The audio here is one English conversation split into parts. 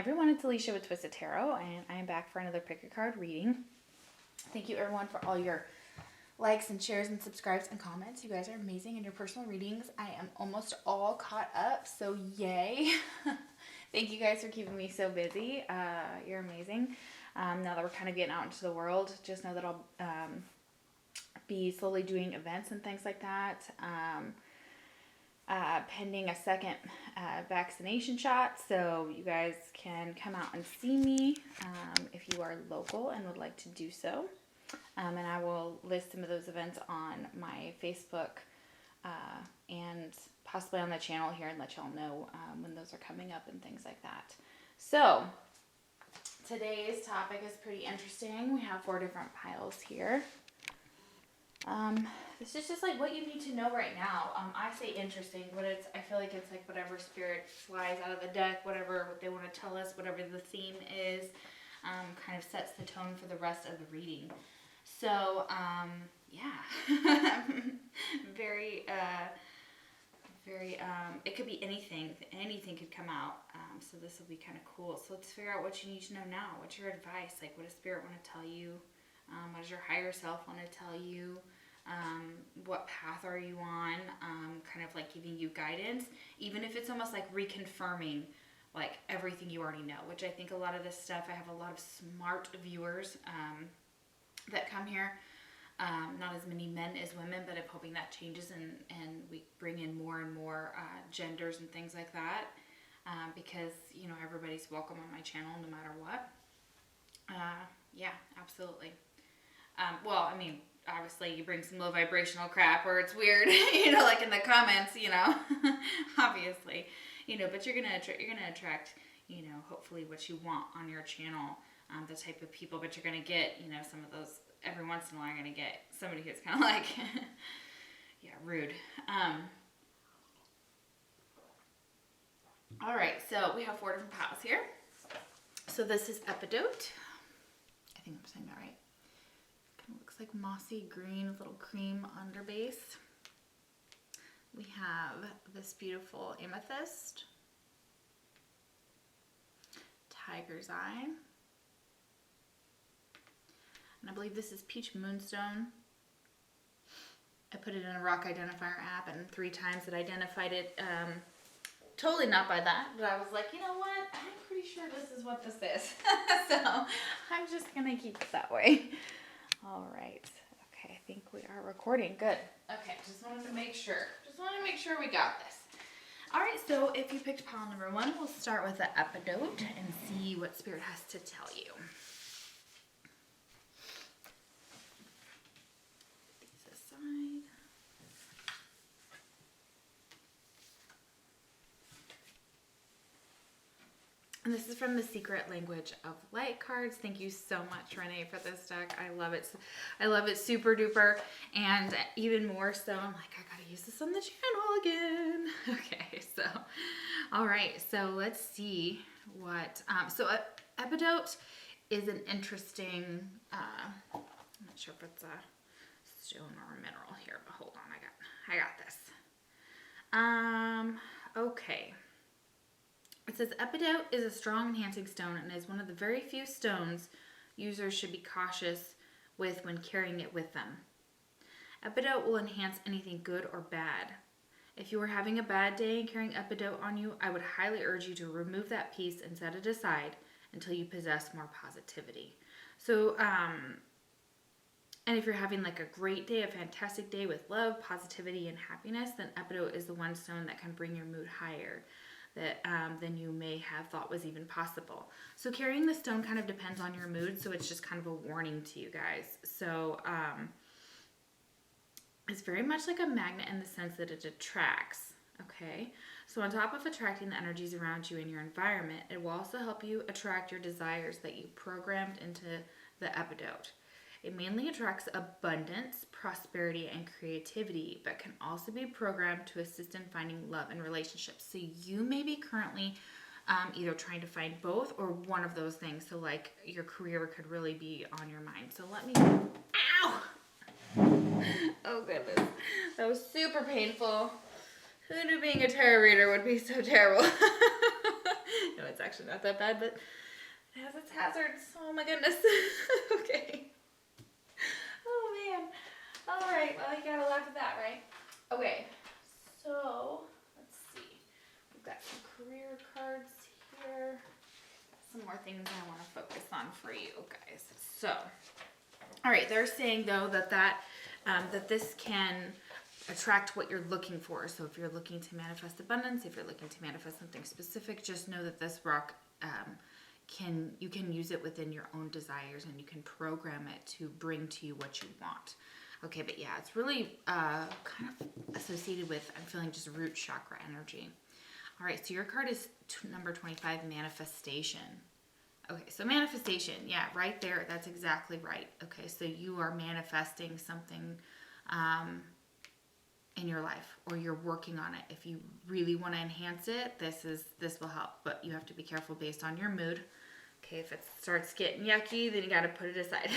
everyone, it's Alicia with Twisted Tarot, and I am back for another pick a card reading. Thank you everyone for all your likes and shares and subscribes and comments. You guys are amazing in your personal readings. I am almost all caught up, so yay. Thank you guys for keeping me so busy. You're amazing. Now that we're kind of getting out into the world, just know that I'll be slowly doing events and things like that. Pending a second vaccination shot, so you guys can come out and see me if you are local and would like to do so. And I will list some of those events on my Facebook and possibly on the channel here and let y'all know when those are coming up and things like that. So today's topic is pretty interesting. We have 4 different piles here. This is just like what you need to know right now. I say interesting, but I feel like it's like whatever spirit flies out of the deck, whatever what they want to tell us, whatever the theme is, kind of sets the tone for the rest of the reading. So, yeah, very, it could be anything could come out. So this will be kind of cool. So let's figure out what you need to know now. What's your advice? Like, what does spirit want to tell you? What does your higher self want to tell you? What path are you on? Kind of like giving you guidance, even if it's almost like reconfirming like everything you already know, which I think a lot of this stuff, I have a lot of smart viewers that come here. Not as many men as women, but I'm hoping that changes and we bring in more and more genders and things like that, because, you know, everybody's welcome on my channel no matter what. Yeah, absolutely. Well, I mean, obviously you bring some low vibrational crap or it's weird, you know, like in the comments, you know, obviously, you know, but you're going to attract, you know, hopefully what you want on your channel, the type of people, but you're going to get, you know, some of those every once in a while. You're going to get somebody who's kind of like, yeah, rude. All right. So we have 4 different piles here. So this is Epidote. I think I'm saying that right. Looks like mossy green with little cream underbase. We have this beautiful amethyst, tiger's eye, and I believe this is peach moonstone. I put it in a rock identifier app, and 3 times it identified it. Totally not by that, but I was like, you know what? I'm pretty sure this is what this is. So I'm just gonna keep it that way. All right. Okay, I think we are recording. Good. Okay, just wanted to make sure. We got this. All right, so if you picked pile number 1, we'll start with the Epidote and see what spirit has to tell you. Put these aside. And this is from the Secret Language of Light cards. Thank you so much, Renee, for this deck. I love it. I love it super duper. And even more so, I'm like, I gotta use this on the channel again. Okay, so, all right. So let's see what, so Epidote is an interesting, I'm not sure if it's a stone or a mineral here, but hold on, I got this. Okay. It says Epidote is a strong enhancing stone and is one of the very few stones users should be cautious with when carrying it with them. Epidote will enhance anything good or bad. If you are having a bad day and carrying Epidote on you, I would highly urge you to remove that piece and set it aside until you possess more positivity. So, and if you're having like a great day, a fantastic day with love, positivity, and happiness, then Epidote is the one stone that can bring your mood higher than you may have thought was even possible. So carrying the stone kind of depends on your mood, so it's just kind of a warning to you guys. So it's very much like a magnet in the sense that it attracts, okay? So on top of attracting the energies around you in your environment, it will also help you attract your desires that you programmed into the Epidote. It mainly attracts abundance, prosperity, and creativity, but can also be programmed to assist in finding love and relationships. So you may be currently either trying to find both or one of those things. So like your career could really be on your mind. So let me, ow! Oh goodness, that was super painful. Who knew being a tarot reader would be so terrible? No, it's actually not that bad, but it has its hazards. Oh my goodness. Okay. Oh man. All right. Well, you gotta laugh at that, right? Okay. So let's see. We've got some career cards here. Some more things I want to focus on for you guys. So, all right. They're saying though that this can attract what you're looking for. So if you're looking to manifest abundance, if you're looking to manifest something specific, just know that this rock you can use it within your own desires, and you can program it to bring to you what you want. Okay, but yeah, it's really kind of associated with, I'm feeling just root chakra energy. All right, so your card is number 25, manifestation. Okay, so manifestation, yeah, right there, that's exactly right. Okay, so you are manifesting something in your life, or you're working on it. If you really want to enhance it, this will help, but you have to be careful based on your mood. Okay, if it starts getting yucky, then you got to put it aside.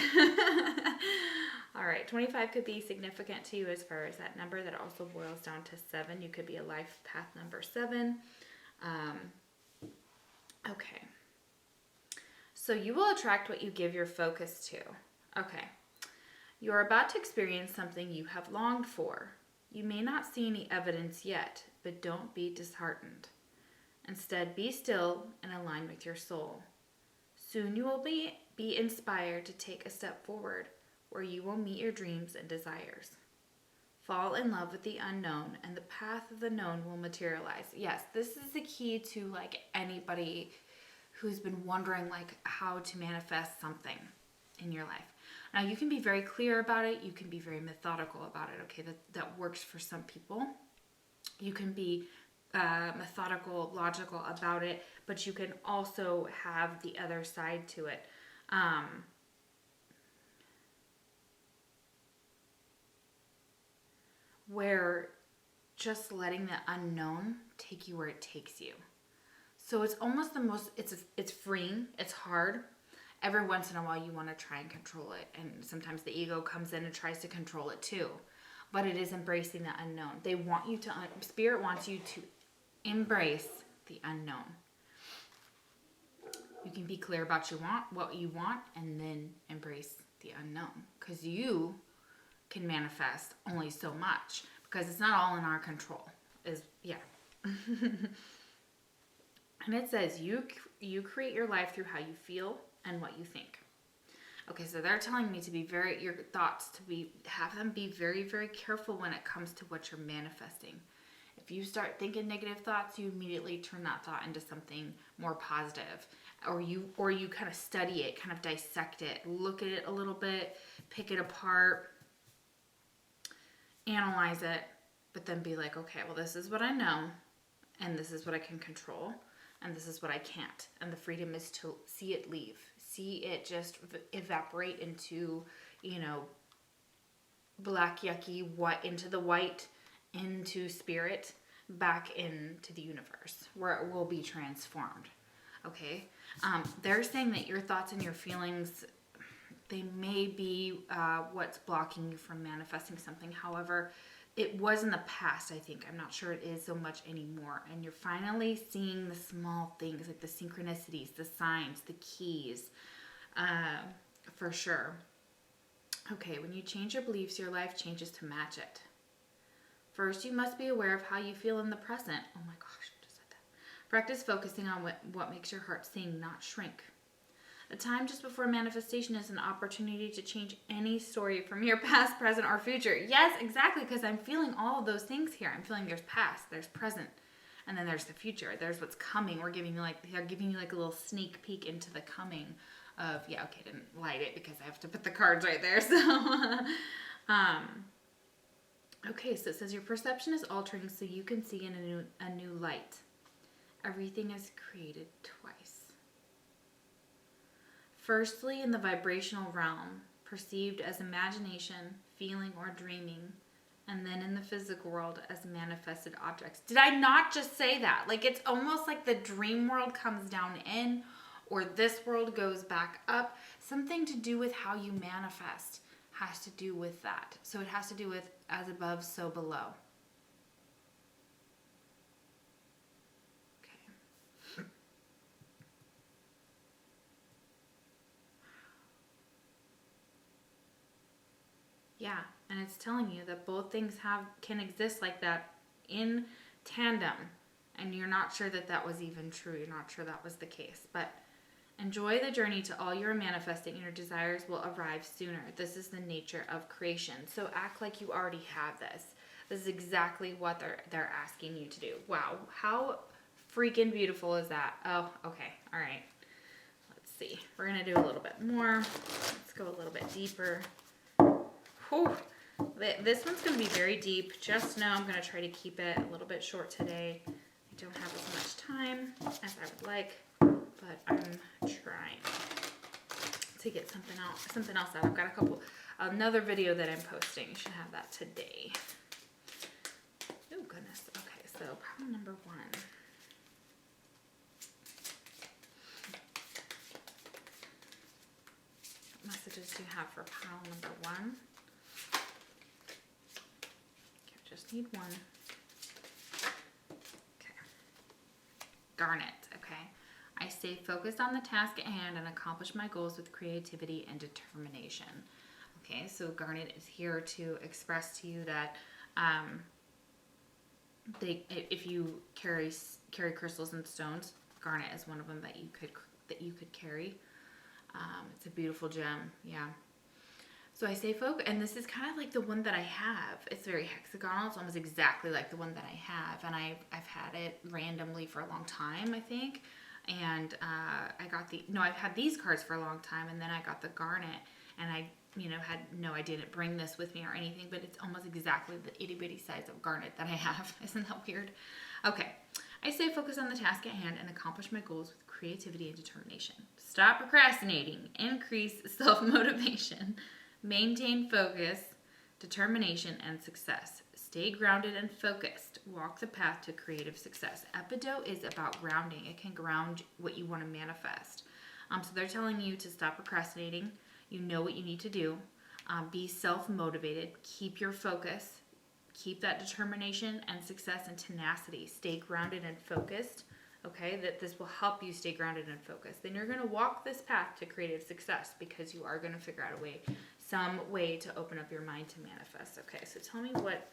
All right, 25 could be significant to you as far as that number. That also boils down to 7. You could be a life path number 7. Okay. So you will attract what you give your focus to. Okay. You're about to experience something you have longed for. You may not see any evidence yet, but don't be disheartened. Instead, be still and align with your soul. Soon you will be inspired to take a step forward where you will meet your dreams and desires. Fall in love with the unknown, and the path of the known will materialize. Yes, this is the key to like anybody who's been wondering like how to manifest something in your life. Now you can be very clear about it. You can be very methodical about it. Okay, that works for some people. You can be methodical, logical about it, but you can also have the other side to it. Where just letting the unknown take you where it takes you. So it's almost it's freeing, it's hard. Every once in a while you want to try and control it, and sometimes the ego comes in and tries to control it too. But it is embracing the unknown. Spirit wants you to embrace the unknown. You can be clear about what you want, and then embrace the unknown, because you can manifest only so much, because it's not all in our control. And it says you create your life through how you feel and what you think. Okay, so they're telling me to be your thoughts have them be very, very careful when it comes to what you're manifesting. If you start thinking negative thoughts, you immediately turn that thought into something more positive, or you kind of study it, kind of dissect it, look at it a little bit, pick it apart, analyze it, but then be like, okay, well, this is what I know, and this is what I can control, and this is what I can't. And the freedom is to see it leave. See it just evaporate into, black, yucky, into the white, into spirit, back into the universe, where it will be transformed. Okay? They're saying that your thoughts and your feelings, they may be what's blocking you from manifesting something. However, it was in the past, I think. I'm not sure it is so much anymore. And you're finally seeing the small things, like the synchronicities, the signs, the keys, for sure. Okay, when you change your beliefs, your life changes to match it. First, you must be aware of how you feel in the present. Oh my gosh, I just said that. Practice focusing on what makes your heart sing, not shrink. The time just before manifestation is an opportunity to change any story from your past, present, or future. Yes, exactly, because I'm feeling all of those things here. I'm feeling there's past, there's present, and then there's the future. There's what's coming. They're giving you like a little sneak peek into the coming of, I didn't light it because I have to put the cards right there. So, okay, so it says your perception is altering so you can see in a new light. Everything is created twice. Firstly, in the vibrational realm, perceived as imagination, feeling, or dreaming, and then in the physical world as manifested objects. Did I not just say that? Like, it's almost like the dream world comes down in, or this world goes back up. Something to do with how you manifest has to do with that. So it has to do with as above, so below. Yeah, and it's telling you that both things can exist like that in tandem, and you're not sure that that was even true. You're not sure that was the case, but enjoy the journey to all you are manifesting, and your desires will arrive sooner. This is the nature of creation. So act like you already have this. This is exactly what they're asking you to do. Wow, how freaking beautiful is that? Oh, okay, all right. Let's see. We're gonna do a little bit more. Let's go a little bit deeper. Whew. This one's gonna be very deep. Just know I'm gonna try to keep it a little bit short today. I don't have as much time as I would like, but I'm trying to get something else out. I've got another video that I'm posting. You should have that today. Oh goodness. Okay, so pile number 1. What messages do you have for pile number 1? Okay, just need 1. Okay. Garnet. Okay. I stay focused on the task at hand and accomplish my goals with creativity and determination. Okay, so Garnet is here to express to you that if you carry crystals and stones, Garnet is one of them that you could carry. It's a beautiful gem, yeah. So I stay focused, and this is kind of like the one that I have. It's very hexagonal. It's almost exactly like the one that I have, and I've had it randomly for a long time, I think. And I've had these cards for a long time, and then I got the Garnet, and I didn't bring this with me or anything, but it's almost exactly the itty bitty size of Garnet that I have. Isn't that weird? Okay. I stay focused on the task at hand and accomplish my goals with creativity and determination. Stop procrastinating. Increase self-motivation. Maintain focus, determination, and success. Stay grounded and focused. Walk the path to creative success. Epidote is about grounding. It can ground what you want to manifest. So they're telling you to stop procrastinating. You know what you need to do. Be self-motivated. Keep your focus. Keep that determination and success and tenacity. Stay grounded and focused. Okay, that this will help you stay grounded and focused. Then you're going to walk this path to creative success because you are going to figure out some way to open up your mind to manifest. Okay, so tell me what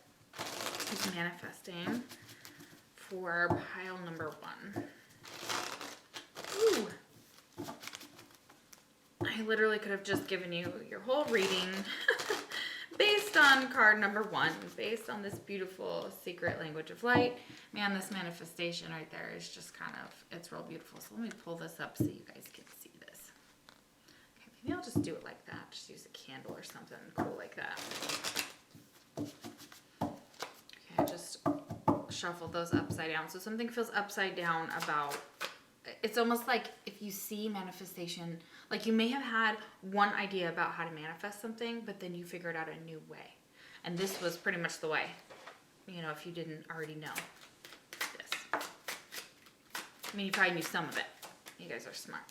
is manifesting for pile number 1. Ooh. I literally could have just given you your whole reading based on card number 1, based on this beautiful secret language of light. Man, this manifestation right there is just it's real beautiful. So let me pull this up so you guys can see this. Okay, maybe I'll just do it like that. Just use a candle or something cool like that. Okay, I just shuffled those upside down. So something feels upside down about, it's almost like if you see manifestation, like you may have had one idea about how to manifest something, but then you figured out a new way. And this was pretty much the way, if you didn't already know this. I mean, you probably knew some of it. You guys are smart.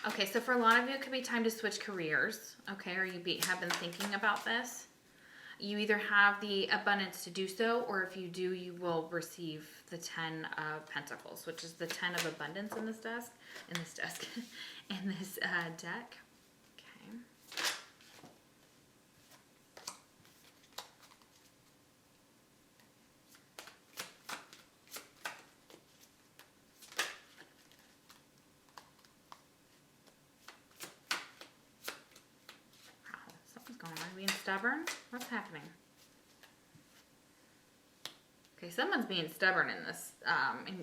Okay, so for a lot of you, it could be time to switch careers, okay, or you have been thinking about this. You either have the abundance to do so, or if you do, you will receive the 10 of Pentacles, which is the 10 of abundance in this deck. Okay. Being stubborn? What's happening? Okay, someone's being stubborn in this,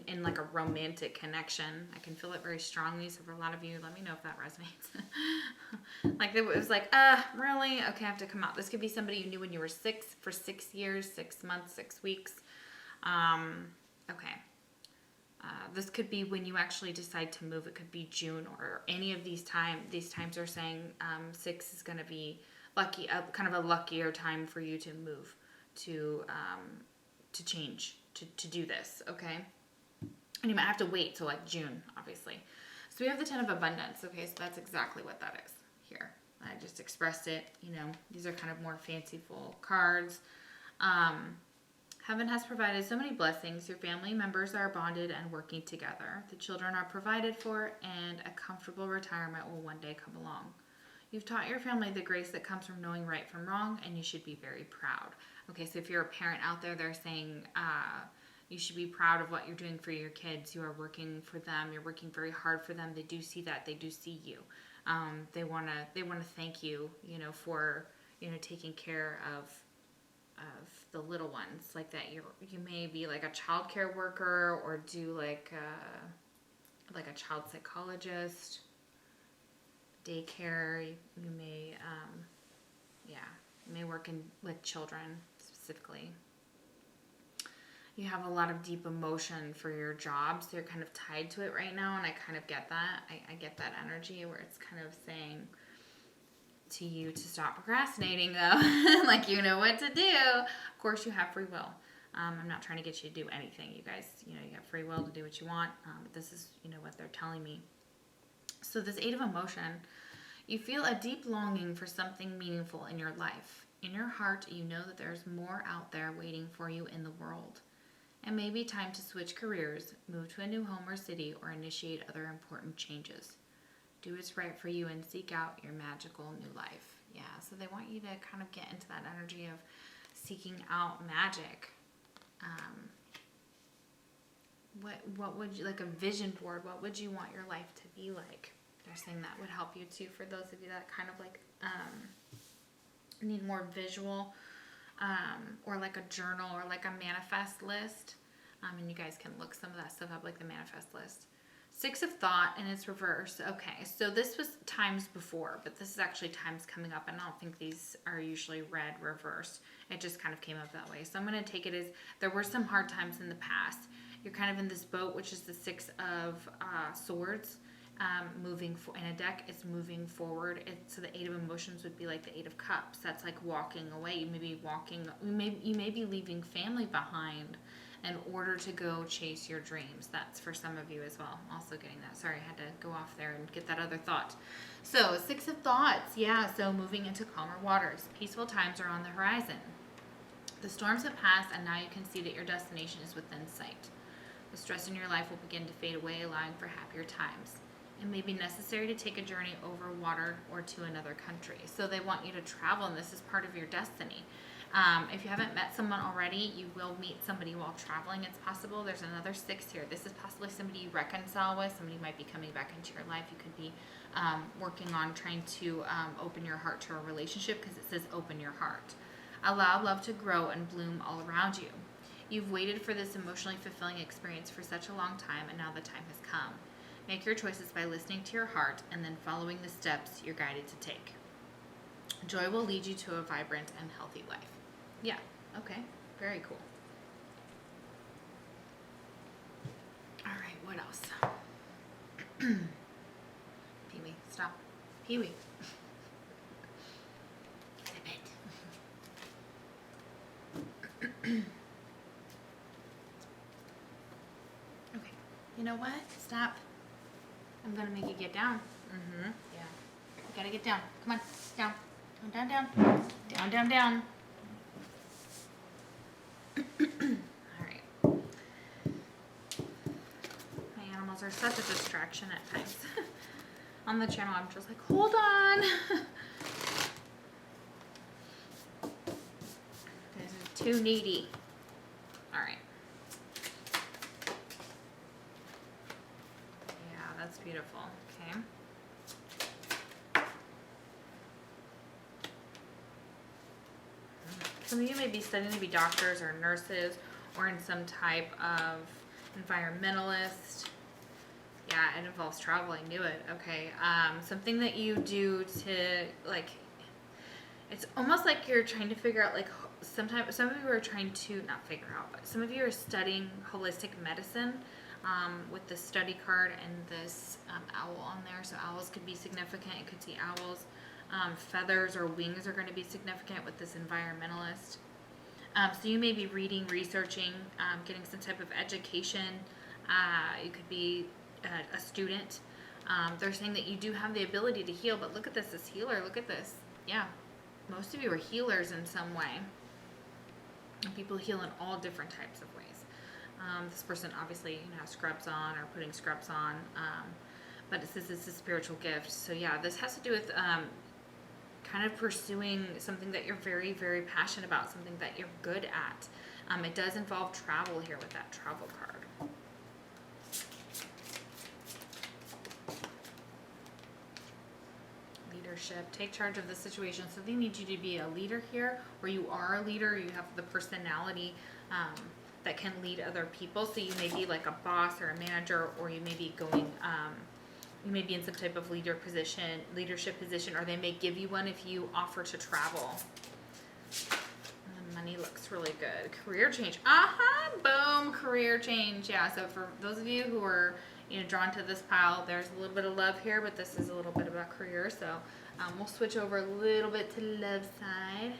in like a romantic connection. I can feel it very strongly. So for a lot of you, let me know if that resonates. Like it was like, really? Okay, I have to come out. This could be somebody you knew when you were 6 for 6 years, 6 months, 6 weeks. Okay. This could be when you actually decide to move. It could be June or any of these times. These times are saying 6 is going to be lucky, kind of a luckier time for you to move, to change, to do this, okay? And you might have to wait till like June, obviously. So we have the 10 of abundance, okay? So that's exactly what that is here. I just expressed it, these are kind of more fanciful cards. Heaven has provided so many blessings. Your family members are bonded and working together. The children are provided for, and a comfortable retirement will one day come along. You've taught your family the grace that comes from knowing right from wrong, and you should be very proud. Okay, so if you're a parent out there, they're saying you should be proud of what you're doing for your kids. You are working for them. You're working very hard for them. They do see that. They do see you. They wanna thank you, for taking care of the little ones, like that. You may be like a child care worker, or do like a child psychologist, daycare. You may you may work with children specifically. You have a lot of deep emotion for your job, so you're kind of tied to it right now, and I kind of get that. I get that energy where it's kind of saying to you to stop procrastinating, though. Like, you know what to do. Of course, you have free will. I'm not trying to get you to do anything. You guys, you have free will to do what you want, but this is, what they're telling me. So this 8 of emotion, you feel a deep longing for something meaningful in your life. In your heart, you know that there's more out there waiting for you in the world. It may be time to switch careers, move to a new home or city, or initiate other important changes. Do what's right for you and seek out your magical new life. Yeah, so they want you to kind of get into that energy of seeking out magic. What would you, like a vision board, what would you want your life to be like? They're saying that would help you too, for those of you that kind of like need more visual, or like a journal, or like a manifest list. And you guys can look some of that stuff up, like the manifest list. 6 of thought, and it's reversed. Okay, so this was times before, but this is actually times coming up, and I don't think these are usually read reversed. It just kind of came up that way. So I'm going to take it as there were some hard times in the past. You're kind of in this boat, which is the 6 of swords, in a deck. It's moving forward. So the 8 of emotions would be like the 8 of cups. That's like walking away. You may be leaving family behind in order to go chase your dreams. That's for some of you as well. Also getting that. Sorry, I had to go off there and get that other thought. So 6 of thoughts. Yeah, so moving into calmer waters. Peaceful times are on the horizon. The storms have passed, and now you can see that your destination is within sight. The stress in your life will begin to fade away, allowing for happier times. It may be necessary to take a journey over water or to another country. So they want you to travel, and this is part of your destiny. If you haven't met someone already, you will meet somebody while traveling. It's possible. There's another 6 here. This is possibly somebody you reconcile with. Somebody might be coming back into your life. You could be working on trying to open your heart to a relationship, because it says open your heart. Allow love to grow and bloom all around you. You've waited for this emotionally fulfilling experience for such a long time, and now the time has come. Make your choices by listening to your heart and then following the steps you're guided to take. Joy will lead you to a vibrant and healthy life. Yeah, okay, very cool. All right, what else? Pee-wee, stop. Pee-wee. Okay, you know what? Stop. I'm gonna make you get down. Yeah. You gotta get down. Come on, down. Down, down, down. Down, down, down. Alright. My animals are such a distraction at times. On the channel, I'm just like, hold on. You guys are too needy. Alright. Yeah, that's beautiful. Okay. Some of you may be studying to be doctors or nurses, or in some type of environmentalist. Yeah, it involves travel. I knew it. Okay. Something that you do to, like, it's almost like you're trying to figure out, like, sometimes some of you are trying to not figure out, but some of you are studying holistic medicine, with the study card and this owl on there. So owls could be significant. You could see owls. Feathers or wings are going to be significant with this environmentalist. So you may be reading, researching, getting some type of education. You could be a student. They're saying that you do have the ability to heal, but look at this healer. Look at this. Yeah, most of you are healers in some way. And people heal in all different types of ways. This person obviously has scrubs on or putting scrubs on, but it says it's a spiritual gift. So yeah, this has to do with kind of pursuing something that you're very, very passionate about, something that you're good at. It does involve travel here with that travel card. Leadership. Take charge of the situation. So they need you to be a leader here, or you are a leader. You have the personality that can lead other people. So you may be like a boss or a manager, or you may be going, you may be in some type of leadership position, or they may give you one if you offer to travel. And the money looks really good. Career change. Boom, career change. Yeah, so for those of you who are, drawn to this pile, there's a little bit of love here, but this is a little bit about career. So we'll switch over a little bit to the love side.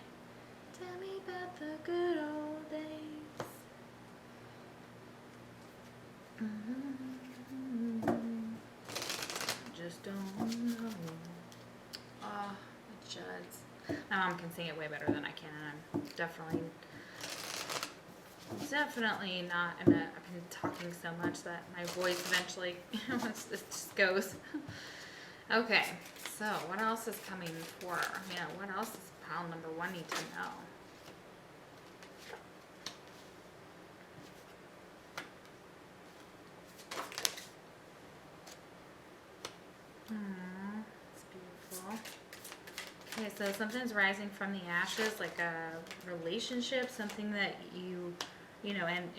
Tell me about the good old days. Just don't know. Oh, the Judds. My mom can sing it way better than I can, and I'm definitely not. I've been talking so much that my voice eventually it just goes. Okay, so what else is coming for? What else does pile number 1 need to know? It's beautiful. Okay, so something's rising from the ashes, like a relationship, something that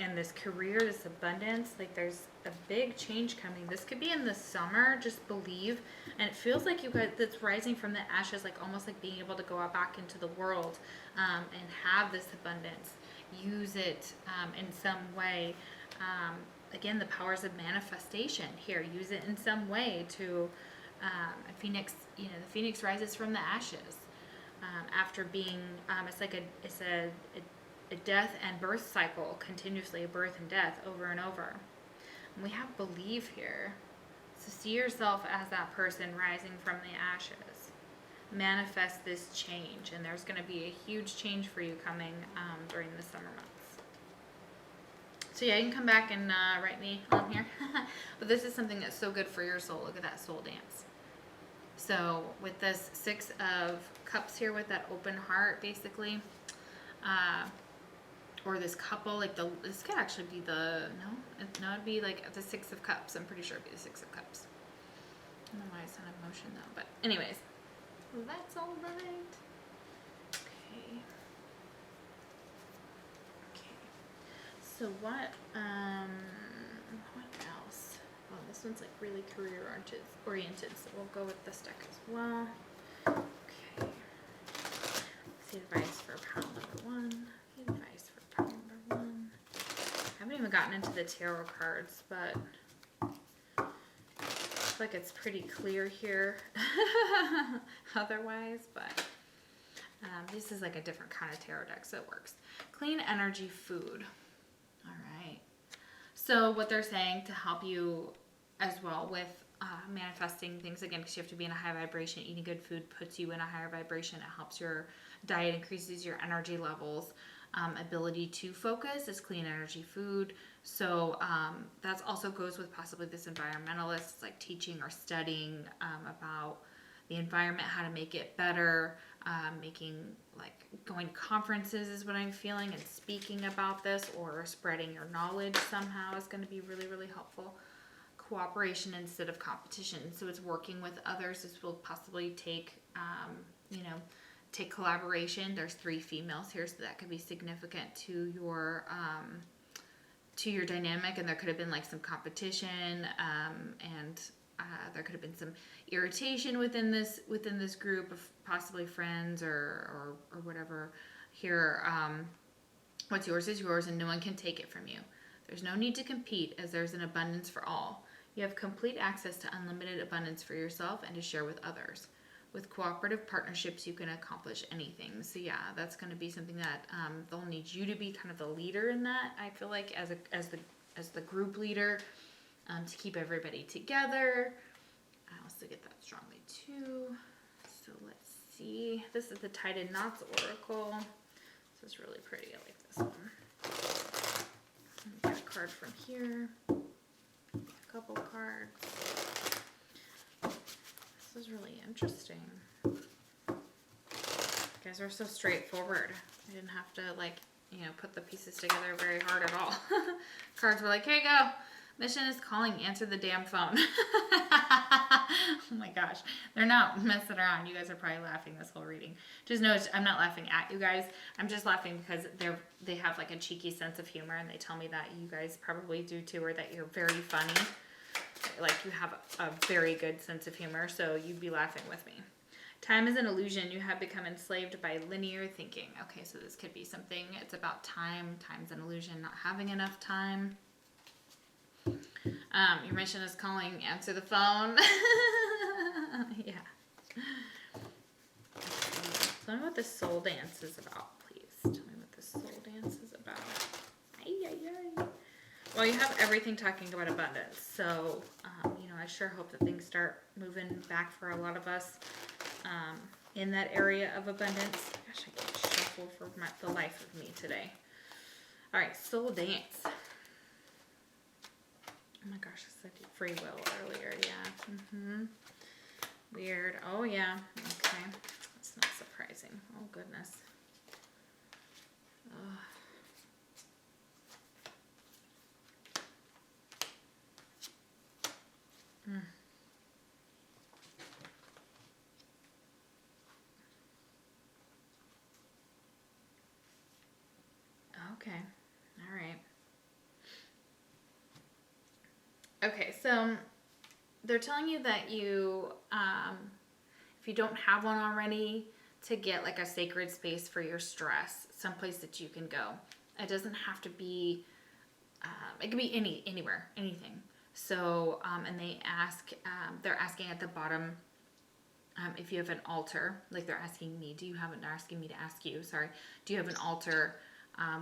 and this career, this abundance, like there's a big change coming. This could be in the summer, just believe. And it feels like you guys, that's rising from the ashes, like almost like being able to go out back into the world and have this abundance. Use it in some way. Again, the powers of manifestation here. Use it in some way to a phoenix. The phoenix rises from the ashes after being. It's a death and birth cycle, continuously a birth and death over and over. And we have believe here. So see yourself as that person rising from the ashes. Manifest this change, and there's going to be a huge change for you coming during the summer months. So yeah, you can come back and write me on here. But this is something that's so good for your soul. Look at that soul dance. So with this 6 of Cups here with that open heart, basically, or this couple, like this could actually be it'd be like the 6 of Cups. I'm pretty sure it'd be the 6 of Cups. I don't know why it's not in motion though, but anyways, that's all right. Okay. So what else? Oh, this one's like really career oriented, so we'll go with this deck as well. Okay. Let's see advice for pile number 1. Advice for pile number 1. I haven't even gotten into the tarot cards, but I feel like it's pretty clear here otherwise, but this is like a different kind of tarot deck, so it works. Clean energy food. All right. So what they're saying to help you as well with manifesting things, again, because you have to be in a high vibration. Eating good food puts you in a higher vibration. It helps your diet, increases your energy levels. Ability to focus is clean energy food. So that also goes with possibly this environmentalist, like teaching or studying about the environment, how to make it better, going to conferences is what I'm feeling, and speaking about this or spreading your knowledge somehow is going to be really, really helpful. Cooperation instead of competition. So it's working with others. This will possibly take, take collaboration. There's 3 females here, so that could be significant to your dynamic, and there could have been like some competition, and there could have been some irritation within this group of possibly friends or whatever. Here, what's yours is yours, and no one can take it from you. There's no need to compete, as there's an abundance for all. You have complete access to unlimited abundance for yourself and to share with others. With cooperative partnerships, you can accomplish anything. So yeah, that's going to be something that they'll need you to be kind of the leader in that. I feel like as the group leader, to keep everybody together. I also get that strongly too. So let's see. This is the Tied in Knots Oracle. This is really pretty. I like this one. Get a card from here. A couple cards. This is really interesting. You guys are so straightforward. I didn't have to like, you know, put the pieces together very hard at all. Cards were like, here you go. Mission is calling. Answer the damn phone. Oh my gosh. They're not messing around. You guys are probably laughing this whole reading. Just know I'm not laughing at you guys. I'm just laughing because they have like a cheeky sense of humor, and they tell me that you guys probably do too, or that you're very funny. Like you have a very good sense of humor, so you'd be laughing with me. Time is an illusion. You have become enslaved by linear thinking. Okay, so this could be something. It's about time. Time's an illusion. Not having enough time. Your mission is calling. Answer the phone. Yeah. Tell me what the soul dance is about, please. Tell me what the soul dance is about. Ay, ay, ay. Well, you have everything talking about abundance. So, you know, I sure hope that things start moving back for a lot of us in that area of abundance. Gosh, I can't shuffle for the life of me today. All right, soul dance. Oh my gosh, I said free will earlier. Yeah. Weird. Oh, yeah. Okay. That's not surprising. Oh, goodness. Okay. All right. Okay, so they're telling you that you, if you don't have one already, to get like a sacred space for your stress, someplace that you can go. It doesn't have to be, it could be anywhere, anything. So, and they're asking at the bottom, if you have an altar, like they're asking me, they're asking me to ask you, sorry, do you have an altar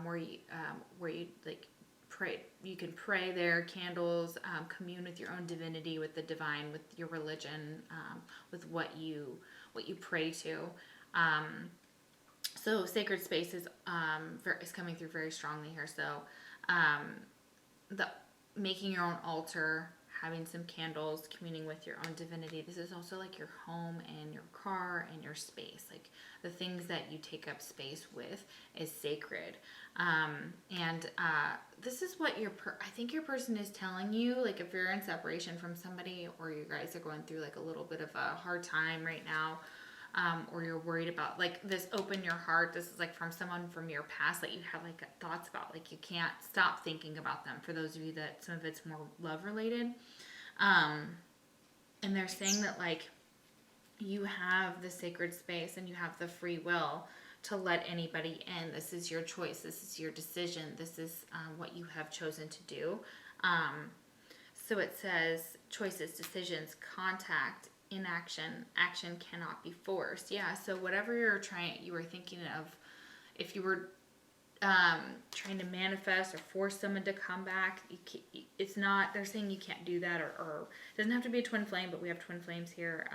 where you like pray, you can pray there, candles, commune with your own divinity, with the divine, with your religion, with what you pray to. So sacred space is coming through very strongly here. So the making your own altar, having some candles, communing with your own divinity. This is also like your home and your car and your space. Like the things that you take up space with is sacred. This is what I think your person is telling you. Like if you're in separation from somebody, or you guys are going through like a little bit of a hard time right now, or you're worried about like this, open your heart. This is like from someone from your past that you have like thoughts about, like you can't stop thinking about them. For those of you that some of it's more love related. And they're saying that like you have the sacred space and you have the free will to let anybody in. This is your choice. This is your decision. This is what you have chosen to do. So it says choices, decisions, contact, inaction, action cannot be forced. Yeah, so whatever you were thinking of, if you were trying to manifest or force someone to come back, it's not, they're saying you can't do that, or it doesn't have to be a twin flame, but we have twin flames here.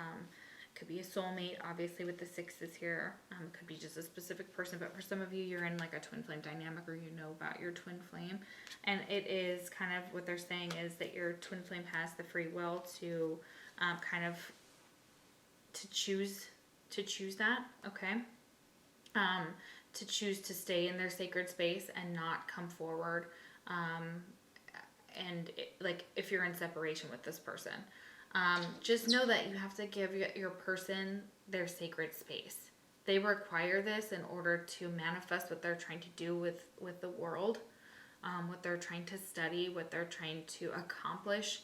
Could be a soulmate, obviously, with the sixes here. It could be just a specific person, but for some of you, you're in like a twin flame dynamic, or you know about your twin flame. And it is kind of what they're saying is that your twin flame has the free will to kind of to choose that, okay? To choose to stay in their sacred space and not come forward. Like if you're in separation with this person. Just know that you have to give your person their sacred space. They require this in order to manifest what they're trying to do with the world, what they're trying to study, what they're trying to accomplish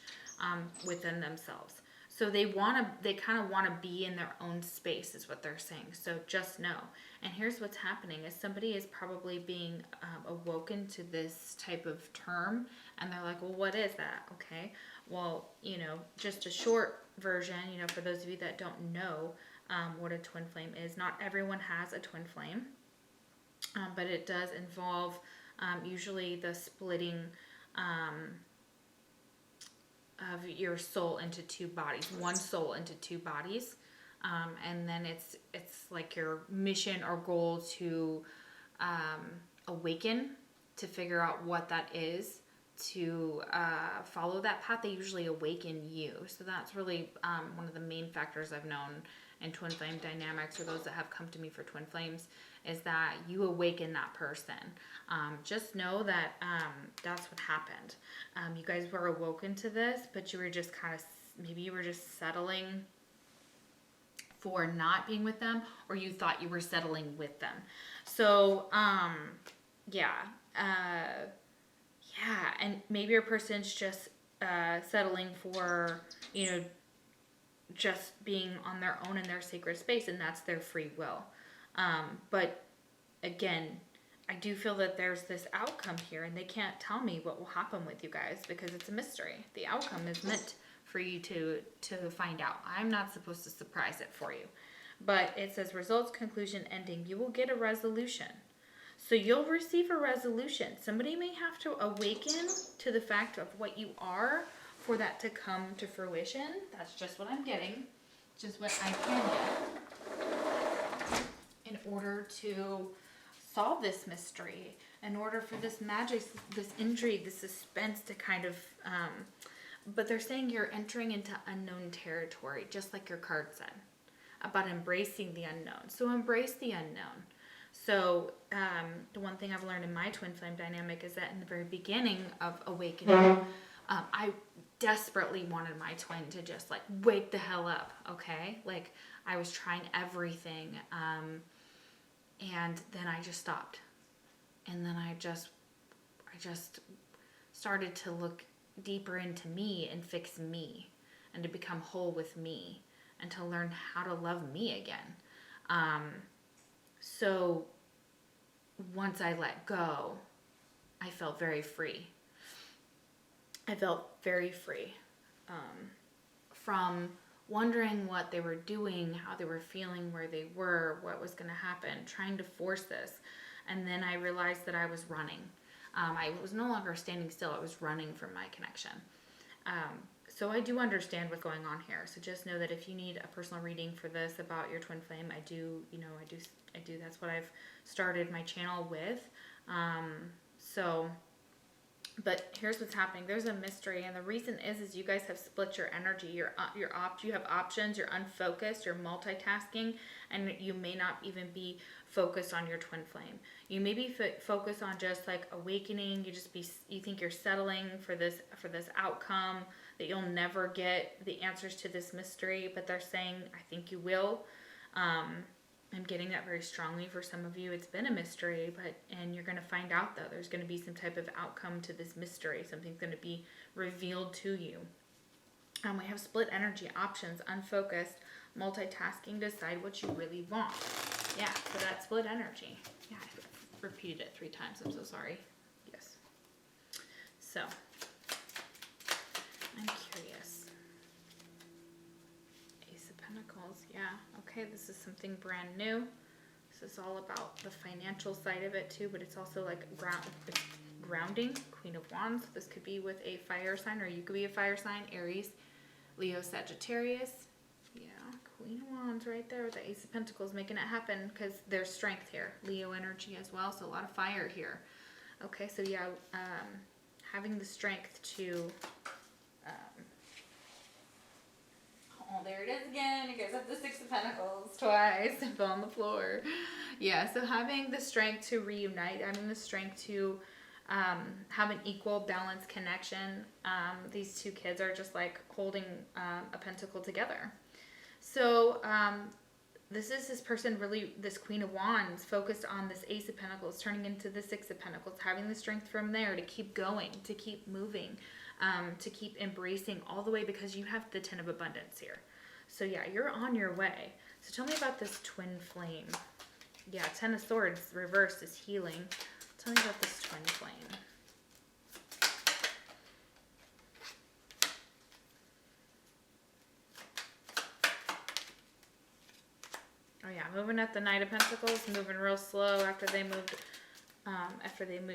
within themselves. So they kind of want to be in their own space is what they're saying. So just know. And here's what's happening is somebody is probably being awoken to this type of term, and they're like, well, what is that? Okay. Well, you know, just a short version, you know, for those of you that don't know what a twin flame is, not everyone has a twin flame, but it does involve usually the splitting of your soul into two bodies, one soul into two bodies. And then it's like your mission or goal to awaken, to figure out what that is, to follow that path. They usually awaken you. So that's really one of the main factors I've known in twin flame dynamics, or those that have come to me for twin flames, is that you awaken that person. Just know that that's what happened. You guys were awoken to this, but you were just kind of, maybe you were just settling for not being with them, or you thought you were settling with them. So, yeah, and maybe your person's just settling for, just being on their own in their sacred space, and that's their free will. But again, I do feel that there's this outcome here, and they can't tell me what will happen with you guys because it's a mystery. The outcome is meant for you to find out. I'm not supposed to surprise it for you. But it says results, conclusion, ending. You will get a resolution. So you'll receive a resolution. Somebody may have to awaken to the fact of what you are for that to come to fruition. That's just what I'm getting. Just what I can get. In order to solve this mystery, in order for this magic, this intrigue, this suspense to kind of, but they're saying you're entering into unknown territory, just like your card said, about embracing the unknown. So embrace the unknown. So the one thing I've learned in my twin flame dynamic is that in the very beginning of awakening, I desperately wanted my twin to just like wake the hell up, okay? Like I was trying everything, and then I just stopped. And then I just started to look deeper into me and fix me, and to become whole with me, and to learn how to love me again. So once I let go, I felt very free. I felt very free from wondering what they were doing, how they were feeling, where they were, what was going to happen, trying to force this. And then I realized that I was running. I was no longer standing still. I was running from my connection. So I do understand what's going on here. So just know that if you need a personal reading for this about your twin flame, I do. That's what I've started my channel with. But here's what's happening. There's a mystery, and the reason is you guys have split your energy. You have options. You're unfocused. You're multitasking, and you may not even be focused on your twin flame. You may be focused on just like awakening. You think you're settling for this outcome, that you'll never get the answers to this mystery. But they're saying, I think you will. I'm getting that very strongly for some of you. It's been a mystery, and you're going to find out, though. There's going to be some type of outcome to this mystery. Something's going to be revealed to you. We have split energy, options, unfocused, multitasking, decide what you really want. Yeah, so that split energy. Yeah, I repeated it 3 times. I'm so sorry. Yes. So, I'm curious. Ace of Pentacles, yeah. Okay, this is something brand new. This is all about the financial side of it too, but it's also like grounding. Queen of Wands. This could be with a fire sign, or you could be a fire sign. Aries, Leo, Sagittarius. Yeah, Queen of Wands right there with the Ace of Pentacles, making it happen because there's strength here. Leo energy as well, so a lot of fire here. Okay, so yeah, having the strength to... oh, there it is again. You guys have the Six of Pentacles twice. It fell on the floor. Yeah, so having the strength to reunite, having the strength to have an equal, balanced connection. These two kids are just like holding a pentacle together. So this is this person really, this Queen of Wands, focused on this Ace of Pentacles, turning into the Six of Pentacles, having the strength from there to keep going, to keep moving. To keep embracing all the way, because you have the Ten of Abundance here. So yeah, you're on your way. So tell me about this twin flame. Yeah, Ten of Swords reversed is healing. Tell me about this twin flame. Oh yeah, moving at the Knight of Pentacles, moving real slow after they moved.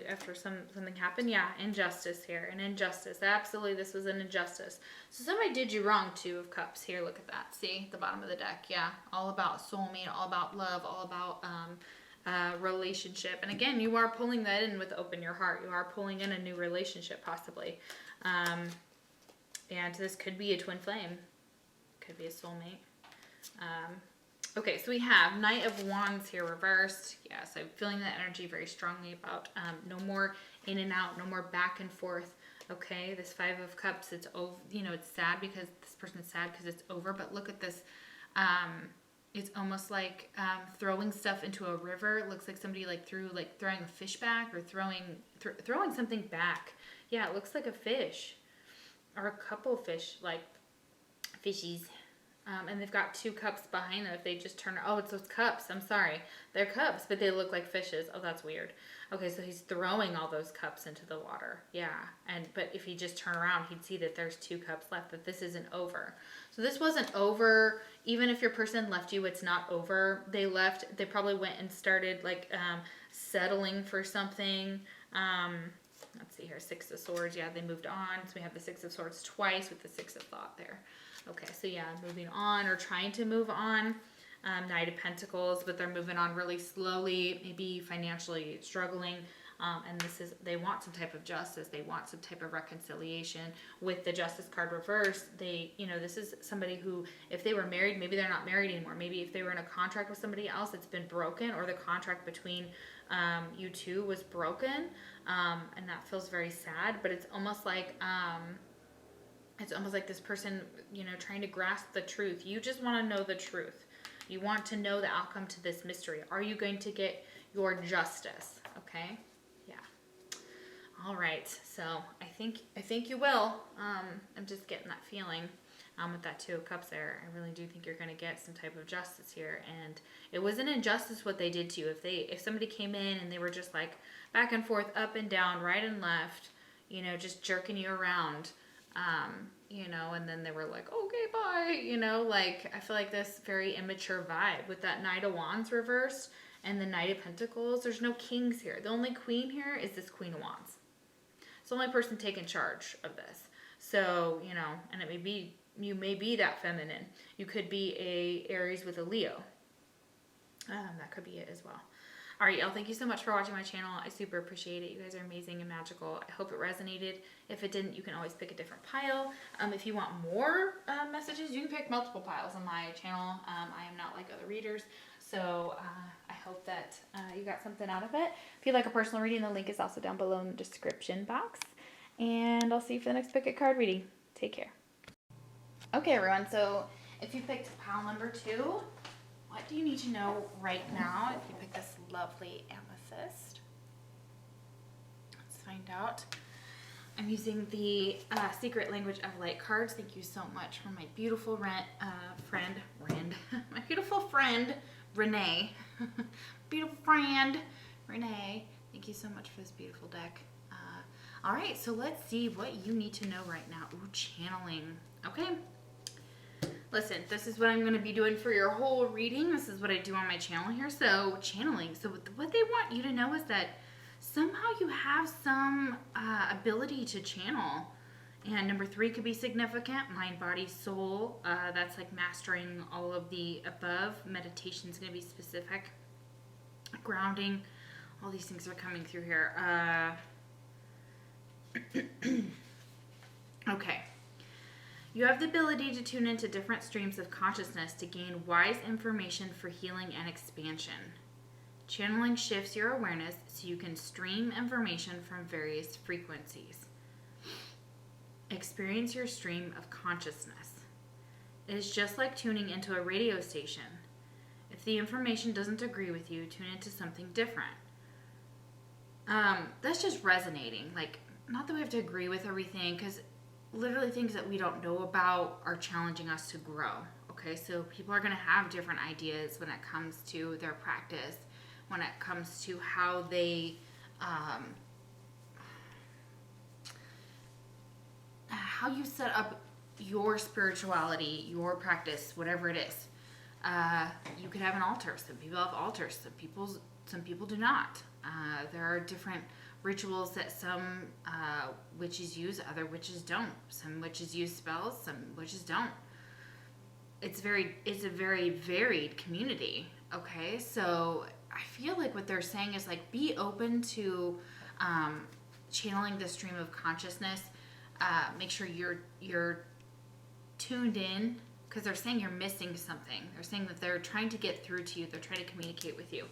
After something happened. Yeah, injustice here. An injustice. Absolutely, this was an injustice. So somebody did you wrong. 2 of Cups here. Look at that. See? The bottom of the deck. Yeah. All about soulmate, all about love, all about relationship. And again, you are pulling that in with open your heart. You are pulling in a new relationship possibly. And this could be a twin flame. Could be a soulmate. Okay, so we have Knight of Wands here reversed. Yes, I'm feeling that energy very strongly about no more in and out, no more back and forth. Okay, this Five of Cups, it's over, you know, it's sad because this person's sad because it's over, but look at this. It's almost like throwing stuff into a river. It looks like somebody throwing a fish back or throwing something back. Yeah, it looks like a fish or a couple fish, like fishies. And they've got two cups behind them. If they just turn, oh, it's those cups. I'm sorry. They're cups, but they look like fishes. Oh, that's weird. Okay, so he's throwing all those cups into the water. Yeah, but if he just turn around, he'd see that there's two cups left, that this isn't over. So this wasn't over. Even if your person left you, it's not over. They left. They probably went and started settling for something. Let's see here, Six of Swords. Yeah, they moved on. So we have the Six of Swords twice with the Six of Thought there. Okay, so yeah, moving on or trying to move on. Knight of Pentacles, but they're moving on really slowly, maybe financially struggling. And they want some type of justice. They want some type of reconciliation. With the Justice card reversed, this is somebody who, if they were married, maybe they're not married anymore. Maybe if they were in a contract with somebody else, it's been broken, or the contract between you two was broken. And that feels very sad, but it's almost like this person, trying to grasp the truth. You just want to know the truth. You want to know the outcome to this mystery. Are you going to get your justice? Okay. Yeah. All right. So I think you will. I'm just getting that feeling. With that Two of Cups there, I really do think you're going to get some type of justice here. And it was an injustice what they did to you. If somebody came in and they were just like back and forth, up and down, right and left, just jerking you around, and then they were like, okay, bye, I feel like this very immature vibe with that Knight of Wands reversed and the Knight of Pentacles. There's no kings here. The only queen here is this Queen of Wands. It's the only person taking charge of this. So, and you may be that feminine. You could be a Aries with a Leo. That could be it as well. All right, y'all, thank you so much for watching my channel. I super appreciate it. You guys are amazing and magical. I hope it resonated. If it didn't, you can always pick a different pile. If you want more messages, you can pick multiple piles on my channel. I am not like other readers, so I hope that you got something out of it. If you'd like a personal reading, the link is also down below in the description box. And I'll see you for the next Puckett card reading. Take care. Okay, everyone, so if you picked pile number 2, what do you need to know right now if you pick this lovely amethyst? Let's find out. I'm using the Secret Language of Light cards. Thank you so much for my beautiful friend, my beautiful friend, Renee. Beautiful friend, Renee. Thank you so much for this beautiful deck. All right, so let's see what you need to know right now. Ooh, channeling. Okay. Listen, this is what I'm going to be doing for your whole reading. This is what I do on my channel here. So, channeling. So, what they want you to know is that somehow you have some ability to channel. And number 3 could be significant. Mind, body, soul. That's like mastering all of the above. Meditation is going to be specific. Grounding. All these things are coming through here. Okay. You have the ability to tune into different streams of consciousness to gain wise information for healing and expansion. Channeling shifts your awareness so you can stream information from various frequencies. Experience your stream of consciousness. It is just like tuning into a radio station. If the information doesn't agree with you, tune into something different. That's just resonating. Not that we have to agree with everything, because literally things that we don't know about are challenging us to grow. Okay, so people are going to have different ideas when it comes to their practice, when it comes to how they how you set up your spirituality, your practice, whatever it is. You could have an altar. Some people have altars. Some people do not. There are different rituals that some witches use, other witches don't. Some witches use spells, some witches don't. It's a very varied community. Okay, so I feel like what they're saying is like, be open to channeling the stream of consciousness. Make sure you're tuned in, because they're saying you're missing something. They're saying that they're trying to get through to you. They're trying to communicate with you.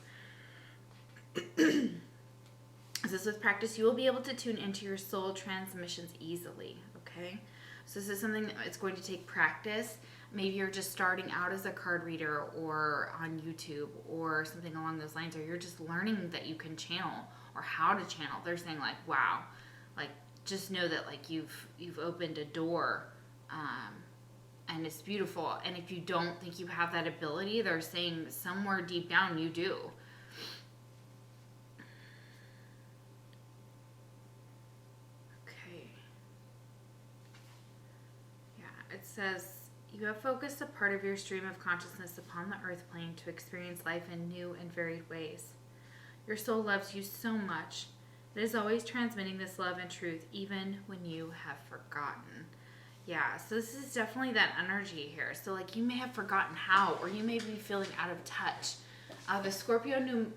This with practice, you will be able to tune into your soul transmissions easily. Okay, so this is something that it's going to take practice. Maybe you're just starting out as a card reader or on YouTube or something along those lines, or you're just learning that you can channel or how to channel. They're saying like, wow, like just know that like you've opened a door, and it's beautiful. And if you don't think you have that ability, they're saying somewhere deep down you do. Okay. Yeah, it says, you have focused a part of your stream of consciousness upon the earth plane to experience life in new and varied ways. Your soul loves you so much. It is always transmitting this love and truth, even when you have forgotten. Yeah, so this is definitely that energy here. So like you may have forgotten how, or you may be feeling out of touch. The Scorpio new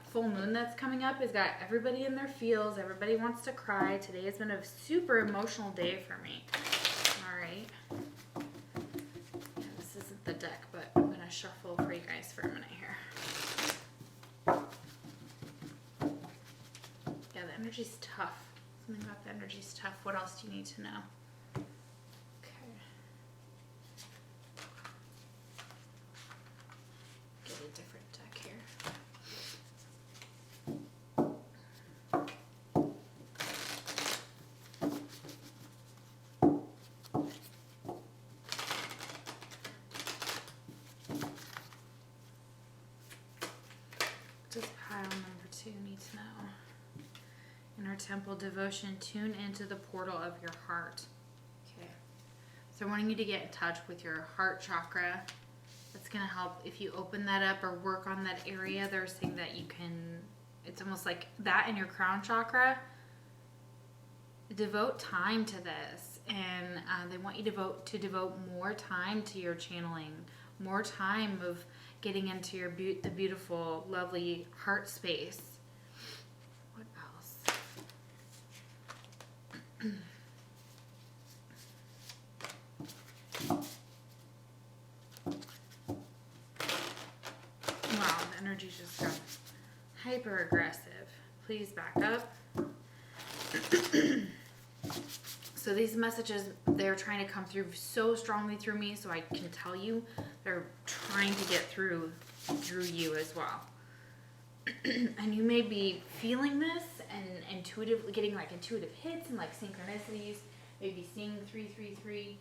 full moon that's coming up has got everybody in their feels. Everybody wants to cry. Today has been a super emotional day for me. All right. This isn't the deck, but I'm going to shuffle for you guys for a minute here. Yeah, the energy's tough. Something about the energy's tough. What else do you need to know? Okay. Get a different deck here. Just pile number 2 need to know. Inner temple devotion, tune into the portal of your heart. Okay. So they're wanting you to get in touch with your heart chakra. That's going to help if you open that up or work on that area. They're saying that you can, it's almost like that in your crown chakra. Devote time to this. And they want you to devote more time to your channeling, more time of getting into your the beautiful, lovely heart space. What else? Wow, the energy just got hyper aggressive. Please back up. So these messages, they're trying to come through so strongly through me, so I can tell you they're trying to get through you as well. And you may be feeling this and getting like intuitive hits and like synchronicities, maybe seeing 333.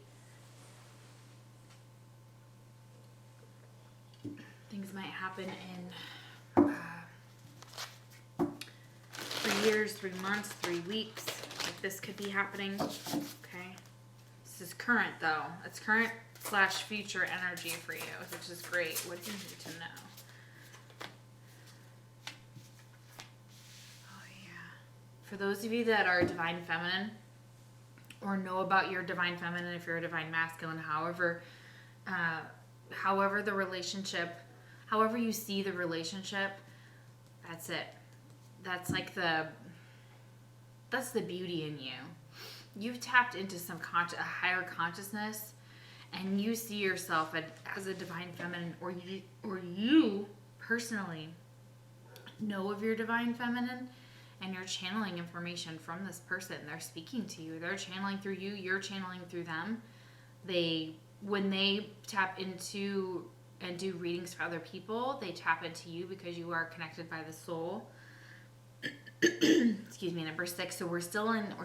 Things might happen in 3 years, 3 months, 3 weeks. Like this could be happening. Okay. This is current though. It's current / future energy for you, which is great. What do you need to know? Oh yeah. For those of you that are divine feminine or know about your divine feminine, if you're a divine masculine, however the relationship, however you see the relationship, that's it. That's like that's the beauty in you. You've tapped into a higher consciousness, and you see yourself as a divine feminine, or you personally know of your divine feminine, and you're channeling information from this person. They're speaking to you. They're channeling through you. You're channeling through them. When they tap into and do readings for other people, they tap into you because you are connected by the soul. Excuse me, number 6. So we're still in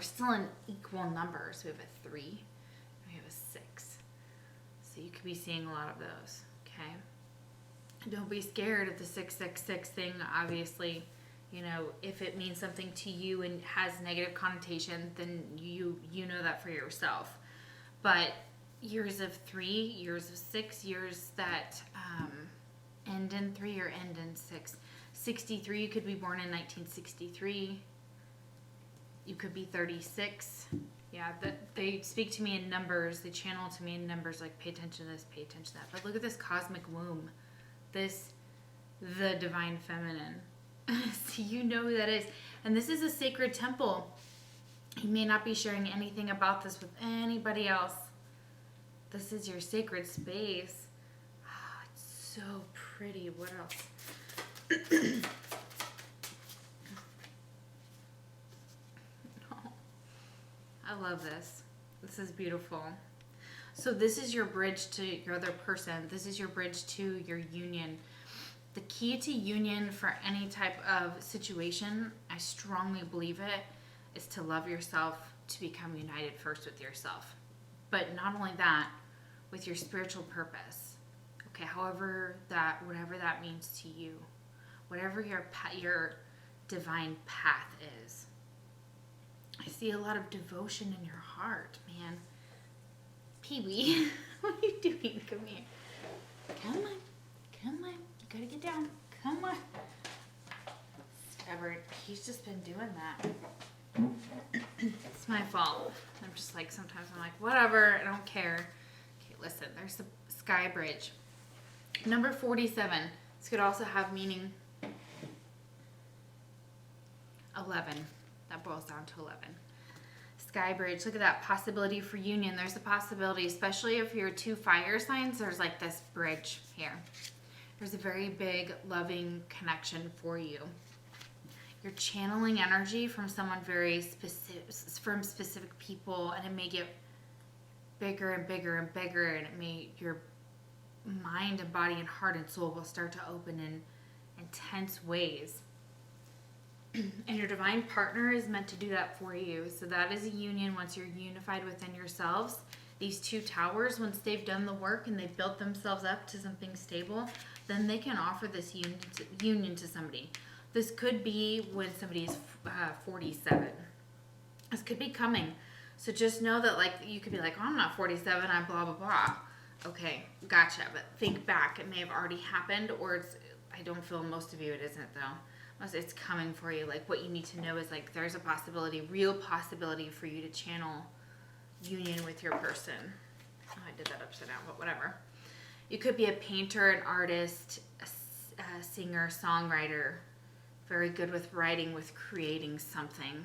equal numbers. We have a 3, and we have a 6. So you could be seeing a lot of those. Okay. Don't be scared of the 666 thing. Obviously, if it means something to you and has negative connotation, then you know that for yourself. But years of 3, years of 6, years that end in 3 or end in 6. 63, you could be born in 1963. You could be 36. Yeah, they speak to me in numbers. They channel to me in numbers, like pay attention to this, pay attention to that. But look at this cosmic womb. This the divine feminine. So you know who that is. And this is a sacred temple. You may not be sharing anything about this with anybody else. This is your sacred space. Oh, it's so pretty. What else? I love this. This is beautiful. So this is your bridge to your other person. This is your bridge to your union. The key to union for any type of situation, I strongly believe it, is to love yourself, to become united first with yourself. But not only that, with your spiritual purpose. Okay, whatever that means to you. Whatever your divine path is. I see a lot of devotion in your heart, man. Pee-wee, what are you doing? Come here. Come on. Come on. You gotta get down. Come on. Stubborn. He's just been doing that. It's my fault. I'm just like, sometimes I'm like, whatever, I don't care. Okay, listen, there's the sky bridge. Number 47. This could also have meaning 11. That boils down to 11. Sky bridge. Look at that possibility for union. There's a possibility, especially if you're 2 fire signs, there's like this bridge here. There's a very big loving connection for you. You're channeling energy from someone very specific, from specific people, and it may get bigger and bigger and bigger, and it may, your mind and body and heart and soul will start to open in intense ways. And your divine partner is meant to do that for you. So that is a union once you're unified within yourselves. These 2 towers, once they've done the work and they've built themselves up to something stable, then they can offer this union to somebody. This could be when somebody's 47. This could be coming. So just know that, like, you could be like, oh, I'm not 47, I'm blah, blah, blah. Okay, gotcha. But think back. It may have already happened, or it's, I don't feel most of you it isn't, though. It's coming for you. Like, what you need to know is, like, there's a possibility, real possibility for you to channel union with your person. Oh, I did that upside down, but whatever. You could be a painter, an artist, a singer, songwriter, very good with writing, with creating something.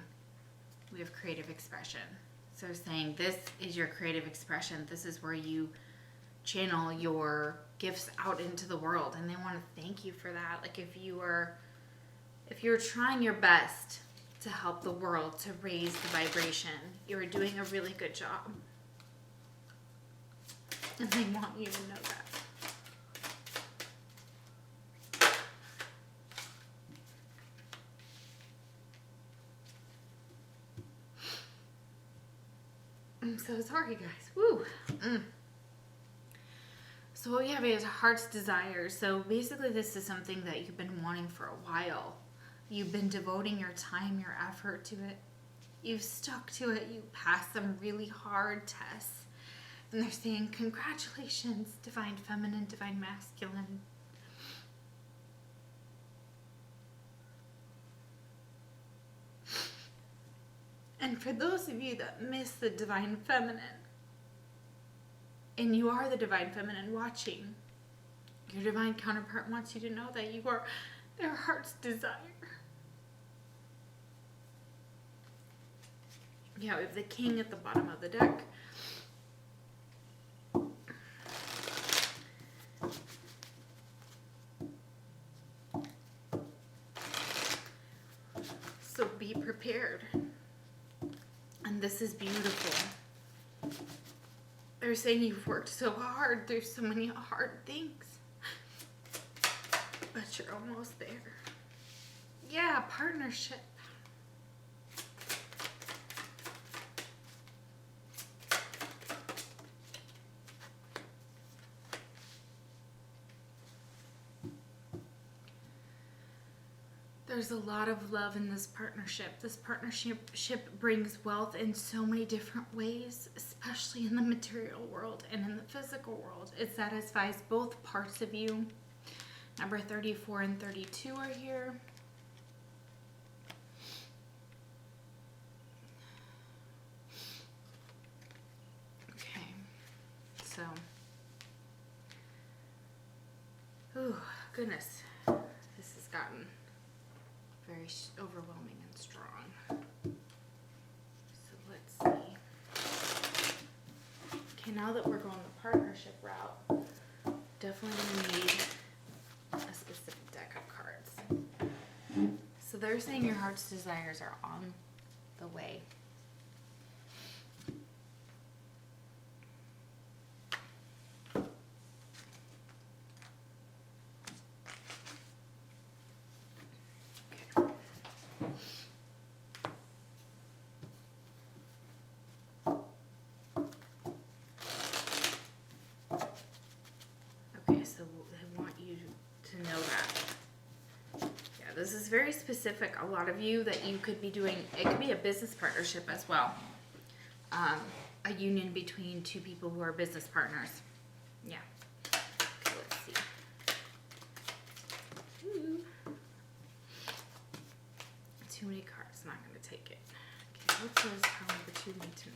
We have creative expression. So saying this is your creative expression. This is where you channel your gifts out into the world, and they want to thank you for that. Like, if you're trying your best to help the world, to raise the vibration, you're doing a really good job. And they want you to know that. I'm so sorry, guys. Woo. So what we have is heart's desire. So basically this is something that you've been wanting for a while. You've been devoting your time, your effort to it. You've stuck to it. You passed some really hard tests. And they're saying, congratulations, divine feminine, divine masculine. And for those of you that miss the divine feminine, and you are the divine feminine watching, your divine counterpart wants you to know that you are their heart's desire. Yeah, we have the king at the bottom of the deck. So be prepared. And this is beautiful. They're saying you've worked so hard through so many hard things. But you're almost there. Yeah, partnership. There's a lot of love in this partnership. This partnership brings wealth in so many different ways, especially in the material world and in the physical world. It satisfies both parts of you. Number 34 and 32 are here. Okay, so, oh, goodness. gotten very overwhelming and strong. So let's see. Okay, now that we're going the partnership route, definitely gonna need a specific deck of cards. So they're saying your heart's desires are on the way. So I want you to know that. Yeah, this is very specific. A lot of you that you could be doing, it could be a business partnership as well. A union between two people who are business partners. Yeah. Okay, let's see. Ooh. Too many cards, not going to take it. Okay, what does card number 2 need to know?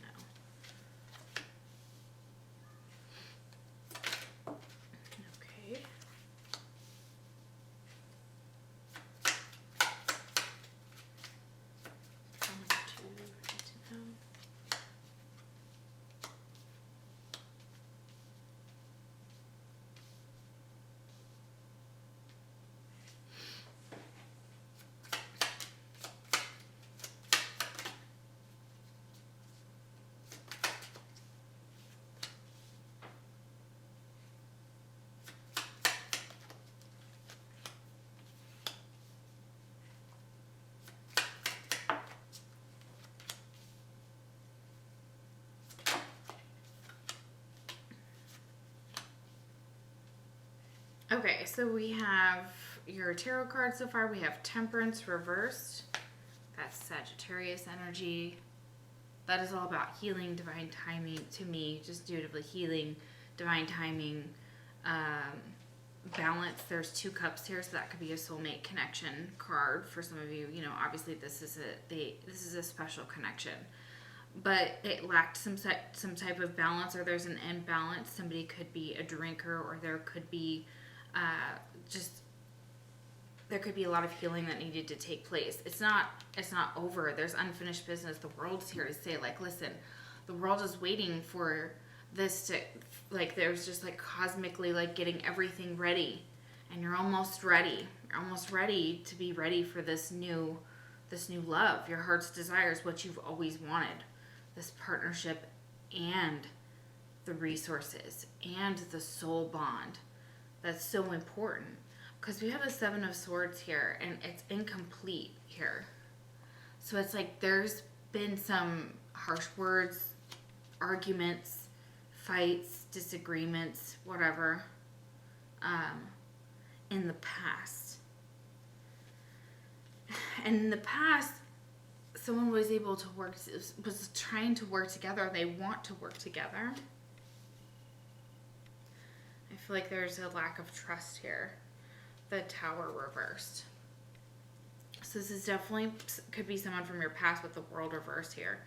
Okay, so we have your tarot cards so far. We have Temperance reversed. That's Sagittarius energy. That is all about healing, divine timing to me, just intuitively healing, divine timing, balance. There's 2 cups here, so that could be a soulmate connection card for some of you. You know, obviously this is a special connection, but it lacked some type of balance, or there's an imbalance. Somebody could be a drinker, or there could be there could be a lot of healing that needed to take place. It's not over. There's unfinished business. The world's here to say, like, listen, the world is waiting for this to, like, there's just like cosmically like getting everything ready, and you're almost ready. You're almost ready to be ready for this new love. Your heart's desires, what you've always wanted, this partnership and the resources and the soul bond. That's so important, because we have the 7 of Swords here, and it's incomplete here. So it's like there's been some harsh words, arguments, fights, disagreements, whatever, in the past. And in the past, someone was able to was trying to work together. They want to work together. I feel like there's a lack of trust here. The Tower reversed. So this is definitely could be someone from your past with the World reversed here.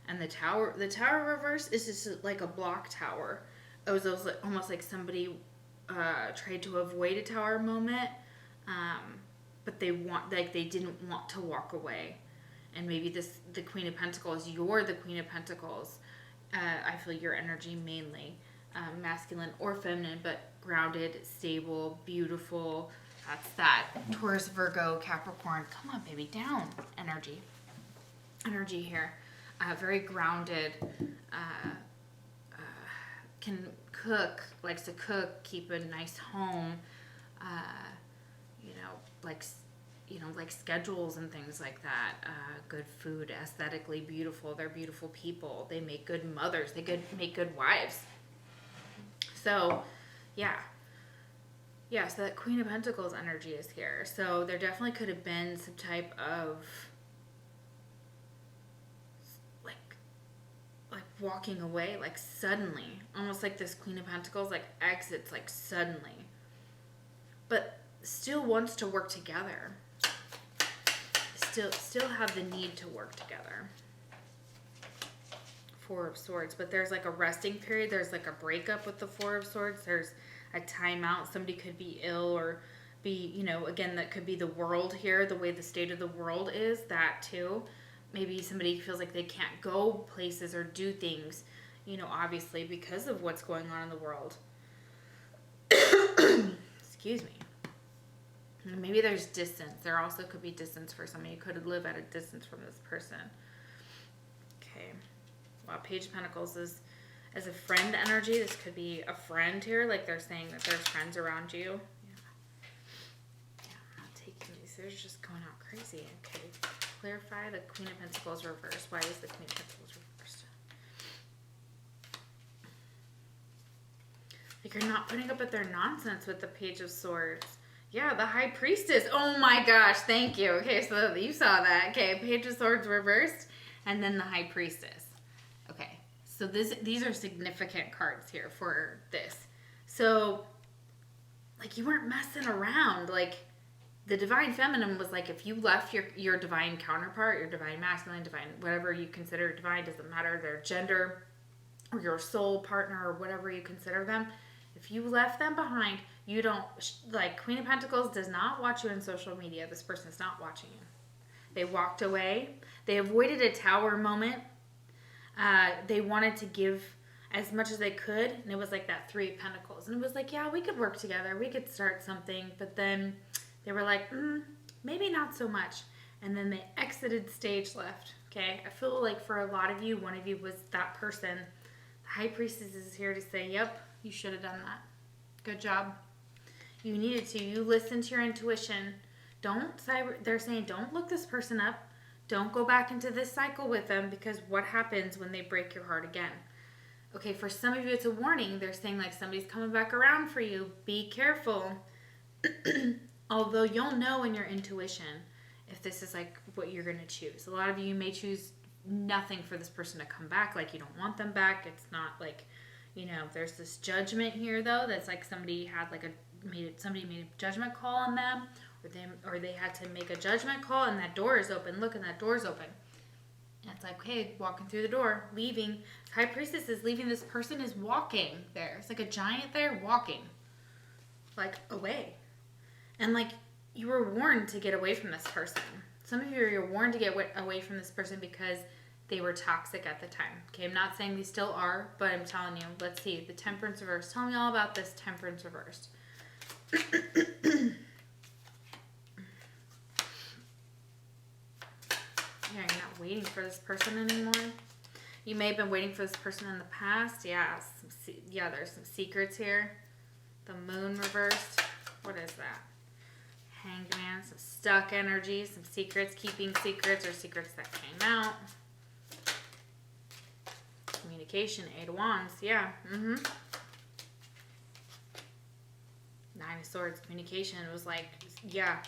And the Tower reverse is just like a block tower. It was almost like somebody tried to avoid a tower moment, but they didn't want to walk away. And maybe the Queen of Pentacles, you're the Queen of Pentacles. I feel your energy mainly. Masculine or feminine, but grounded, stable, beautiful. That's that Taurus, Virgo, Capricorn. Come on, baby, down energy here. Very grounded. Can cook, likes to cook, keep a nice home. Like schedules and things like that. Good food, aesthetically beautiful. They're beautiful people. They make good mothers. They make good wives. So, yeah, so that Queen of Pentacles energy is here. So there definitely could have been some type of like walking away, like suddenly, almost like this Queen of Pentacles like exits like suddenly, but still wants to work together. Still have the need to work together. 4 of Swords, but there's like a resting period. There's like a breakup with the 4 of Swords. There's a timeout. Somebody could be ill, or be, you know, again, that could be the world here, the way the state of the world is, that too. Maybe somebody feels like they can't go places or do things, you know, obviously because of what's going on in the world. Excuse me. Maybe there's distance. There also could be distance for somebody. You could live at a distance from this person. Okay. Wow, Page of Pentacles is as a friend energy. This could be a friend here. Like they're saying that there's friends around you. Yeah, I'm not taking these. They're just going out crazy. Okay. Clarify the Queen of Pentacles reversed. Why is the Queen of Pentacles reversed? Like you're not putting up with their nonsense with the Page of Swords. Yeah, the High Priestess. Oh my gosh, thank you. Okay, so you saw that. Okay, Page of Swords reversed, and then the High Priestess. Okay, so these are significant cards here for this. So, like, you weren't messing around. Like, the Divine Feminine was like, if you left your divine counterpart, your divine masculine, divine, whatever you consider divine, doesn't matter their gender, or your soul partner, or whatever you consider them, if you left them behind, you don't, like, Queen of Pentacles does not watch you on social media. This person is not watching you. They walked away. They avoided a tower moment. They wanted to give as much as they could. And it was like that Three of Pentacles. And it was like, yeah, we could work together. We could start something. But then they were like, maybe not so much. And then they exited stage left. Okay. I feel like for a lot of you, one of you was that person. The High Priestess is here to say, yep, you should have done that. Good job. You needed to. You listened to your intuition. They're saying, don't look this person up. Don't go back into this cycle with them, because what happens when they break your heart again? Okay, for some of you, it's a warning. They're saying, like, somebody's coming back around for you. Be careful. Although you'll know in your intuition if this is, like, what you're going to choose. A lot of you may choose nothing for this person to come back. Like, you don't want them back. It's not like, you know, there's this judgment here, though, that's like somebody had like somebody made a judgment call on them, or they had to make a judgment call, and that door is open. Look, and that door's open. And it's like, okay, walking through the door, leaving. High Priestess is leaving. This person is walking there. It's like a giant there walking, like, away. And like, you were warned to get away from this person. Some of you are warned to get away from this person because they were toxic at the time. Okay, I'm not saying they still are, but I'm telling you. Let's see. The Temperance reversed. Tell me all about this Temperance reversed. Yeah, you're not waiting for this person anymore. You may have been waiting for this person in the past. Yeah, there's some secrets here. The Moon reversed. What is that? Hanged Man. Some stuck energy. Some secrets. Keeping secrets, or secrets that came out. Communication. Eight of Wands. Yeah. Nine of Swords. Communication. It was like, yeah.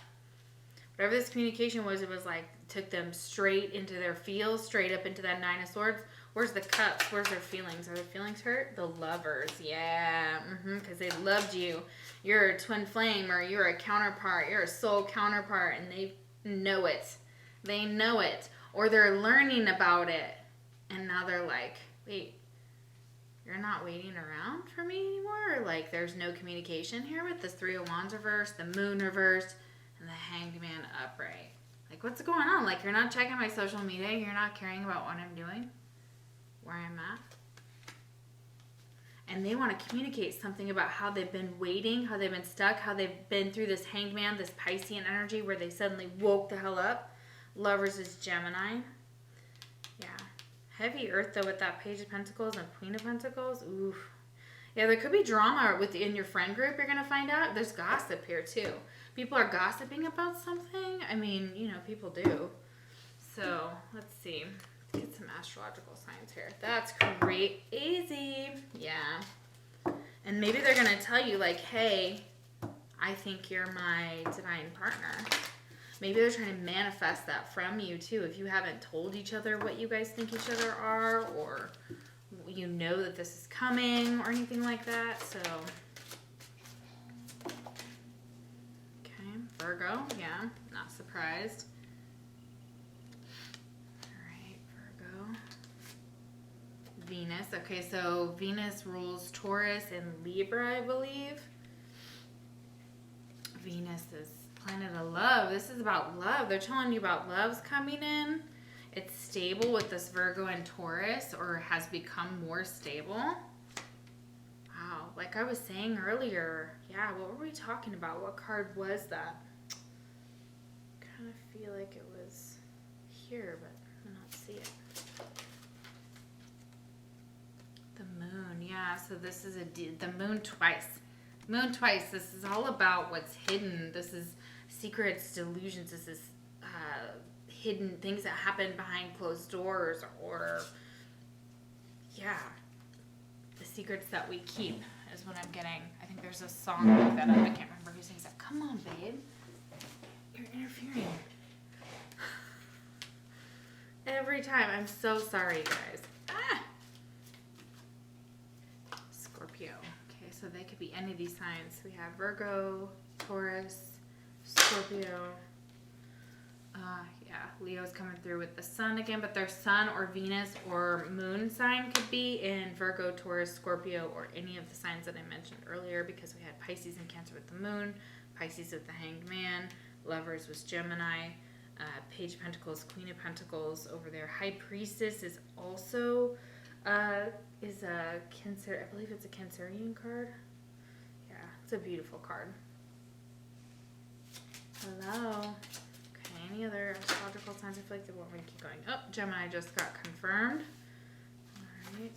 Whatever this communication was, it was like, took them straight into their feels, straight up into that Nine of Swords. Where's the Cups? Where's their feelings? Are their feelings hurt? The Lovers. Yeah. Because they loved you. You're a twin flame, or you're a counterpart. You're a soul counterpart, and they know it. They know it. Or they're learning about it. And now they're like, wait, you're not waiting around for me anymore? Or like, there's no communication here with this Three of Wands reversed, the Moon reversed, and the Hanged Man upright. Like, what's going on? Like, you're not checking my social media. You're not caring about what I'm doing, where I'm at. And they want to communicate something about how they've been waiting, how they've been stuck, how they've been through this Hanged Man, this Piscean energy where they suddenly woke the hell up. Lovers is Gemini. Yeah. Heavy Earth, though, with that Page of Pentacles and Queen of Pentacles. Oof. Yeah, there could be drama within your friend group, you're going to find out. There's gossip here, too. People are gossiping about something. I mean, you know, people do. So, let's see. Let's get some astrological signs here. That's crazy. Yeah. And maybe they're going to tell you, like, hey, I think you're my divine partner. Maybe they're trying to manifest that from you, too. If you haven't told each other what you guys think each other are, or you know that this is coming, or anything like that. So, okay, Virgo, yeah, not surprised. All right, Virgo. Venus, okay, so Venus rules Taurus and Libra, I believe. Venus is planet of love. This is about love. They're telling you about love's coming in. It's stable with this Virgo and Taurus, or has become more stable. Wow, like I was saying earlier, yeah, what were we talking about? What card was that? Kind of feel like it was here, but I don't see it. The moon, yeah, so this is the moon twice. Moon twice, this is all about what's hidden. This is secrets, delusions, this is hidden things that happen behind closed doors, or yeah, the secrets that we keep is what I'm getting. I think there's a song like that. I can't remember who sings that. Come on, babe. You're interfering. Every time. I'm so sorry, guys. Ah! Scorpio. Okay, so they could be any of these signs. We have Virgo, Taurus, Scorpio. Yeah, Leo's coming through with the sun again, but their sun or Venus or moon sign could be in Virgo, Taurus, Scorpio, or any of the signs that I mentioned earlier, because we had Pisces and Cancer with the moon, Pisces with the Hanged Man, Lovers was Gemini, Page of Pentacles, Queen of Pentacles over there. High Priestess is also is a Cancer, I believe it's a Cancerian card. Yeah, it's a beautiful card. Hello. Any other astrological signs? I feel like they want me to keep going. Oh, Gemini just got confirmed. All right.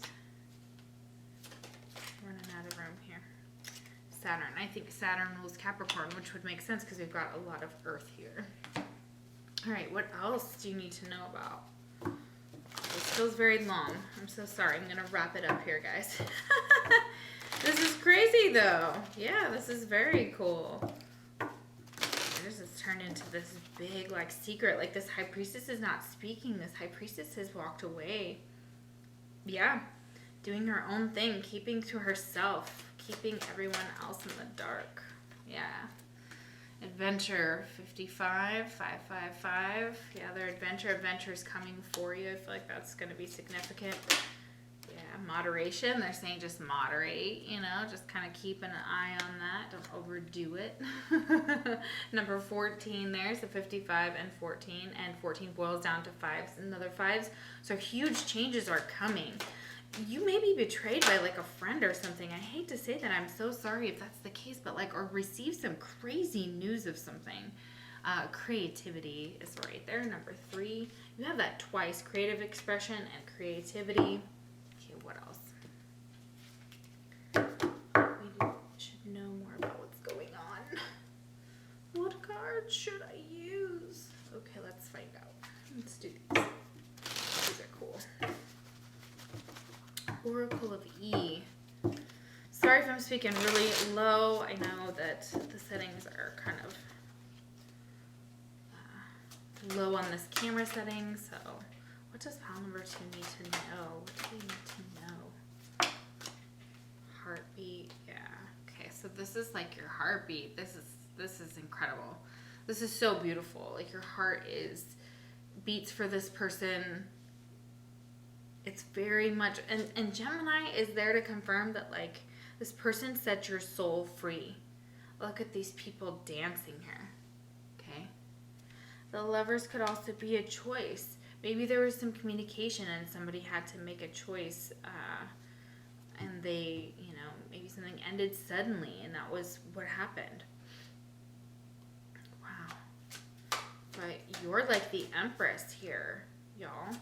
Running out of room here. Saturn. I think Saturn rules Capricorn, which would make sense because we've got a lot of Earth here. All right, what else do you need to know about? This feels very long. I'm so sorry. I'm going to wrap it up here, guys. This is crazy, though. Yeah, this is very cool. This has turned into this big, like, secret. Like, this High Priestess is not speaking. This High Priestess has walked away. Yeah. Doing her own thing. Keeping to herself. Keeping everyone else in the dark. Yeah. Adventure 55, 555. Yeah, their adventure is coming for you. I feel like that's going to be significant. Yeah, moderation. They're saying just moderate, you know, just kind of keep an eye on that. Don't overdo it. Number 14 there's the 55 and 14. And 14 boils down to fives and another fives. So huge changes are coming. You may be betrayed by like a friend or something. I hate to say that. I'm so sorry if that's the case, but like, or receive some crazy news of something. Creativity is right there. Number 3. You have that twice. Creative expression and creativity. Okay, what else? We should know more about what's going on. What cards should I use? Okay, let's find out. Let's do these. These are cool. Oracle of E. Sorry if I'm speaking really low. I know that the settings are kind of low on this camera setting. So what does pile number 2 need to know? What do we need to know? Heartbeat. Yeah. Okay, so this is like your heartbeat. This is incredible. This is so beautiful. Like your heart beats for this person. It's very much, and Gemini is there to confirm that, like, this person set your soul free. Look at these people dancing here, okay? The Lovers could also be a choice. Maybe there was some communication and somebody had to make a choice, and they, you know, maybe something ended suddenly, and that was what happened. Wow. But you're like the Empress here, y'all.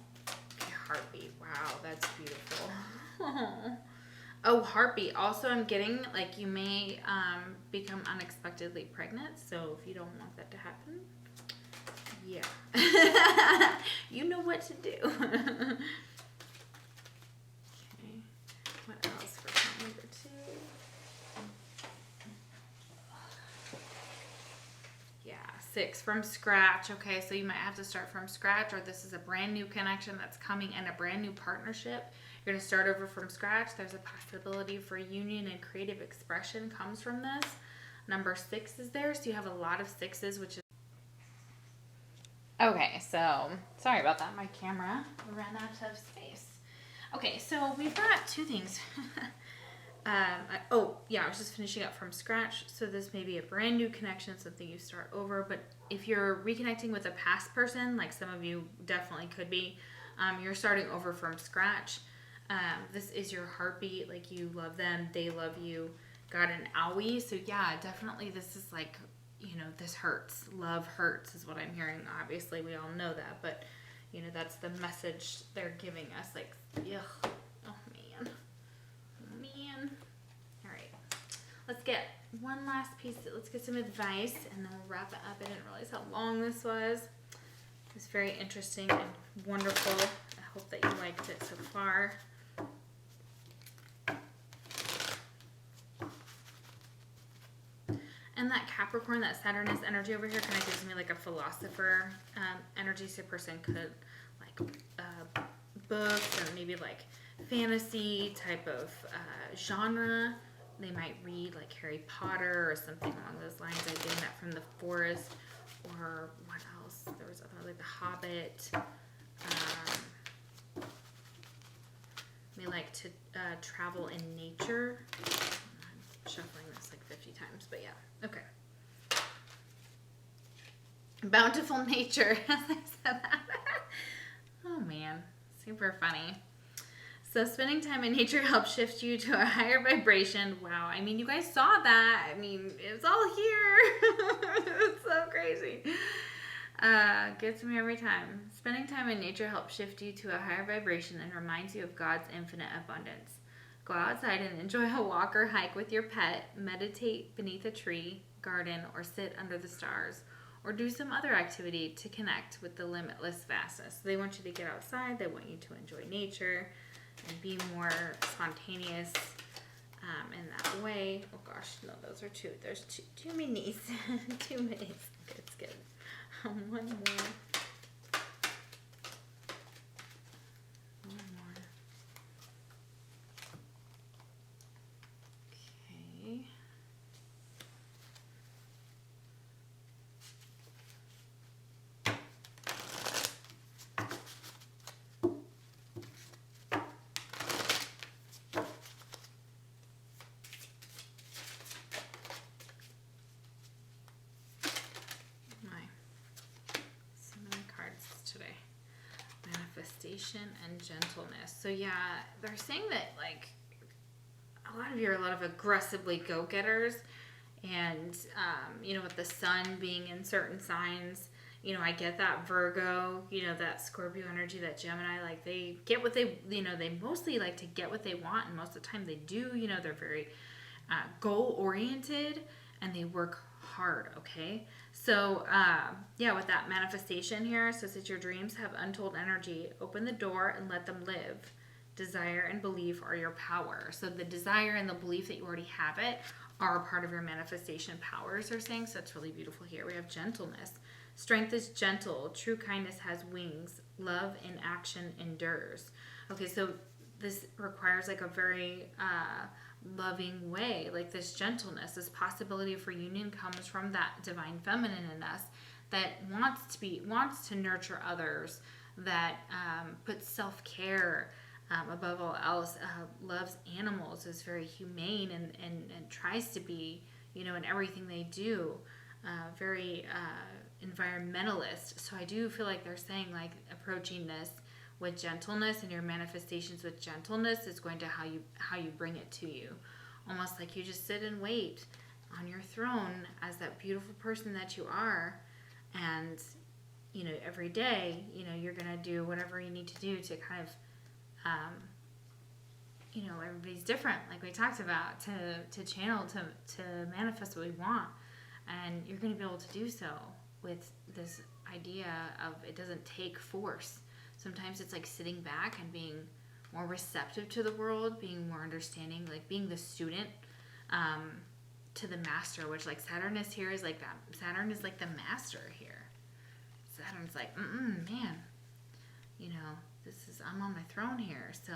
Heartbeat. Wow, that's beautiful. Oh, heartbeat. Also, I'm getting, like, you may become unexpectedly pregnant. So if you don't want that to happen, yeah. You know what to do. Okay. What else for time number 2? Yeah, 6 from scratch. Okay, so you might have to start from scratch, or this is a brand new connection that's coming and a brand new partnership. You're going to start over from scratch. There's a possibility for union and creative expression comes from this. Number 6 is there, so you have a lot of 6s, which is... Okay, so sorry about that. My camera ran out of space. Okay, so we've got 2 things. I was just finishing up from scratch. So this may be a brand new connection, something you start over. But if you're reconnecting with a past person, like some of you definitely could be, you're starting over from scratch. This is your heartbeat. Like, you love them, they love you. Got an owie. So yeah, definitely this is like, this hurts. Love hurts is what I'm hearing. Obviously, we all know that. But, that's the message they're giving us. Like, ugh. Oh, man. All right, let's get one last piece. Let's get some advice, and then we'll wrap it up. I didn't realize how long this was. It's very interesting and wonderful. I hope that you liked it so far. And that Capricorn, that Saturnus energy over here kind of gives me like a philosopher energy. So a person could like books and maybe like fantasy type of genre. They might read like Harry Potter or something along those lines. I'm getting that from The Forest, or what else? There was other like The Hobbit. They like to travel in nature. I'm shuffling this like 50 times, but yeah. Okay. Bountiful nature, as I said that. Oh man, super funny. So spending time in nature helps shift you to a higher vibration. Wow, I mean, you guys saw that. I mean, it's all here. It's so crazy. Gets me every time. Spending time in nature helps shift you to a higher vibration and reminds you of God's infinite abundance. Go outside and enjoy a walk or hike with your pet. Meditate beneath a tree, garden, or sit under the stars. Or do some other activity to connect with the limitless vastness. They want you to get outside. They want you to enjoy nature and be more spontaneous in that way. Oh gosh, no, those are two. There's too many. Too many. It's good. One more. Okay. Manifestation and gentleness. So yeah, they're saying that like a lot of you are a lot of aggressively go-getters, and with the sun being in certain signs, I get that Virgo, that Scorpio energy, that Gemini, like they get what they they mostly like to get what they want, and most of the time they do. They're very goal-oriented and they work hard. Okay, so with that manifestation here, so since your dreams have untold energy, open the door and let them live. Desire and belief are your power. So the desire and the belief that you already have it are a part of your manifestation powers, they're saying. So it's really beautiful here. We have gentleness. Strength is gentle. True kindness has wings. Love in action endures. Okay, so this requires like a very loving way, like this gentleness, this possibility for union comes from that divine feminine in us that wants to nurture others, that puts self-care above all else, loves animals, is very humane, and tries to be, in everything they do, very environmentalist. So I do feel like they're saying like approaching this with gentleness, and your manifestations with gentleness is going to how you bring it to you. Almost like you just sit and wait on your throne as that beautiful person that you are, and every day you're gonna do whatever you need to do to kind of everybody's different, like we talked about, to channel to manifest what we want, and you're gonna be able to do so with this idea of it doesn't take force. Sometimes it's like sitting back and being more receptive to the world, being more understanding, like being the student to the master, which like Saturn is here is like that. Saturn is like the master here. Saturn's like, man, I'm on my throne here. So,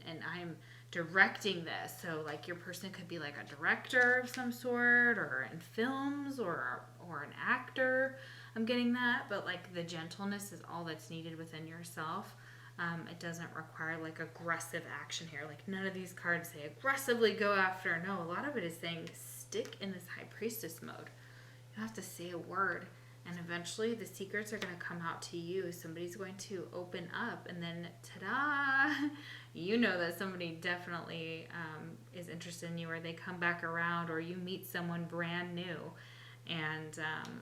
and I'm directing this. So like your person could be like a director of some sort, or in films, or an actor. I'm getting that, but like the gentleness is all that's needed within yourself. It doesn't require like aggressive action here. Like none of these cards say aggressively go after. No, a lot of it is saying stick in this high priestess mode. You don't have to say a word. And eventually the secrets are going to come out to you. Somebody's going to open up and then ta-da! You know that somebody definitely is interested in you, or they come back around, or you meet someone brand new. And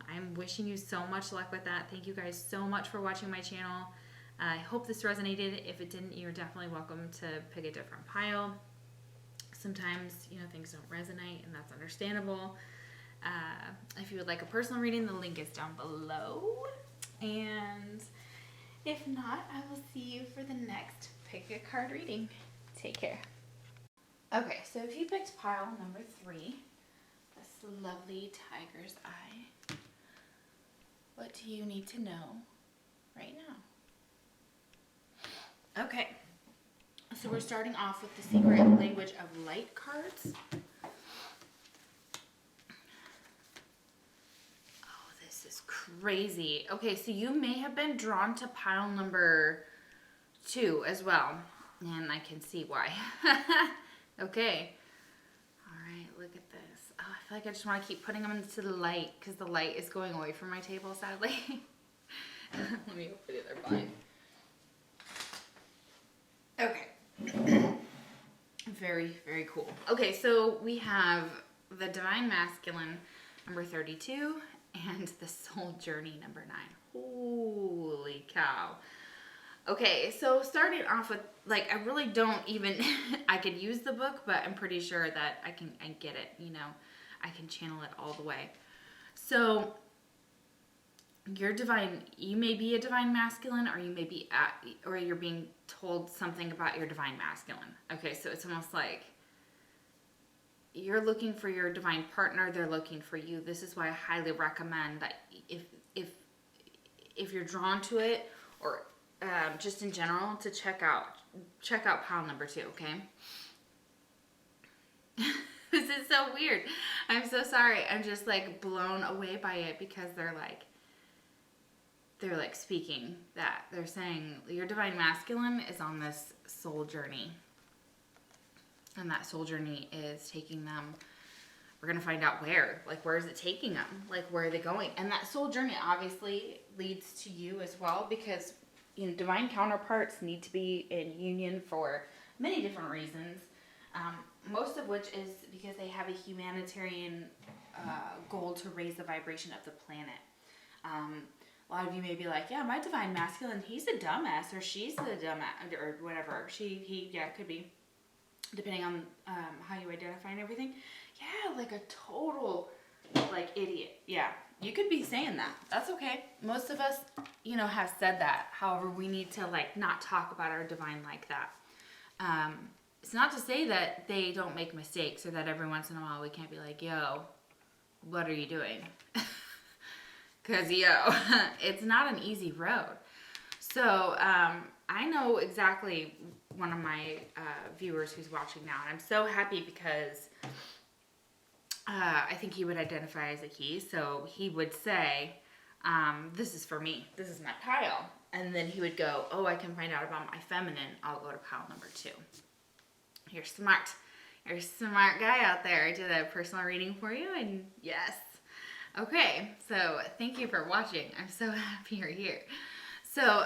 I'm wishing you so much luck with that. Thank you guys so much for watching my channel. I hope this resonated. If it didn't, you're definitely welcome to pick a different pile. Sometimes, you know, things don't resonate, and that's understandable. If you would like a personal reading, the link is down below. And if not, I will see you for the next pick a card reading. Take care. Okay, so if you picked pile number 3, this lovely tiger's eye, what do you need to know right now? Okay, so we're starting off with the Secret Language of Light cards. Oh, this is crazy. Okay, so you may have been drawn to pile number 2 as well, and I can see why. Okay. All right, look at this. Oh, I feel like I just want to keep putting them into the light because the light is going away from my table, sadly. Let me open the other blind. Okay. Very, very cool. Okay, so we have the Divine Masculine, number 32, and the Soul Journey, number 9. Holy cow. Okay, so starting off with, like, I really don't even, I could use the book, but I'm pretty sure that I get it, you know, I can channel it all the way. So, your divine, you may be a divine masculine, or you may be or you're being told something about your divine masculine. Okay, so it's almost like you're looking for your divine partner, they're looking for you. This is why I highly recommend that if you're drawn to it, or just in general, to check out pile number 2, okay? This is so weird. I'm so sorry. I'm just like blown away by it because they're like speaking that. They're saying your divine masculine is on this soul journey. And that soul journey is taking them, we're going to find out where. Like, where is it taking them? Like, where are they going? And that soul journey obviously leads to you as well, because, you know, divine counterparts need to be in union for many different reasons. Most of which is because they have a humanitarian goal to raise the vibration of the planet. A lot of you may be like, yeah, my divine masculine, he's a dumbass, or she's the dumbass, or whatever. He, yeah, could be, depending on how you identify and everything. Yeah, like a total, like, idiot. Yeah, you could be saying that. That's okay. Most of us, you know, have said that. However, we need to, like, not talk about our divine like that. It's not to say that they don't make mistakes, or that every once in a while we can't be like, yo, what are you doing? Because, yo, it's not an easy road. So, I know exactly one of my viewers who's watching now, and I'm so happy because I think he would identify as a he. So he would say, this is for me. This is my pile. And then he would go, oh, I can find out about my feminine. I'll go to pile number 2. You're smart. You're a smart guy out there. I did a personal reading for you, and yes. Okay, so thank you for watching. I'm so happy you're here. So,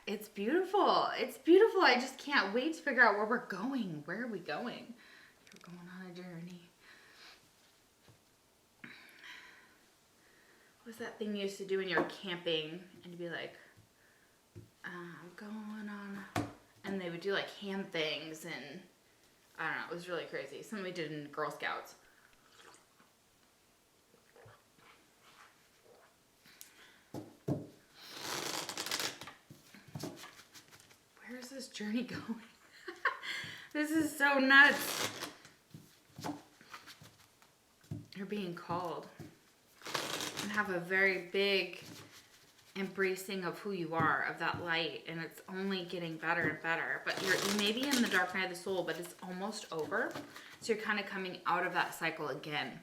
it's beautiful. It's beautiful. I just can't wait to figure out where we're going. Where are we going? We're going on a journey. What's that thing you used to do when you were camping? And you'd be like, I'm going on... And they would do like hand things, and I don't know, it was really crazy. Something we did in Girl Scouts. Where is this journey going? This is so nuts. You're being called. And have a very big embracing of who you are, of that light, and it's only getting better and better. But you may be in the dark night of the soul, but it's almost over. So you're kind of coming out of that cycle again.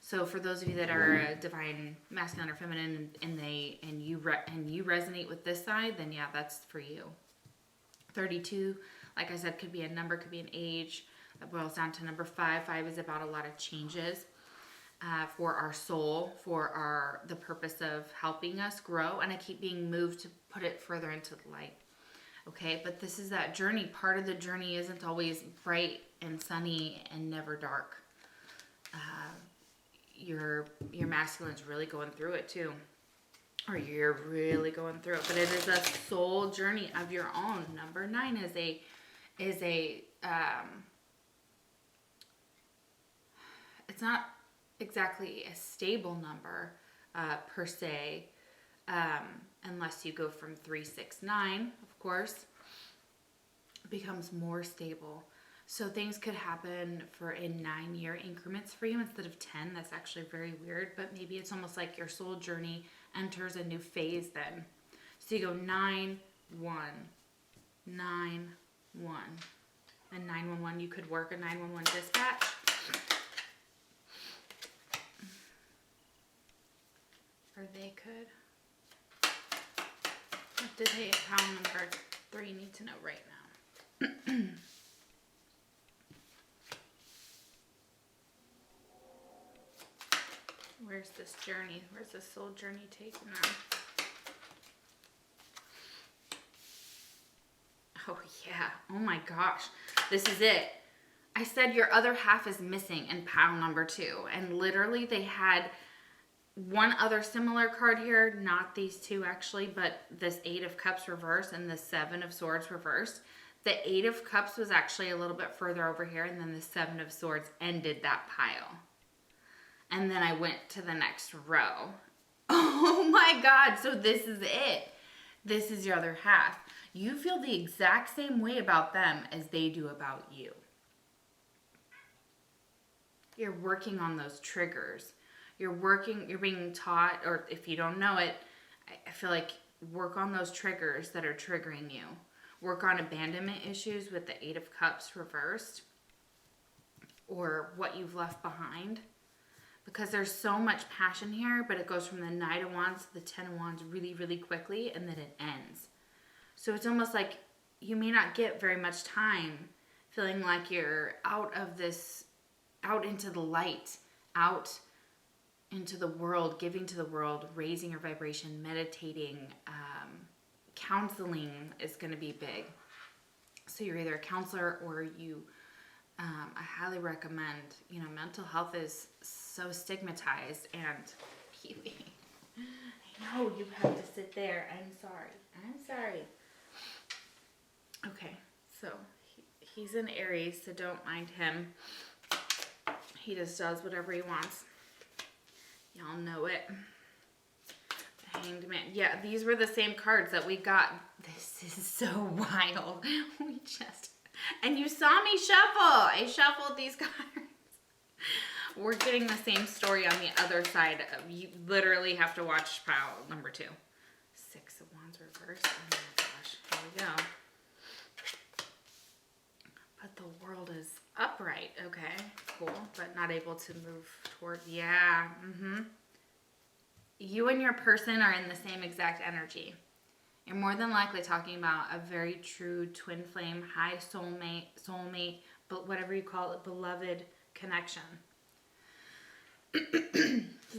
So for those of you that are a divine masculine or feminine, and you resonate with this side, then yeah, that's for you. 32, like I said, could be a number, could be an age. That boils down to number 5. 5 is about a lot of changes for our soul, for the purpose of helping us grow. And I keep being moved to put it further into the light. Okay, but this is that journey. Part of the journey isn't always bright and sunny and never dark. Your masculine's really going through it too. Or you're really going through it. But it is a soul journey of your own. Number 9 is a it's not exactly a stable number per se, unless you go from 3, 6, 9, of course. It becomes more stable. So things could happen in 9-year increments for you instead of 10. That's actually very weird, but maybe it's almost like your soul journey enters a new phase then. So you go 9, 1, 9, 1. And 911, you could work a 911 dispatch. Or they could. What did they, pound number 3 need to know right now? Where's this journey? Where's this soul journey taking them? Oh yeah, oh my gosh, this is it. I said your other half is missing in pile number 2, and literally they had one other similar card here, not these two actually, but this 8 of Cups reversed and the 7 of Swords reversed. The 8 of Cups was actually a little bit further over here, and then the 7 of Swords ended that pile. And then I went to the next row. Oh my God, so this is it. This is your other half. You feel the exact same way about them as they do about you. You're working on those triggers. You're being taught, or if you don't know it, I feel like work on those triggers that are triggering you. Work on abandonment issues with the 8 of Cups reversed, or what you've left behind. Because there's so much passion here, but it goes from the Knight of Wands to the 10 of Wands really, really quickly, and then it ends. So it's almost like you may not get very much time feeling like you're out into the light, out into the world, giving to the world, raising your vibration, meditating, counseling is going to be big. So you're either a counselor or you, I highly recommend, mental health is so stigmatized, and I know you have to sit there. I'm sorry. Okay, so he's in Aries, so don't mind him. He just does whatever he wants. Y'all know it. The Hanged Man. Yeah, these were the same cards that we got. This is so wild. And you saw me shuffle. I shuffled these cards. We're getting the same story on the other side. You literally have to watch pile number 2. 6 of Wands reversed. Oh my gosh. Here we go. But the world is upright. Okay, cool. But not able to move toward. Yeah. You and your person are in the same exact energy. You're more than likely talking about a very true twin flame, high soulmate, but whatever you call it, beloved connection. So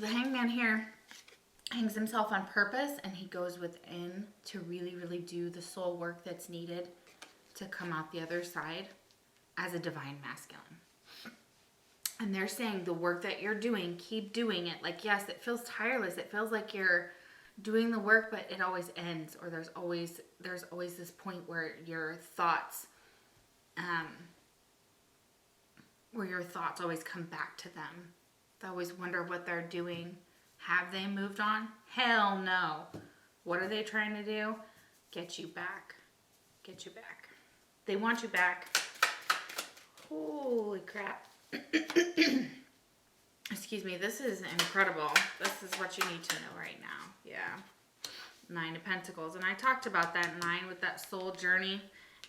the Hanged Man here hangs himself on purpose, and he goes within to really, really do the soul work that's needed to come out the other side as a divine masculine. And they're saying the work that you're doing, keep doing it. Like, yes, it feels tireless. It feels like you're doing the work, but it always ends, or there's always this point where your thoughts always come back to them. They always wonder what they're doing. Have they moved on? Hell no. What are they trying to do? Get you back. Get you back. They want you back. Holy crap. Excuse me, this is incredible. This is what you need to know right now. Yeah. 9 of Pentacles. And I talked about that 9 with that soul journey.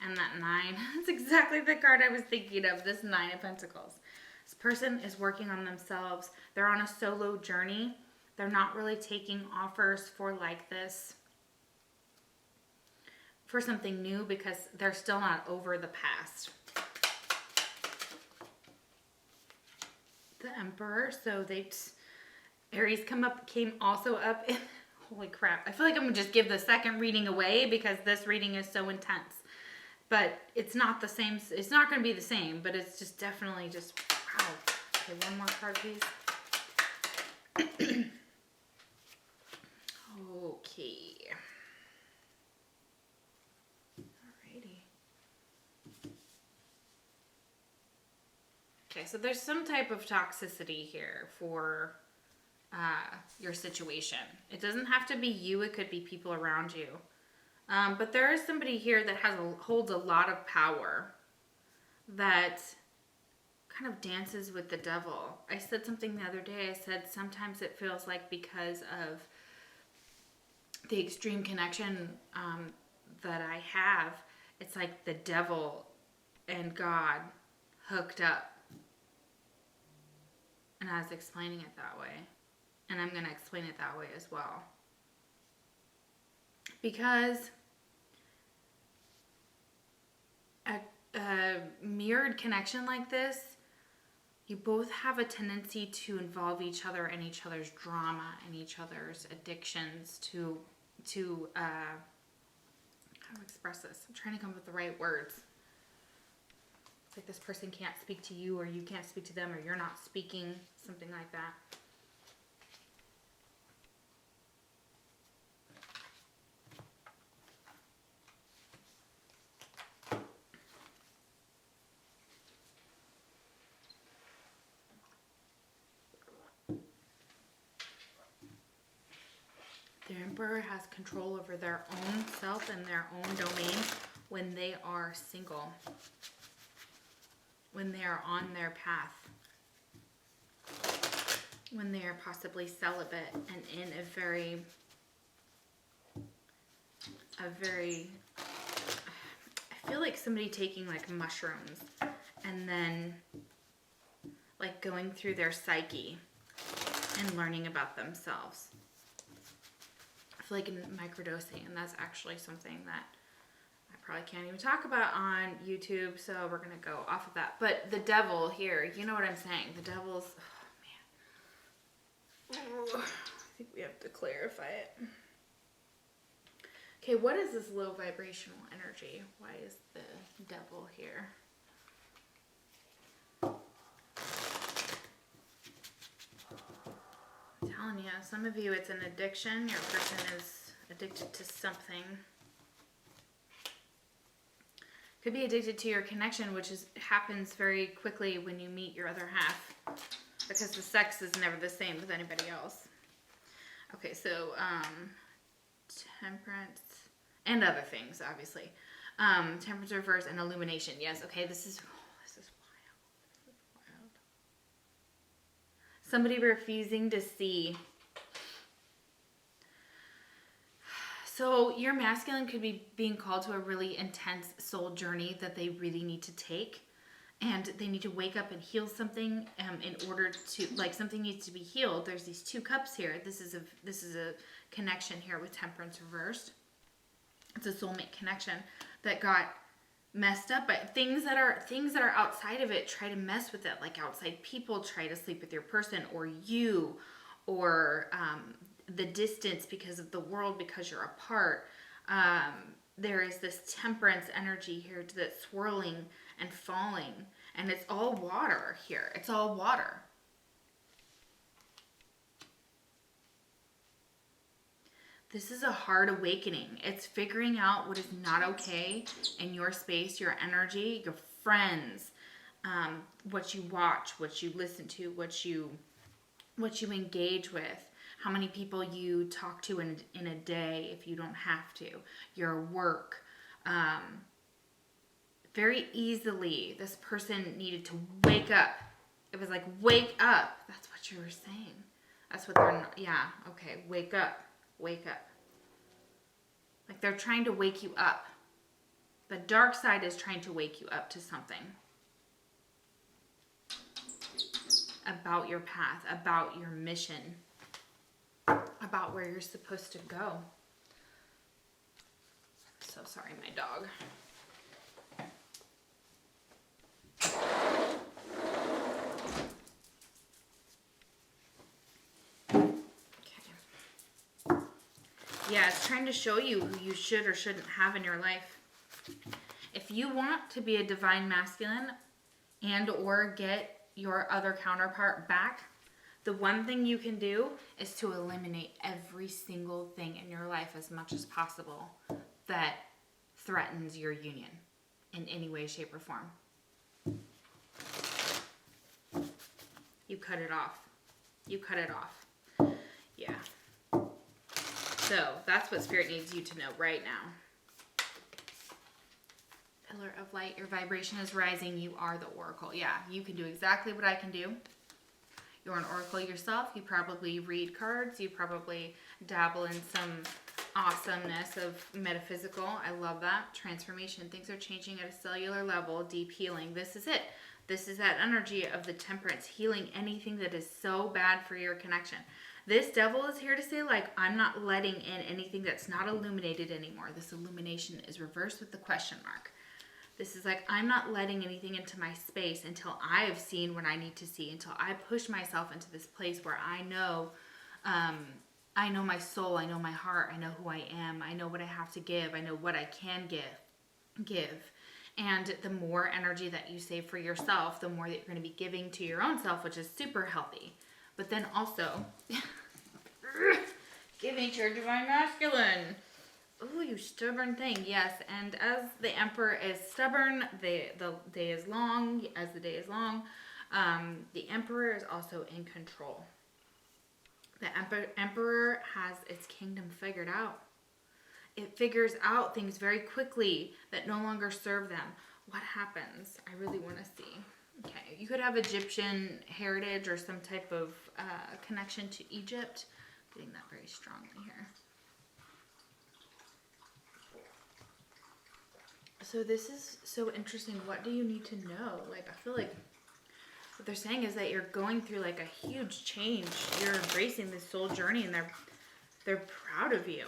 And that 9, that's exactly the card I was thinking of, this 9 of Pentacles. This person is working on themselves. They're on a solo journey. They're not really taking offers for like this, for something new, because they're still not over the past. The Emperor, so Aries came also up in, holy crap. I feel like I'm gonna just give the second reading away because this reading is so intense. But it's not the same, it's not gonna be the same, but it's just definitely just, wow. Okay, one more card, please. Okay. Alrighty. Okay, so there's some type of toxicity here for your situation. It doesn't have to be you, it could be people around you. But there is somebody here that holds a lot of power that kind of dances with the devil. I said something the other day. I said sometimes it feels like because of the extreme connection that I have, it's like the devil and God hooked up. And I was explaining it that way. And I'm going to explain it that way as well. Because a mirrored connection like this, you both have a tendency to involve each other in each other's drama and each other's addictions to how to express this. I'm trying to come up with the right words. It's like this person can't speak to you, or you can't speak to them, or you're not speaking, something like that. The Emperor has control over their own self and their own domain when they are single, when they are on their path, when they are possibly celibate and in a very, I feel like somebody taking like mushrooms and then like going through their psyche and learning about themselves. I feel like in microdosing, and that's actually something that I probably can't even talk about on YouTube, so we're going to go off of that. But the devil here, you know what I'm saying? The devil's, oh man. I think we have to clarify it. Okay, what is this low vibrational energy? Why is the devil here? I'm telling you, some of you it's an addiction. Your person is addicted to something. Could be addicted to your connection, which happens very quickly when you meet your other half, because the sex is never the same with anybody else. Okay, so temperance and other things, obviously. Temperance reverse and illumination. Yes, okay, this is wild. This is wild. Somebody refusing to see. So your masculine could be being called to a really intense soul journey that they really need to take. And they need to wake up and heal something in order to, like, something needs to be healed. There's these two cups here. This is a connection here with temperance reversed. It's a soulmate connection that got messed up, but things that are outside of it try to mess with it. Like outside people try to sleep with your person, or you, or the distance because of the world, because you're apart. There is this temperance energy here that's swirling and falling, and it's all water here. It's all water. This is a hard awakening. It's figuring out what is not okay in your space, your energy, your friends, what you watch, what you listen to, what you engage with, how many people you talk to in a day if you don't have to, your work. Very easily, this person needed to wake up. It was like, wake up. That's what you were saying. That's what they're, yeah, okay, wake up. Wake up. Like they're trying to wake you up. The dark side is trying to wake you up to something. about your path, about your mission, about where you're supposed to go. So sorry, my dog. Yeah, it's trying to show you who you should or shouldn't have in your life. If you want to be a divine masculine and or get your other counterpart back, the one thing you can do is to eliminate every single thing in your life as much as possible that threatens your union in any way, shape, or form. You cut it off. You cut it off. Yeah. So that's what Spirit needs you to know right now. Pillar of light, your vibration is rising. You are the oracle. Yeah, you can do exactly what I can do. You're an oracle yourself. You probably read cards. You probably dabble in some awesomeness of metaphysical. I love that. Transformation. Things are changing at a cellular level. Deep healing. This is it. This is that energy of the temperance. Healing anything that is so bad for your connection. This devil is here to say, like, I'm not letting in anything that's not illuminated anymore. This illumination is reversed with the question mark. This is like, I'm not letting anything into my space until I have seen what I need to see, until I push myself into this place where I know my soul, I know my heart, I know who I am, I know what I have to give, I know what I can give. And the more energy that you save for yourself, the more that you're going to be giving to your own self, which is super healthy. But then also, giving to your divine masculine. Oh, you stubborn thing. Yes, and as the Emperor is stubborn, the day is long. As the day is long, the Emperor is also in control. The Emperor has its kingdom figured out. It figures out things very quickly that no longer serve them. What happens? I really want to see. Okay, you could have Egyptian heritage or some type of connection to Egypt. Getting that very strongly here. So this is so interesting. What do you need to know? Like, I feel like what they're saying is that you're going through like a huge change. You're embracing this soul journey, and they're proud of you.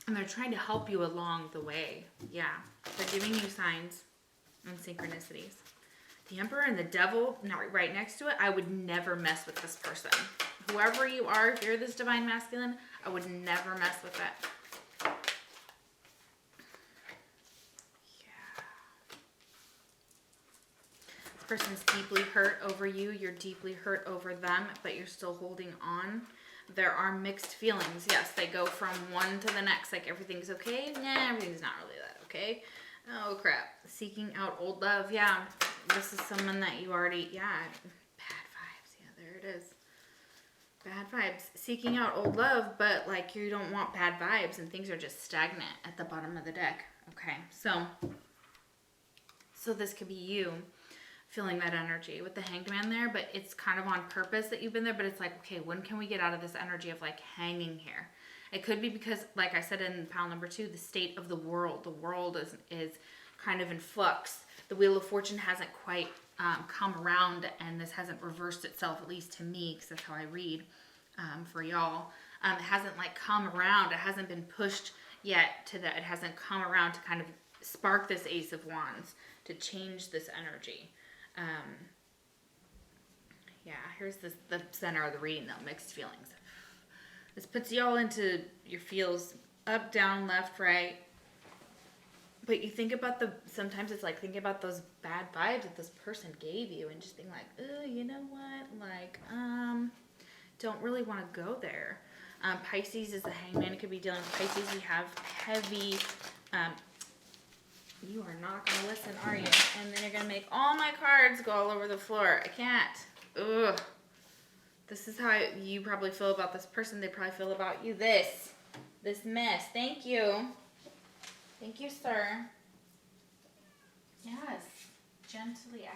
And they're trying to help you along the way. Yeah, they're giving you signs and synchronicities. The Emperor and the Devil, not right next to it, I would never mess with this person. Whoever you are, if you're this divine masculine, I would never mess with it. Yeah. This person's deeply hurt over you. You're deeply hurt over them, but you're still holding on. There are mixed feelings. Yes, they go from one to the next. Like, everything's okay. Nah, everything's not really that okay. Oh, crap. Seeking out old love. Yeah. This is someone that you already, yeah, bad vibes. Yeah, there it is. Bad vibes. Seeking out old love, but like you don't want bad vibes and things are just stagnant at the bottom of the deck. Okay, so this could be you feeling that energy with the Hanged Man there, but it's kind of on purpose that you've been there, but it's like, okay, when can we get out of this energy of like hanging here? It could be because, like I said in pile number 2, the state of the world is kind of in flux. The Wheel of Fortune hasn't quite come around, and this hasn't reversed itself, at least to me, because that's how I read for y'all. It hasn't like come around. It hasn't been pushed yet to that. It hasn't come around to kind of spark this Ace of Wands to change this energy. Yeah, here's the center of the reading though, mixed feelings. This puts y'all into your feels up, down, left, right. But you think about sometimes it's like thinking about those bad vibes that this person gave you and just being like, oh, you know what? Like, don't really want to go there. Pisces is the Hangman. It could be dealing with Pisces. You have heavy, you are not going to listen, are you? And then you're going to make all my cards go all over the floor. I can't. Ugh. This is how you probably feel about this person. They probably feel about you. This mess. Thank you. Thank you, sir. Yes. Gently.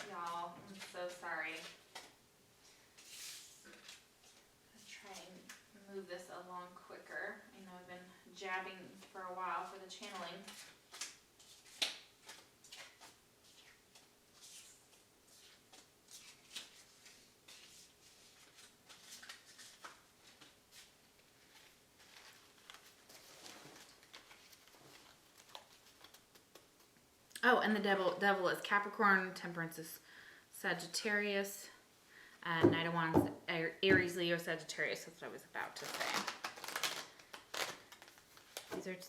Y'all, I'm so sorry. Let's try and move this along quicker. I know I've been jabbing for a while for the channeling. Oh, and the devil is Capricorn, Temperance is Sagittarius, Knight of Wands, Aries, Leo, Sagittarius. That's what I was about to say.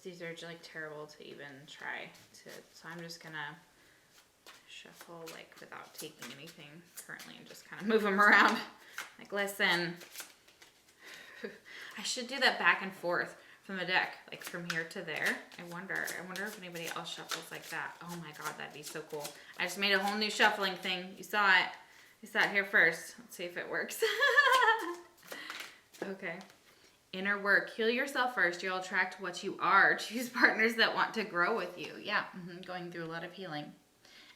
These are like terrible to even try to. So I'm just gonna shuffle like without taking anything currently and just kind of move them around. Like, listen, I should do that back and forth from the deck, like from here to there. I wonder if anybody else shuffles like that. Oh my God, that'd be so cool. I just made a whole new shuffling thing. You saw it. You saw it here first. Let's see if it works. Okay. Inner work. Heal yourself first. You'll attract what you are. Choose partners that want to grow with you. Yeah, going through a lot of healing.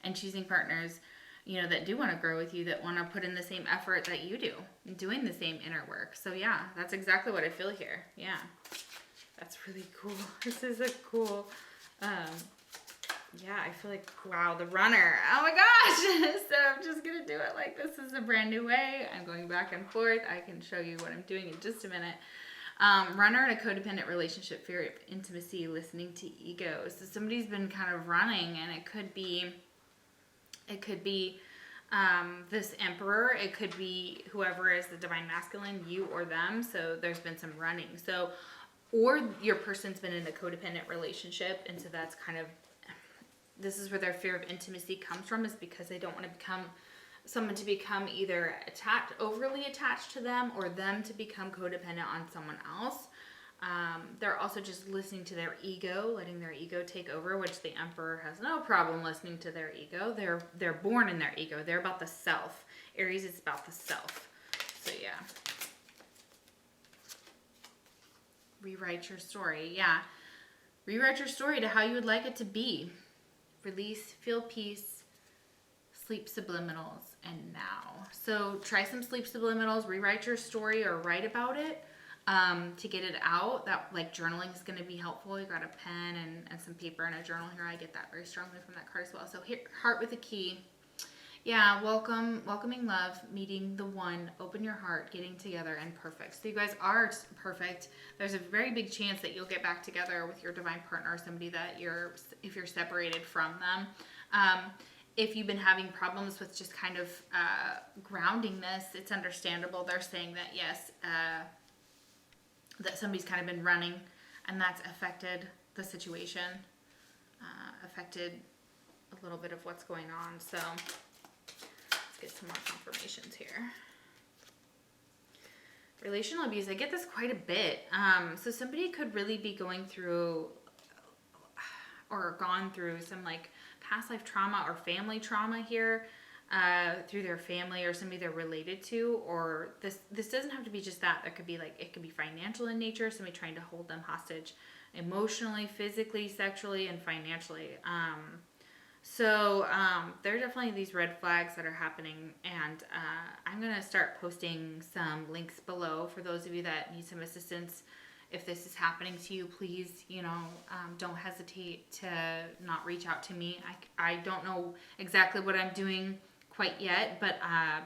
And choosing partners, you know, that do want to grow with you, that want to put in the same effort that you do, doing the same inner work. So yeah, that's exactly what I feel here. Yeah, that's really cool. This is a cool, yeah, I feel like, wow, the runner. Oh my gosh. So I'm just going to do it like this is a brand new way. I'm going back and forth. I can show you what I'm doing in just a minute. Runner in a codependent relationship, fear of intimacy, listening to ego. So somebody's been kind of running, and it could be this emperor. It could be whoever is the divine masculine, you or them. So there's been some running. So, or your person's been in a codependent relationship, and so that's kind of, this is where their fear of intimacy comes from, is because they don't want to become someone to become either overly attached to them, or them to become codependent on someone else. They're also just listening to their ego, letting their ego take over, which the Emperor has no problem listening to their ego. They're born in their ego. They're about the self. Aries is about the self. So yeah. Rewrite your story. Yeah. Rewrite your story to how you would like it to be. Release, feel peace, sleep subliminals, and now. So try some sleep subliminals, rewrite your story or write about it. To get it out. That, like, journaling is going to be helpful. You got a pen and some paper and a journal here. I get that very strongly from that card as well. So here, heart with a key. Yeah, welcoming love, meeting the one, open your heart, getting together, and perfect. So you guys are perfect. There's a very big chance that you'll get back together with your divine partner, or somebody that if you're separated from them. If you've been having problems with just kind of grounding this, it's understandable. They're saying that, yes, that somebody's kind of been running, and that's affected the situation, affected a little bit of what's going on. So let's get some more confirmations here. Relational abuse, I get this quite a bit. So somebody could really be going through or gone through some like past life trauma or family trauma here, through their family or somebody they're related to. Or this doesn't have to be just that. There could be, like, it could be financial in nature, somebody trying to hold them hostage emotionally, physically, sexually, and financially. So there are definitely these red flags that are happening, and I'm going to start posting some links below for those of you that need some assistance. If this is happening to you, please, don't hesitate to not reach out to me. I don't know exactly what I'm doing quite yet, but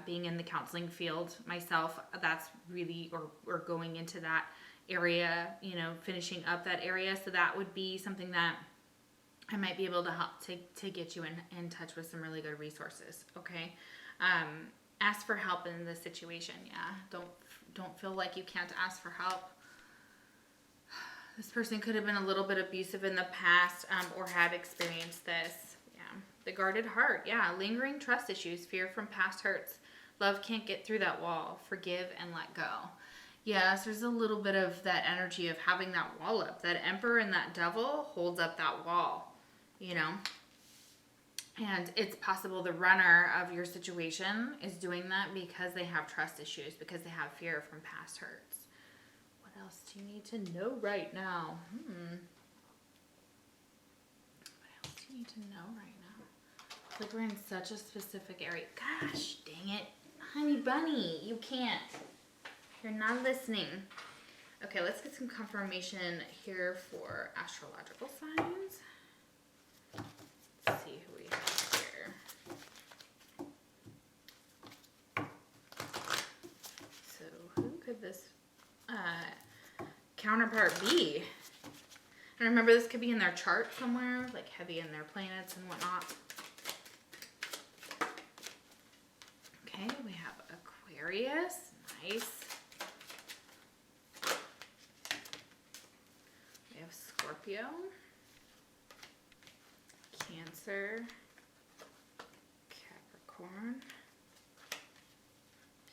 being in the counseling field myself, that's really, or going into that area, finishing up that area. So that would be something that I might be able to help to get you in touch with some really good resources. Okay. Ask for help in this situation. Yeah. Don't feel like you can't ask for help. This person could have been a little bit abusive in the past, or had experienced this. Yeah. The guarded heart. Yeah. Lingering trust issues, fear from past hurts. Love can't get through that wall. Forgive and let go. Yes, there's a little bit of that energy of having that wall up. That Emperor and that Devil holds up that wall, And it's possible the runner of your situation is doing that because they have trust issues, because they have fear from past hurts. What else do you need to know right now? What else do you need to know right now? It's like we're in such a specific area. Gosh, dang it. Honey bunny, you can't. You're not listening. Okay, let's get some confirmation here for astrological signs. Let's see who we have here. So who could this counterpart be? And remember, this could be in their chart somewhere, like heavy in their planets and whatnot. Okay, we have Aquarius. Nice. We have Scorpio. Cancer. Capricorn.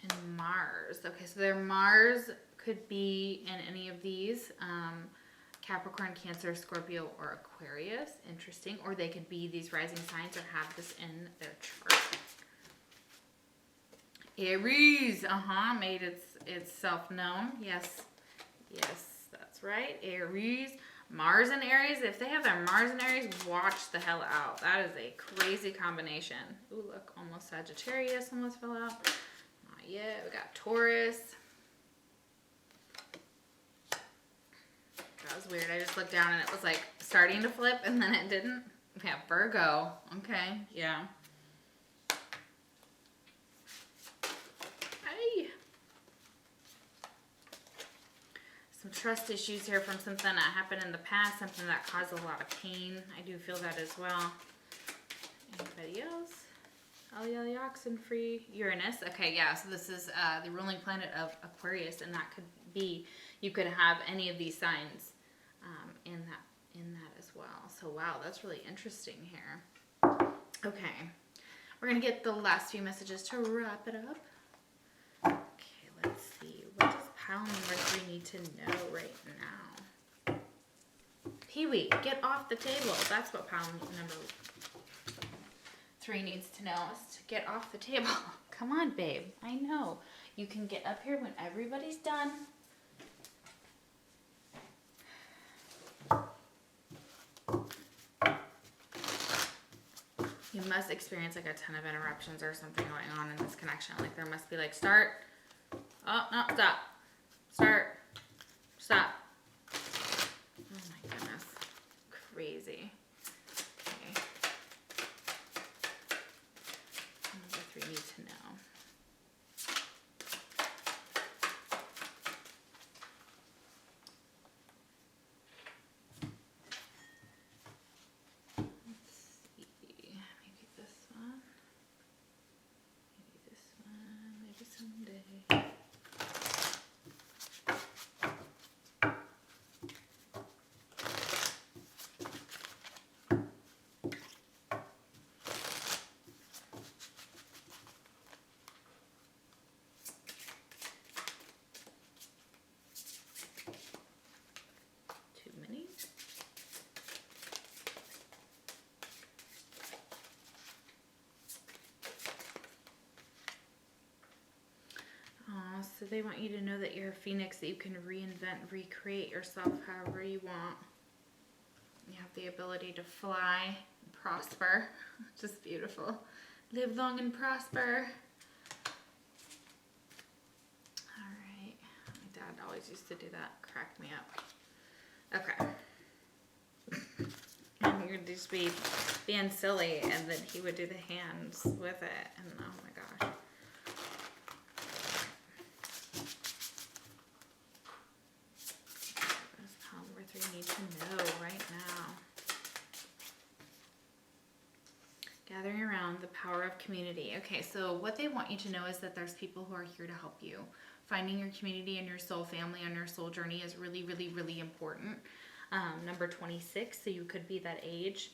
And Mars. Okay, so their Mars could be in any of these. Capricorn, Cancer, Scorpio, or Aquarius. Interesting. Or they could be these rising signs or have this in their chart. Aries, made itself known. Yes, that's right. Aries, Mars and Aries. If they have their Mars and Aries, watch the hell out. That is a crazy combination. Ooh, look, almost Sagittarius almost fell out. Not yet. We got Taurus. That was weird. I just looked down and it was like starting to flip and then it didn't. We have Virgo. Okay, yeah. Hey. Some trust issues here from something that happened in the past, something that caused a lot of pain. I do feel that as well. Anybody else? Aliyah Oxenfree. Uranus. Okay, yeah, so this is the ruling planet of Aquarius, and that could be, you could have any of these signs in that as well. So wow, that's really interesting here. Okay, we're gonna get the last few messages to wrap it up. Okay, let's see. What does pile number 3 need to know right now? Pee-wee, get off the table. That's what pile number 3 needs to know, is to get off the table. Come on, babe. I know. You can get up here when everybody's done. You must experience like a ton of interruptions or something going on in this connection. Like there must be like start. Oh, no, stop. Start. Stop. Oh my goodness. Crazy. Okay. Number 3 need to know. So they want you to know that you're a phoenix, that you can reinvent, recreate yourself however you want. You have the ability to fly and prosper. Just beautiful. Live long and prosper. All right. My dad always used to do that. Crack me up. Okay. And you'd just be being silly, and then he would do the hands with it. And oh my gosh. Need to know right now. Gathering around the power of community. Okay, so what they want you to know is that there's people who are here to help you. Finding your community and your soul family on your soul journey is really, really, really important. Number 26, so you could be that age.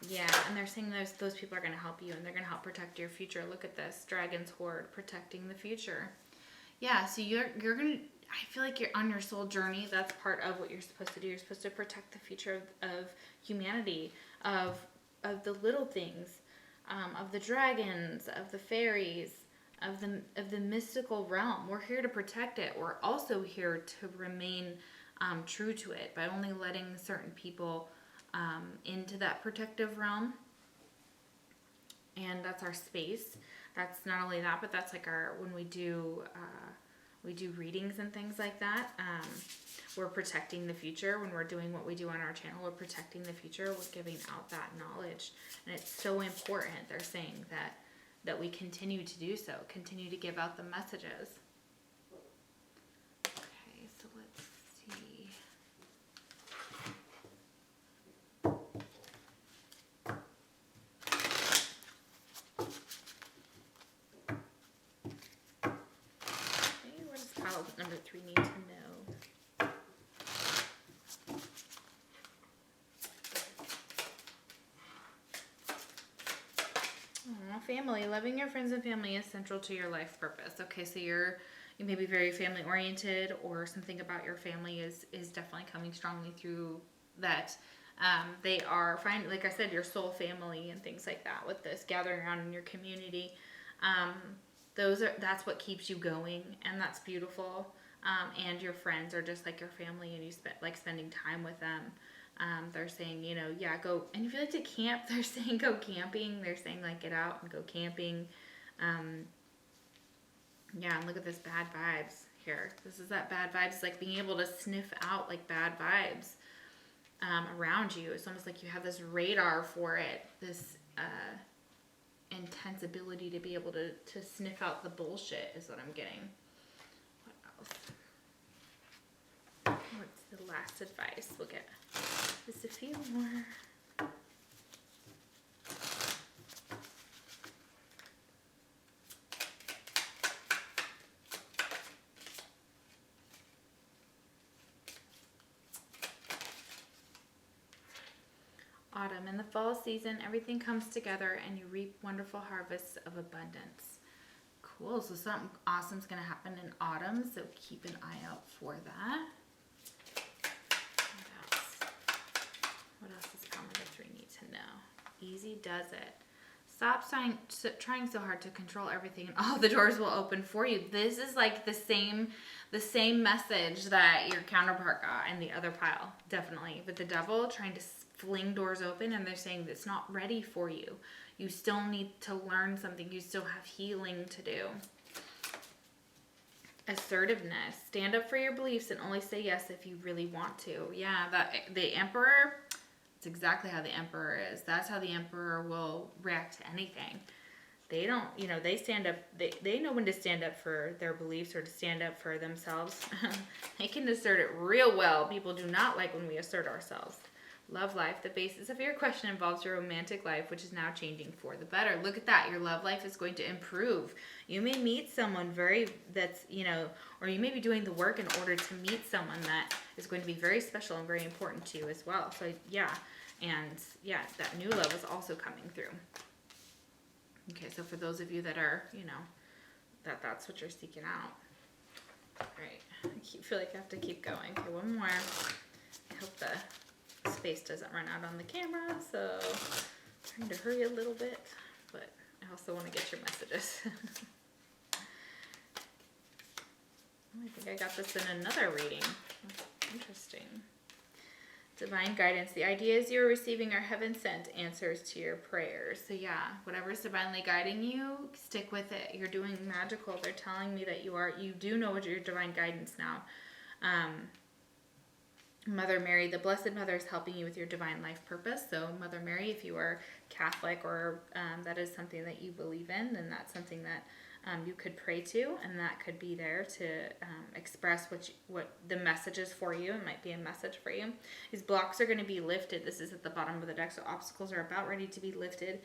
Yeah, and they're saying those people are going to help you, and they're going to help protect your future. Look at this, Dragon's Hoard, protecting the future. Yeah, so you're going to, I feel like you're on your soul journey. That's part of what you're supposed to do. You're supposed to protect the future of humanity, of the little things, of the dragons, of the fairies, of the mystical realm. We're here to protect it. We're also here to remain true to it by only letting certain people into that protective realm. And that's our space. That's not only that, but that's like when we do readings and things like that. We're protecting the future. When we're doing what we do on our channel, we're protecting the future. We're giving out that knowledge. And it's so important, they're saying, that we continue to do so. Continue to give out the messages. Okay, so let's see. child number 3 need to know? Family. Loving your friends and family is central to your life purpose. Okay, so you may be very family oriented, or something about your family is definitely coming strongly through that. They are fine, like I said, your soul family and things like that with this gathering around in your community. That's what keeps you going, and that's beautiful. And your friends are just like your family, and you like spending time with them. They're saying, yeah, go. And if you like to camp, they're saying go camping. They're saying like get out and go camping. Yeah, and look at this bad vibes here. This is that bad vibes. It's like being able to sniff out like bad vibes around you. It's almost like you have this radar for it. This intense ability to be able to sniff out the bullshit is what I'm getting. What else? What's the last advice? We'll get just a few more. Autumn. In the fall season, everything comes together and you reap wonderful harvests of abundance. Cool. So something awesome is going to happen in autumn, so keep an eye out for that. What else does Power number 3 need to know? Easy does it. Stop trying so hard to control everything, and all the doors will open for you. This is like the same message that your counterpart got in the other pile, definitely. But the devil trying to fling doors open, and they're saying it's not ready for you. You still need to learn something. You still have healing to do. Assertiveness. Stand up for your beliefs and only say yes if you really want to. Yeah, the Emperor, it's exactly how the Emperor is. That's how the Emperor will react to anything. They don't, they stand up, they know when to stand up for their beliefs or to stand up for themselves. They can assert it real well. People do not like when we assert ourselves. Love life. The basis of your question involves your romantic life, which is now changing for the better. Look at that. Your love life is going to improve. You may meet someone or you may be doing the work in order to meet someone that is going to be very special and very important to you as well. So yeah. And yeah, that new love is also coming through. Okay, so for those of you that are, that's what you're seeking out. All right, I feel like I have to keep going. Okay, one more. I hope the space doesn't run out on the camera, so I'm trying to hurry a little bit, but I also want to get your messages. I think I got this in another reading. Interesting. Divine guidance. The idea is you're receiving our heaven-sent answers to your prayers. So yeah, whatever's divinely guiding you, stick with it. You're doing magical. They're telling me that you do know what your divine guidance now. Mother Mary, the Blessed Mother, is helping you with your divine life purpose. So Mother Mary, if you are Catholic or that is something that you believe in, then that's something that you could pray to, and that could be there to express what the message is for you. It might be a message for you. These blocks are going to be lifted. This is at the bottom of the deck, so obstacles are about ready to be lifted.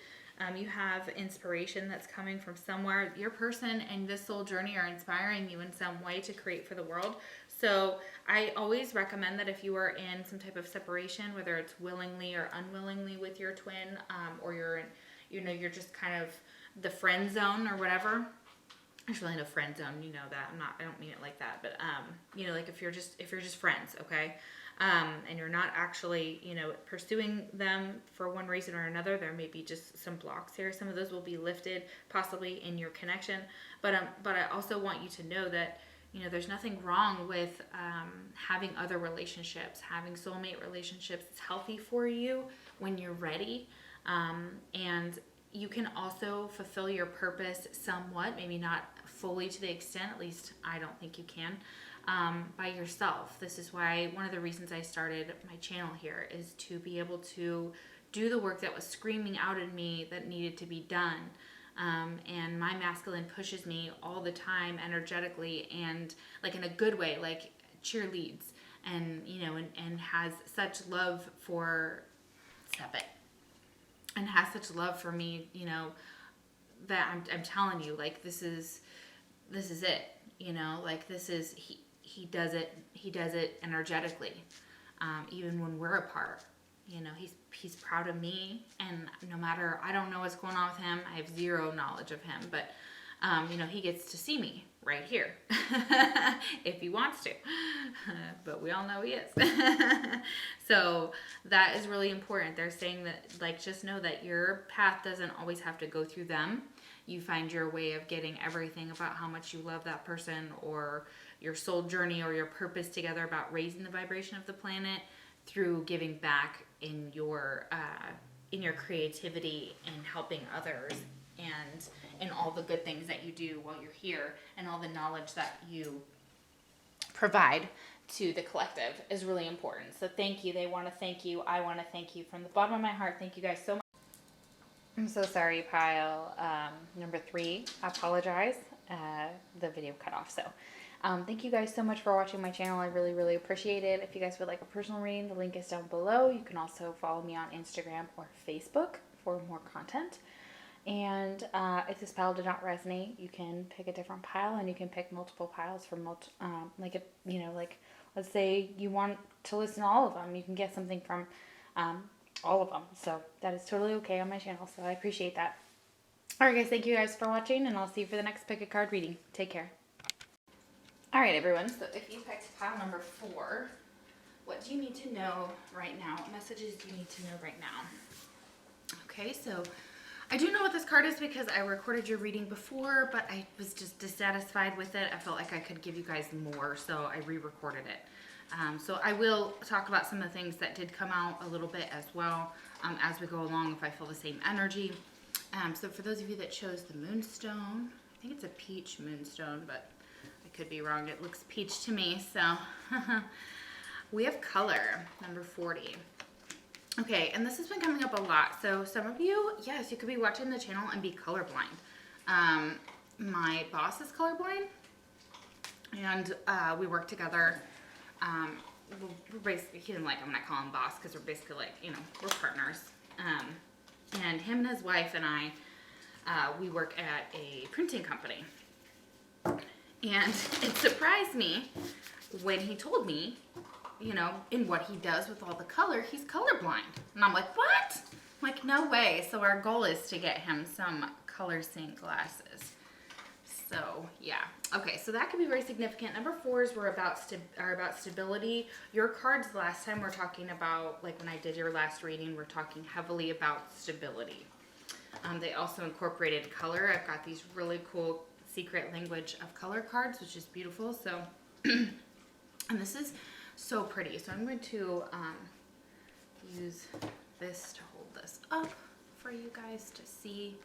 You have inspiration that's coming from somewhere. Your person and this soul journey are inspiring you in some way to create for the world. So I always recommend that if you are in some type of separation, whether it's willingly or unwillingly with your twin, or you're you're just kind of the friend zone or whatever. Actually, in a friend zone, that I don't mean it like that, but like if you're just friends, okay, and you're not actually pursuing them for one reason or another, there may be just some blocks here. Some of those will be lifted possibly in your connection, but I also want you to know that there's nothing wrong with having other relationships, having soulmate relationships. It's healthy for you when you're ready, and you can also fulfill your purpose somewhat, maybe not fully to the extent, at least I don't think you can, by yourself. This is why one of the reasons I started my channel here is to be able to do the work that was screaming out in me that needed to be done. And my masculine pushes me all the time energetically and like in a good way, like cheerleads and, and has such love for, stop it. And has such love for me, that I'm telling you, like, this is it. You know, like this is, he does it energetically. Even when we're apart, you know, he's proud of me, and no matter, I don't know what's going on with him. I have zero knowledge of him, but you know, he gets to see me right here if he wants to, but we all know he is. So that is really important. They're saying that, like, just know that your path doesn't always have to go through them. You find your way of getting everything about how much you love that person, or your soul journey, or your purpose together about raising the vibration of the planet through giving back in your creativity and helping others, and in all the good things that you do while you're here, and all the knowledge that you provide to the collective is really important. So thank you. They want to thank you. I want to thank you from the bottom of my heart. Thank you guys so much. I'm so sorry, pile number 3. I apologize. The video cut off. So thank you guys so much for watching my channel. I really, really appreciate it. If you guys would like a personal reading, the link is down below. You can also follow me on Instagram or Facebook for more content. And if this pile did not resonate, you can pick a different pile, and you can pick multiple piles from let's say you want to listen to all of them. You can get something from all of them. So that is totally okay on my channel. So I appreciate that. All right, guys, thank you guys for watching, and I'll see you for the next pick a card reading. Take care. All right, everyone. So if you picked pile number 4, what do you need to know right now? What messages do you need to know right now? Okay, so I do know what this card is because I recorded your reading before, but I was just dissatisfied with it. I felt like I could give you guys more, so I re-recorded it. So I will talk about some of the things that did come out a little bit as well as we go along, if I feel the same energy. So for those of you that chose the moonstone, I think it's a peach moonstone, but I could be wrong. It looks peach to me. So we have color, number 40. Okay, and this has been coming up a lot. So some of you, yes, you could be watching the channel and be colorblind. My boss is colorblind, and we work together. We're basically, he didn't like, I'm not calling him boss, because we're basically like, you know, we're partners. And him and his wife and I, we work at a printing company. And it surprised me when he told me, you know, in what he does with all the color, he's colorblind. And I'm like, what? I'm like, no way. So our goal is to get him some color sync glasses. So yeah. Okay, so that could be very significant. Number 4s are about stability. Your cards last time we're talking about, like when I did your last reading, we're talking heavily about stability. They also incorporated color. I've got these really cool secret language of color cards, which is beautiful. So, and this is so pretty. So I'm going to use this to hold this up for you guys to see.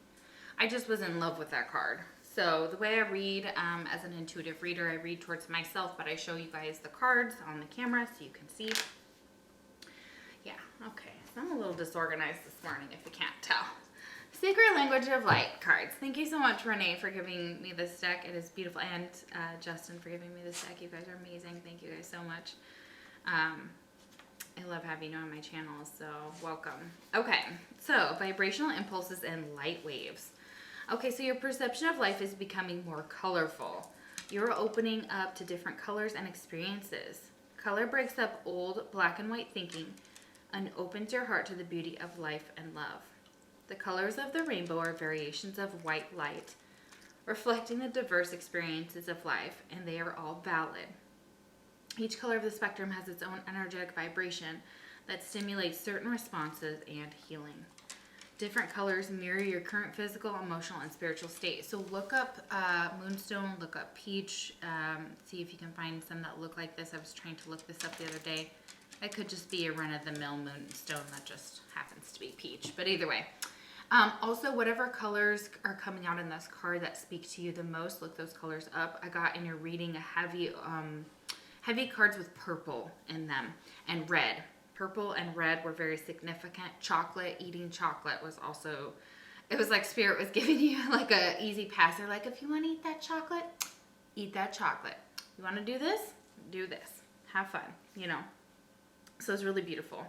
I just was in love with that card. So the way I read as an intuitive reader, I read towards myself, but I show you guys the cards on the camera so you can see. Yeah, okay. So I'm a little disorganized this morning, if you can't tell. Secret Language of Light cards. Thank you so much, Renee, for giving me this deck. It is beautiful. And Justin for giving me this deck. You guys are amazing. Thank you guys so much. I love having you on my channel, so welcome. Okay, so vibrational impulses and light waves. Okay, so your perception of life is becoming more colorful. You're opening up to different colors and experiences. Color breaks up old black and white thinking and opens your heart to the beauty of life and love. The colors of the rainbow are variations of white light, reflecting the diverse experiences of life, and they are all valid. Each color of the spectrum has its own energetic vibration that stimulates certain responses and healing. Different colors mirror your current physical, emotional, and spiritual state. So look up Moonstone, look up Peach, see if you can find some that look like this. I was trying to look this up the other day. It could just be a run-of-the-mill Moonstone that just happens to be Peach, but either way. Also, whatever colors are coming out in this card that speak to you the most, look those colors up. I got in your reading a heavy cards with purple in them and red. Purple and red were very significant. Chocolate, eating chocolate was also, it was like Spirit was giving you like a easy pass. They're like, if you want to eat that chocolate, eat that chocolate. You want to do this? Do this. Have fun, you know. So it's really beautiful.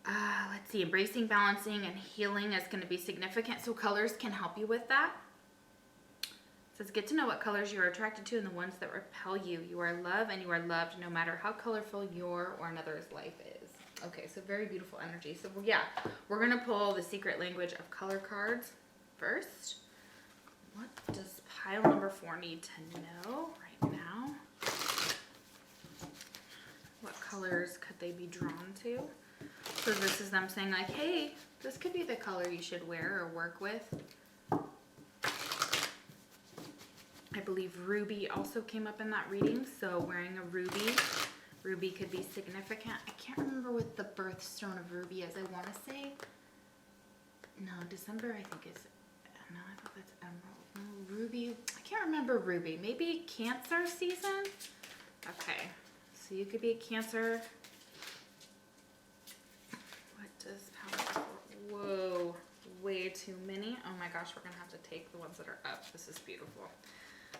Let's see, embracing, balancing, and healing is going to be significant. So colors can help you with that. It says, get to know what colors you are attracted to and the ones that repel you. You are love and you are loved no matter how colorful your or another's life is. Okay, so very beautiful energy. So yeah, we're going to pull the secret language of color cards first. What does pile number 4 need to know right now? What colors could they be drawn to? So this is them saying like, hey, this could be the color you should wear or work with. I believe ruby also came up in that reading. So wearing a ruby could be significant. I can't remember what the birthstone of ruby is. I want to say, no, December I think is, no, I thought that's emerald. No, ruby, I can't remember ruby. Maybe Cancer season? Okay, so you could be a Cancer. What does power? Whoa, way too many. Oh my gosh, we're gonna have to take the ones that are up. This is beautiful.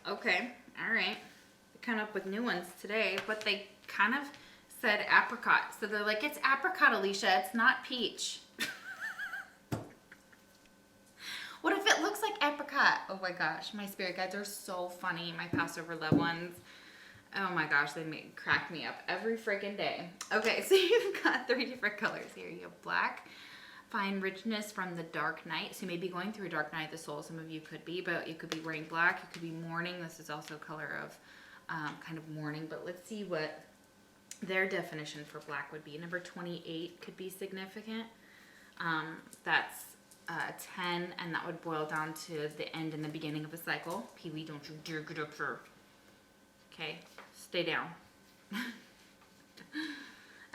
Okay, all right. We come up with new ones today, but they kind of said apricot. So they're like, it's apricot, Alicia. It's not peach. What if it looks like apricot? Oh my gosh, my spirit guides are so funny. My Passover loved ones. Oh my gosh, they crack me up every freaking day. Okay, so you've got 3 different colors here. You have black. Find richness from the dark night. So you may be going through a dark night of the soul. Some of you could be, but you could be wearing black. You could be mourning. This is also a color of kind of mourning. But let's see what their definition for black would be. Number 28 could be significant. That's 10, and that would boil down to the end and the beginning of a cycle. Pee-wee, don't you dare get up here. Okay, stay down.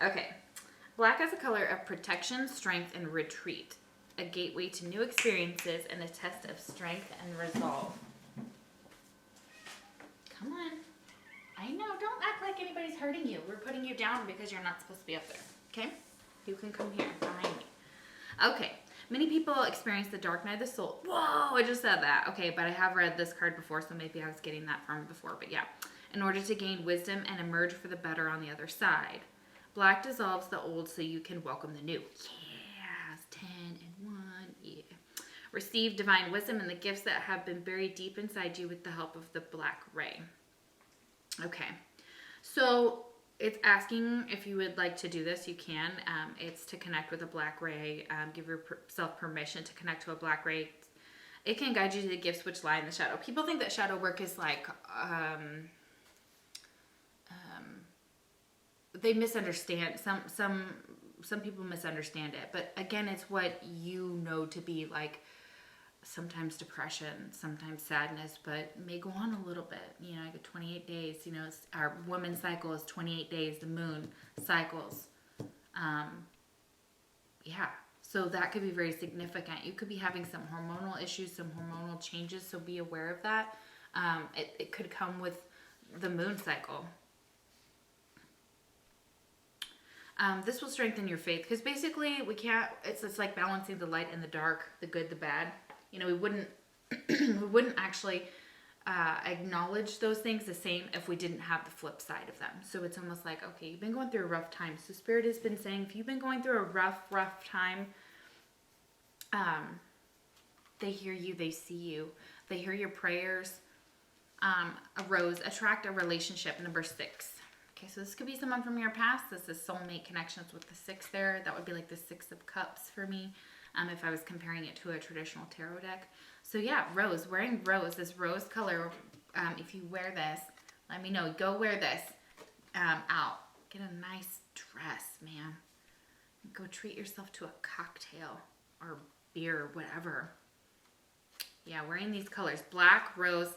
Okay. Black is a color of protection, strength, and retreat. A gateway to new experiences and a test of strength and resolve. Come on. I know, don't act like anybody's hurting you. We're putting you down because you're not supposed to be up there. Okay? You can come here behind me. Okay. Many people experience the dark night of the soul. Whoa, I just said that. Okay, but I have read this card before, so maybe I was getting that from before. But yeah. In order to gain wisdom and emerge for the better on the other side. Black dissolves the old so you can welcome the new. Yes, 10 and 1, yeah. Receive divine wisdom and the gifts that have been buried deep inside you with the help of the black ray. Okay, so it's asking if you would like to do this, you can. It's to connect with a black ray. Give yourself permission to connect to a black ray. It can guide you to the gifts which lie in the shadow. People think that shadow work is like... they misunderstand. Some people misunderstand it, but again, it's what you know to be like. Sometimes depression, sometimes sadness, but may go on a little bit. You know, like 28 days. You know, our woman's cycle is 28 days. The moon cycles. Yeah, so that could be very significant. You could be having some hormonal issues, some hormonal changes. So be aware of that. It could come with the moon cycle. This will strengthen your faith because basically we can't. It's like balancing the light and the dark, the good, the bad. You know, we wouldn't we wouldn't actually acknowledge those things the same if we didn't have the flip side of them. So it's almost like, okay, you've been going through a rough time. So Spirit has been saying, if you've been going through a rough time, they hear you, they see you, they hear your prayers. A rose, attract a relationship. Number 6. Okay, so this could be someone from your past. This is soulmate connections with the 6 there. That would be like the 6 of cups for me, if I was comparing it to a traditional tarot deck. So yeah, rose, wearing rose, this rose color. If you wear this, let me know. Go wear this out. Get a nice dress, man. Go treat yourself to a cocktail or beer, whatever. Yeah, wearing these colors, black, rose,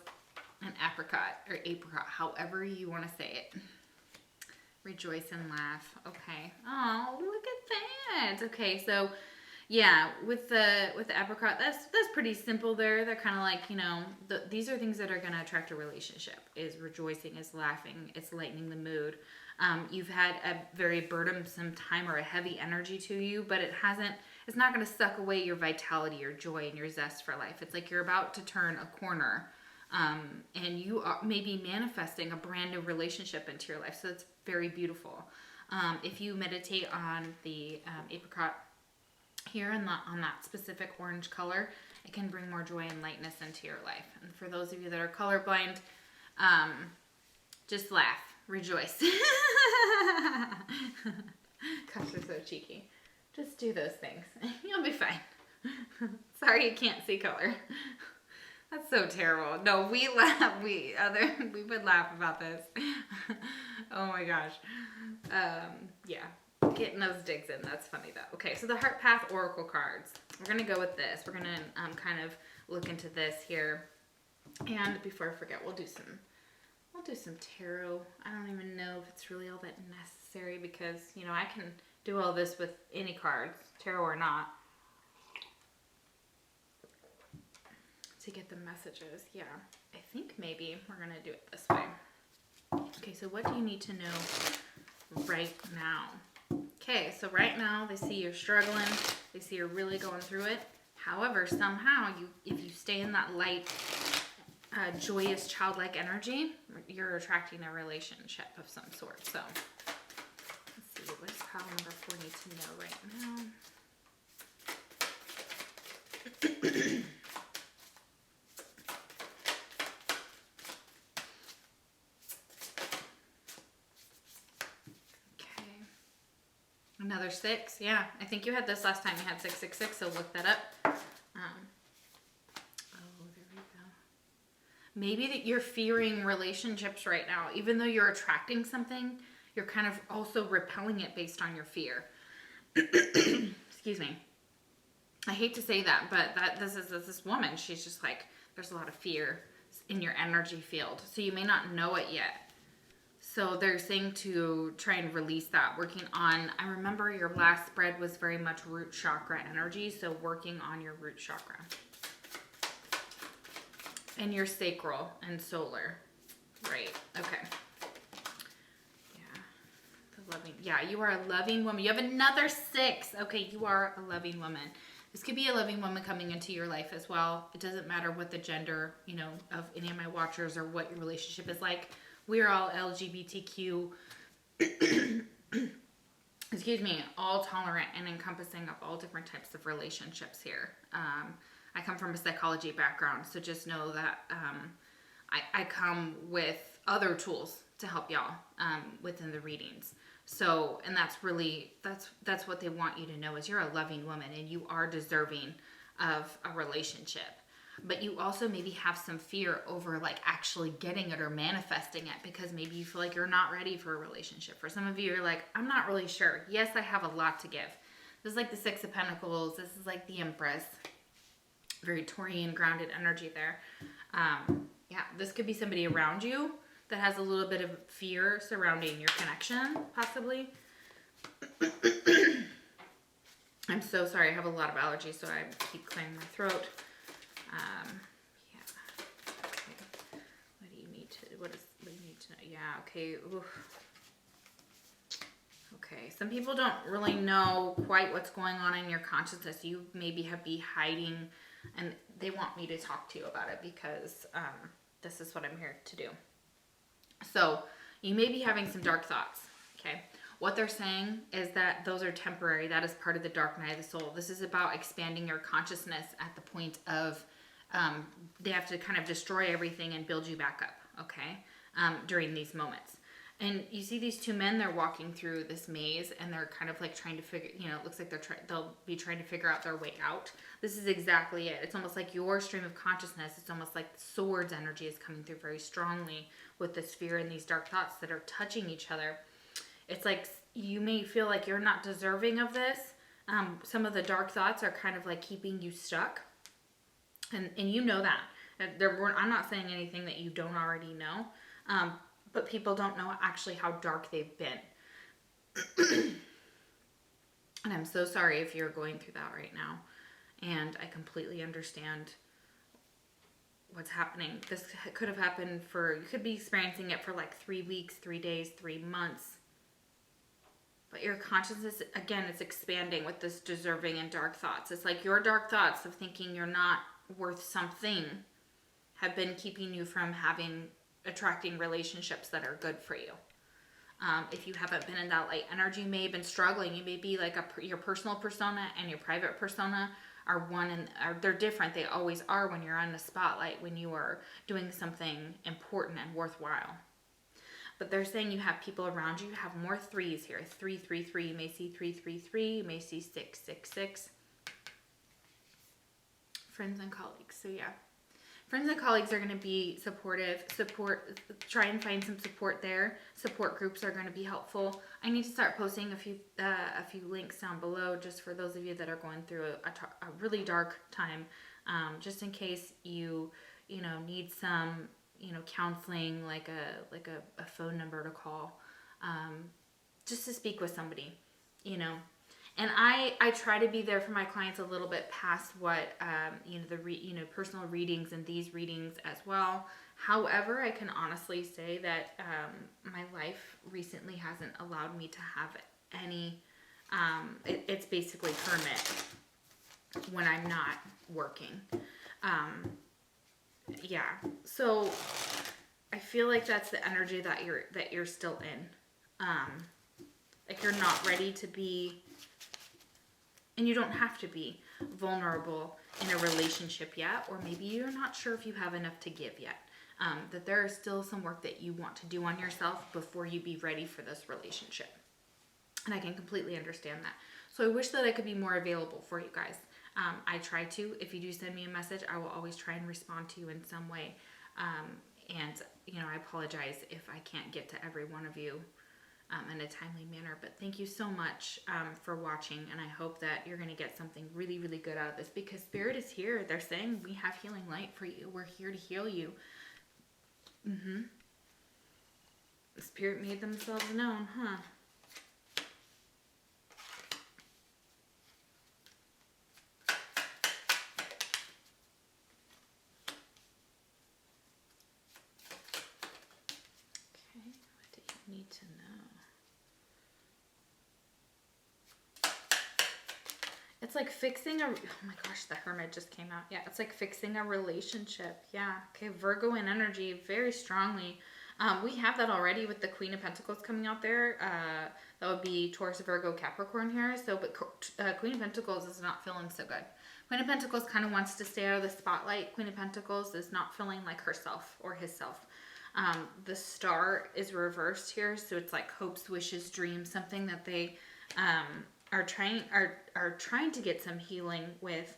and apricot, or apricot, however you want to say it. Rejoice and laugh. Okay. Oh, look at that. Okay, so yeah, with the apricot, that's pretty simple there. They're kind of like, you know, these are things that are going to attract a relationship. Is rejoicing, is laughing, it's lightening the mood. You've had a very burdensome time or a heavy energy to you, but it's not going to suck away your vitality, your joy, and your zest for life. It's like you're about to turn a corner. And you are maybe manifesting a brand new relationship into your life. So it's very beautiful. If you meditate on the apricot here on that specific orange color, it can bring more joy and lightness into your life. And for those of you that are colorblind, just laugh, rejoice. Gosh, you're so cheeky. Just do those things. You'll be fine. Sorry you can't see color. That's so terrible. No, we laugh. We would laugh about this. Oh my gosh. Yeah. Getting those digs in. That's funny though. Okay, so the Heart Path Oracle cards. We're gonna go with this. We're gonna kind of look into this here. And before I forget, we'll do some tarot. I don't even know if it's really all that necessary because, you know, I can do all this with any cards, tarot or not, to get the messages. Yeah, I think maybe we're gonna do it this way. Okay, so what do you need to know right now? Okay, so right now they see you're struggling. They see you're really going through it. However, somehow, if you stay in that light, joyous, childlike energy, you're attracting a relationship of some sort. So, let's see, what does pile number 4 need to know right now? Okay. Another 6. Yeah, I think you had this last time. You had 666, so look that up. Maybe that you're fearing relationships right now. Even though you're attracting something, you're kind of also repelling it based on your fear. Excuse me. I hate to say that, but this is this woman. She's just like, there's a lot of fear in your energy field. So you may not know it yet. So they're saying to try and release that. Working on, I remember your last spread was very much root chakra energy. So working on your root chakra. And your sacral and solar. Right. Okay. Yeah. The loving. Yeah, you are a loving woman. You have another 6. Okay, you are a loving woman. This could be a loving woman coming into your life as well. It doesn't matter what the gender, you know, of any of my watchers or what your relationship is like. We are all LGBTQ, excuse me, all tolerant and encompassing of all different types of relationships here. I come from a psychology background, so just know that I come with other tools to help y'all within the readings. So, and that's really, that's what they want you to know is you're a loving woman and you are deserving of a relationship. But you also maybe have some fear over like actually getting it or manifesting it because maybe you feel like you're not ready for a relationship. For some of you, you're like, I'm not really sure. Yes, I have a lot to give. This is like the 6 of Pentacles. This is like the Empress. Very Taurian, grounded energy there. Yeah, this could be somebody around you that has a little bit of fear surrounding your connection, possibly. I'm so sorry. I have a lot of allergies, so I keep clearing my throat. Yeah. Okay. What do you need to know? Yeah, okay. Oof. Okay, some people don't really know quite what's going on in your consciousness. You maybe be hiding, and they want me to talk to you about it because this is what I'm here to do. So you may be having some dark thoughts, okay? What they're saying is that those are temporary. That is part of the dark night of the soul. This is about expanding your consciousness at the point of they have to kind of destroy everything and build you back up, okay, during these moments. And you see these 2 men, they're walking through this maze and they're kind of like trying to figure, you know, it looks like they'll be trying to figure out their way out. This is exactly it. It's almost like your stream of consciousness. It's almost like swords energy is coming through very strongly with this fear and these dark thoughts that are touching each other. It's like you may feel like you're not deserving of this. Some of the dark thoughts are kind of like keeping you stuck. And you know that. I'm not saying anything that you don't already know. But people don't know actually how dark they've been. And I'm so sorry if you're going through that right now. And I completely understand what's happening. This could have happened you could be experiencing it for like 3 weeks, 3 days, 3 months. But your consciousness, again, it's expanding with this deserving and dark thoughts. It's like your dark thoughts of thinking you're not worth something have been keeping you from attracting relationships that are good for you. If you haven't been in that light energy, you may have been struggling. You may be like your personal persona and your private persona are one and are they're different. They always are when you're on the spotlight, when you are doing something important and worthwhile. But they're saying you have people around you. You have more threes here. 333. You may see 333. You may see 666. Friends and colleagues. So yeah. Friends and colleagues are going to be supportive. Try and find some support there. Support groups are going to be helpful. I need to start posting a few links down below just for those of you that are going through a really dark time. Just in case you need some counseling, like a phone number to call, just to speak with somebody, And I try to be there for my clients a little bit past what the personal readings and these readings as well. However, I can honestly say that my life recently hasn't allowed me to have any. It's basically hermit when I'm not working. Yeah. So I feel like that's the energy that you're still in. Like you're not ready to be. And you don't have to be vulnerable in a relationship yet, or maybe you're not sure if you have enough to give yet. That there is still some work that you want to do on yourself before you be ready for this relationship. And I can completely understand that. So I wish that I could be more available for you guys. I try to. If you do send me a message, I will always try and respond to you in some way. And I apologize if I can't get to every one of you in a timely manner, but thank you so much for watching, and I hope that you're going to get something really, really good out of this, because Spirit is here. They're saying we have healing light for you. We're here to heal you. Spirit made themselves known, huh? Okay, what do you need to know? It's like fixing oh my gosh, the Hermit just came out. Yeah, it's like fixing a relationship. Yeah. Okay, Virgo in energy very strongly. We have that already with the Queen of Pentacles coming out there. That would be Taurus, Virgo, Capricorn here. So, but Queen of Pentacles is not feeling so good. Queen of Pentacles kind of wants to stay out of the spotlight. Queen of Pentacles is not feeling like herself or himself. The Star is reversed here, so it's like hopes, wishes, dreams, something that they are trying to get some healing with.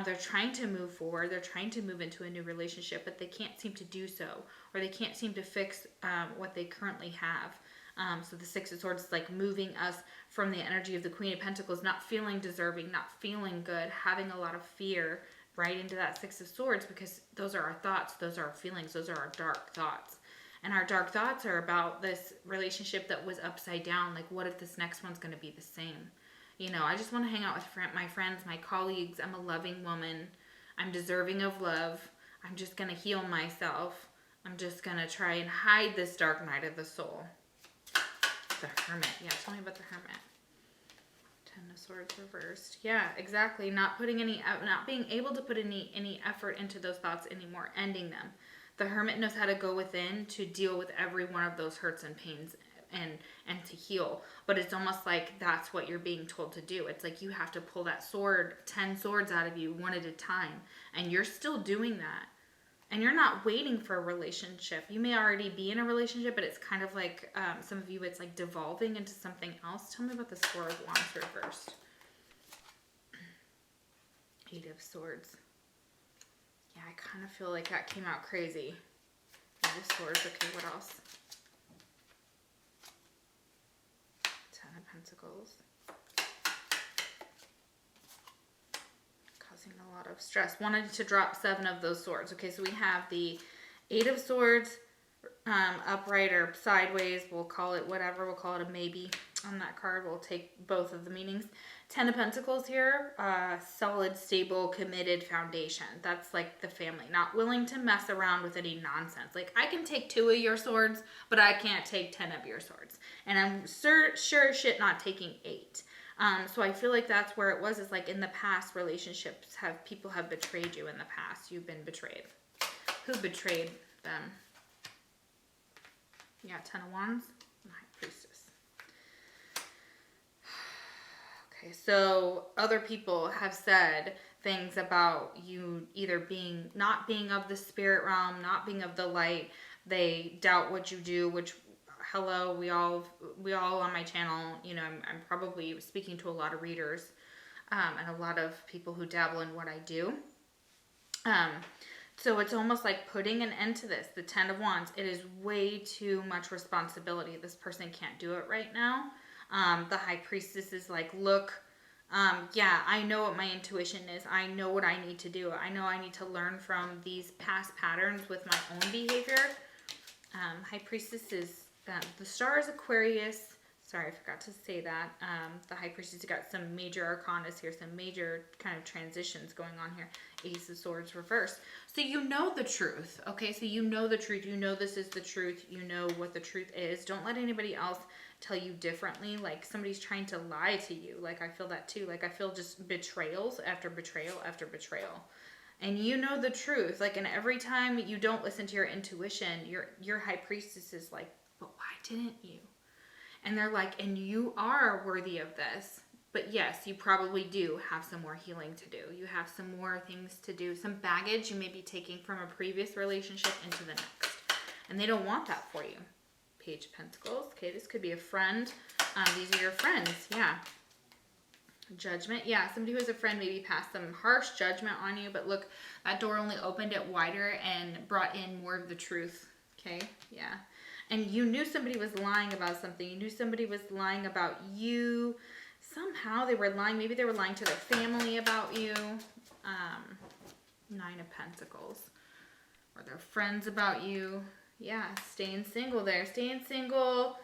They're trying to move forward. They're trying to move into a new relationship, but they can't seem to do so, or they can't seem to fix what they currently have. So the Six of Swords is like moving us from the energy of the Queen of Pentacles, not feeling deserving, not feeling good, having a lot of fear, right into that Six of Swords, because those are our thoughts, those are our feelings, those are our dark thoughts. And our dark thoughts are about this relationship that was upside down. Like, what if this next one's going to be the same? I just want to hang out with my friends, my colleagues. I'm a loving woman. I'm deserving of love. I'm just going to heal myself. I'm just going to try and hide this dark night of the soul. The Hermit. Yeah, tell me about the Hermit. Ten of Swords reversed. Yeah, exactly. Not being able to put any effort into those thoughts anymore. Ending them. The Hermit knows how to go within to deal with every one of those hurts and pains and to heal. But it's almost like that's what you're being told to do. It's like you have to pull that sword, 10 swords out of you one at a time. And you're still doing that. And you're not waiting for a relationship. You may already be in a relationship, but it's kind of like, some of you, it's like devolving into something else. Tell me about the Four of Wands reversed. Eight of Swords. Yeah, I kind of feel like that came out crazy. Eight of Swords. Okay, what else? Ten of Pentacles. Causing a lot of stress. Wanted to drop 7 of those swords. Okay, so we have the 8 of Swords, upright or sideways. We'll call it whatever. We'll call it a maybe on that card. We'll take both of the meanings. 10 of Pentacles here. Solid, stable, committed foundation. That's like the family. Not willing to mess around with any nonsense. Like, I can take 2 of your swords, but I can't take 10 of your swords. And I'm sure shit not taking 8. So I feel like that's where it was. Is like in the past, relationships people have betrayed you in the past. You've been betrayed. Who betrayed them? Yeah, 10 of Wands. High Priestess. Okay, so other people have said things about you either not being of the spirit realm, not being of the light. They doubt what you do, which, hello, we all on my channel, you know, I'm probably speaking to a lot of readers, and a lot of people who dabble in what I do. So it's almost like putting an end to this. The 10 of Wands, it is way too much responsibility. This person can't do it right now. The High Priestess is like, look, yeah, I know what my intuition is. I know what I need to do. I know I need to learn from these past patterns with my own behavior. High Priestess is, the star is Aquarius. Sorry, I forgot to say that. The High Priestess has got some major arcanas here, some major kind of transitions going on here. Ace of Swords reversed. So you know the truth, okay? So you know the truth. You know this is the truth. You know what the truth is. Don't let anybody else tell you differently. Like somebody's trying to lie to you. Like I feel that too. Like I feel just betrayals after betrayal after betrayal. And you know the truth. Like, and every time you don't listen to your intuition, your High Priestess is like, but why didn't you? And they're like, and you are worthy of this. But yes, you probably do have some more healing to do. You have some more things to do. Some baggage you may be taking from a previous relationship into the next. And they don't want that for you. Page of Pentacles. Okay, this could be a friend. These are your friends. Yeah. Judgment. Yeah, somebody who is a friend maybe passed some harsh judgment on you. But look, that door only opened it wider and brought in more of the truth. Okay, yeah. And you knew somebody was lying about something. You knew somebody was lying about you. Somehow they were lying. Maybe they were lying to their family about you. 9 of Pentacles. Or their friends about you. Yeah, staying single there. Staying single.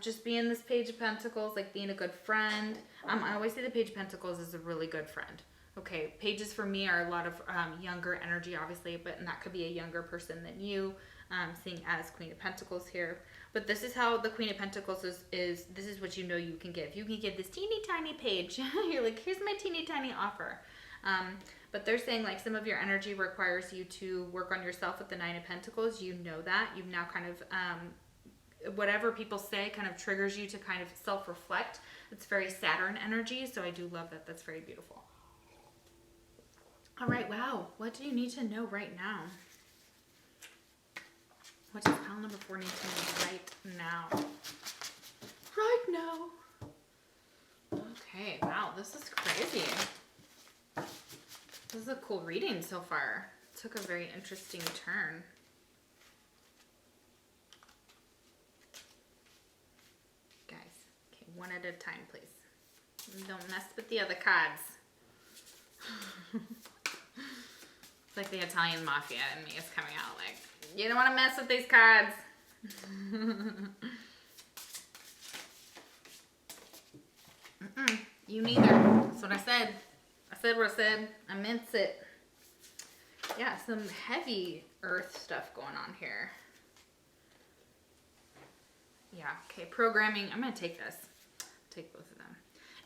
Just being this Page of Pentacles. Like being a good friend. I always say the Page of Pentacles is a really good friend. Okay, pages for me are a lot of younger energy, obviously. And that could be a younger person than you. Seeing as Queen of Pentacles here. But this is how the Queen of Pentacles is this is what you know you can give. You can give this teeny tiny page. You're like, here's my teeny tiny offer. But they're saying like some of your energy requires you to work on yourself with the 9 of Pentacles. You know that. You've now kind of, whatever people say kind of triggers you to kind of self-reflect. It's very Saturn energy. So I do love that. That's very beautiful. All right. Wow. What do you need to know right now? What does pile number 4 need to know right now? Right now. Okay, wow, this is crazy. This is a cool reading so far. It took a very interesting turn. Guys, okay, one at a time, please. Don't mess with the other cards. It's like the Italian mafia in me is coming out like, you don't want to mess with these cards. You neither. That's what I said. I said what I said. I meant it. Yeah, some heavy earth stuff going on here. Yeah, okay, programming. I'm going to take this. Take both of them.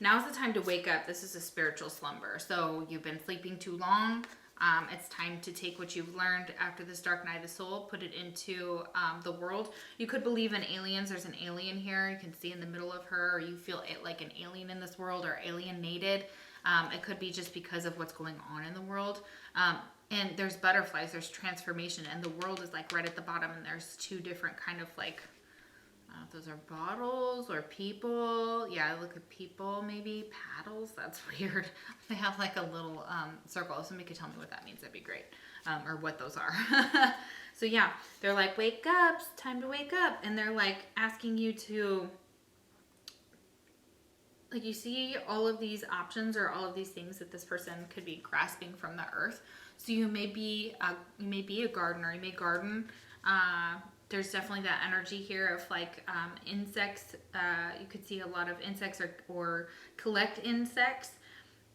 Now's the time to wake up. This is a spiritual slumber. So you've been sleeping too long. It's time to take what you've learned after this dark night of the soul, put it into the world. You could believe in aliens. There's an alien here. You can see in the middle of her, or you feel it like an alien in this world or alienated. It could be just because of what's going on in the world. And there's butterflies, there's transformation, and the world is like right at the bottom, and there's 2 different kind of like, I don't know if those are bottles or people. Yeah, look at people, maybe paddles. That's weird. They have like a little circle. If somebody could tell me what that means, that'd be great. Or what those are. So yeah, they're like, wake up, it's time to wake up. And they're like asking you to, like, you see all of these options or all of these things that this person could be grasping from the earth. So you may be a gardener. You may garden. There's definitely that energy here of like insects. You could see a lot of insects or collect insects.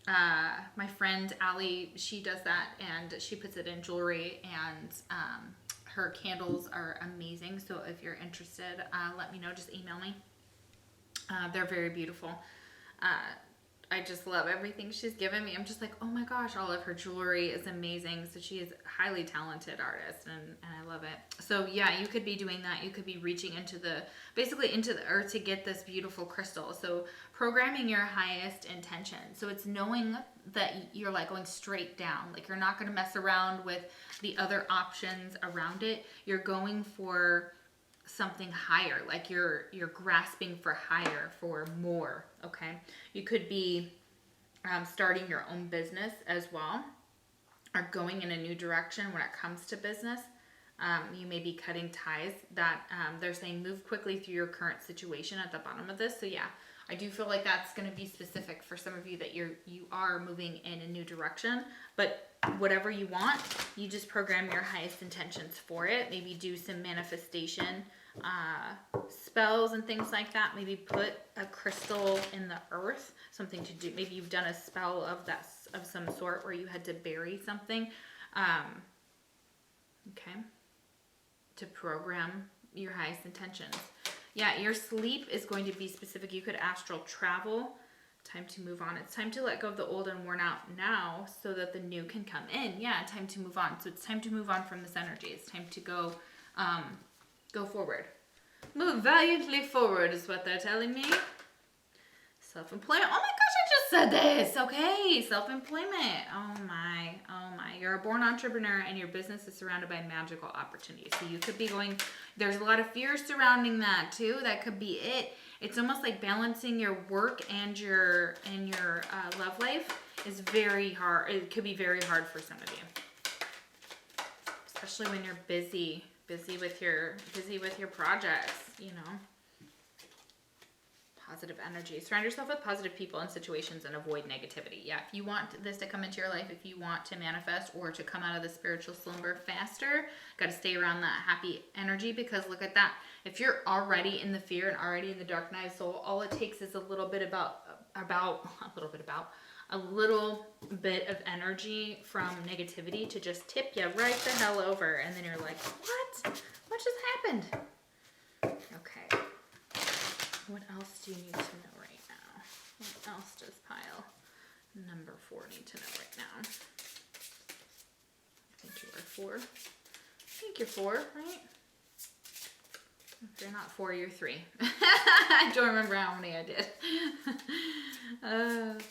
My friend Allie, she does that and she puts it in jewelry, and her candles are amazing. So if you're interested, let me know. Just email me. They're very beautiful. I just love everything she's given me. I'm just like, oh my gosh, all of her jewelry is amazing. So she is a highly talented artist, and I love it. So yeah, you could be doing that. You could be reaching into basically into the earth to get this beautiful crystal. So programming your highest intention. So it's knowing that you're like going straight down. Like you're not going to mess around with the other options around it. You're going for something higher, like you're grasping for higher, for more. Okay, you could be starting your own business as well, or going in a new direction when it comes to business. You may be cutting ties that they're saying move quickly through your current situation at the bottom of this. So yeah, I do feel like that's going to be specific for some of you, that you are moving in a new direction. But whatever you want, you just program your highest intentions for it. Maybe do some manifestation spells and things like that. Maybe put a crystal in the earth, something to do. Maybe you've done a spell of some sort where you had to bury something. Okay, to program your highest intentions. Yeah, your sleep is going to be specific. You could astral travel. Time to move on. It's time to let go of the old and worn out now so that the new can come in. Yeah, time to move on. So it's time to move on from this energy. It's time to go forward. Move valiantly forward is what they're telling me. Self-employment. Oh my gosh, I just said this. Okay, self-employment. Oh my. You're a born entrepreneur and your business is surrounded by magical opportunities. So you could be going, there's a lot of fear surrounding that too. That could be it. It's almost like balancing your work and your love life is very hard. It could be very hard for some of you, especially when you're busy with your projects. You know, positive energy. Surround yourself with positive people and situations and avoid negativity. Yeah, if you want this to come into your life, if you want to manifest or to come out of the spiritual slumber faster, got to stay around that happy energy, because look at that. If you're already in the fear and already in the dark night of soul, all it takes is a little bit of energy from negativity to just tip you right the hell over, and then you're like, what just happened? Okay. What else do you need to know right now? What else does pile number 4 need to know right now? I think you are 4. I think you're 4, right? If you're not 4, you're 3. I don't remember how many I did. That's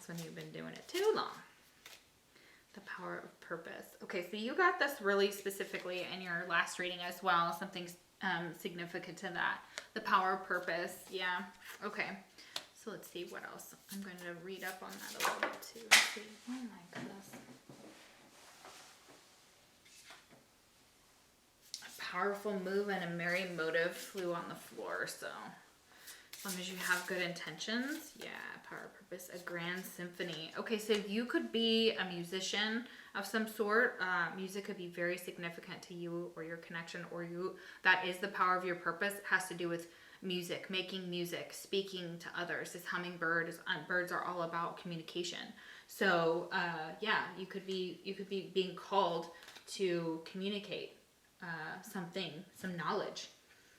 when you've been doing it too long. The power of purpose. Okay, so you got this really specifically in your last reading as well. Something significant to that. The power of purpose. Yeah. Okay. So let's see what else. I'm going to read up on that a little bit too. Let's see. Oh my goodness. A powerful move and a merry motive flew on the floor. So as long as you have good intentions. Yeah. Power of purpose. A grand symphony. Okay. So you could be a musician of some sort. Music could be very significant to you or your connection, or you. That is the power of your purpose. It has to do with music, making music, speaking to others. This hummingbird birds are all about communication. So yeah, you could be being called to communicate some knowledge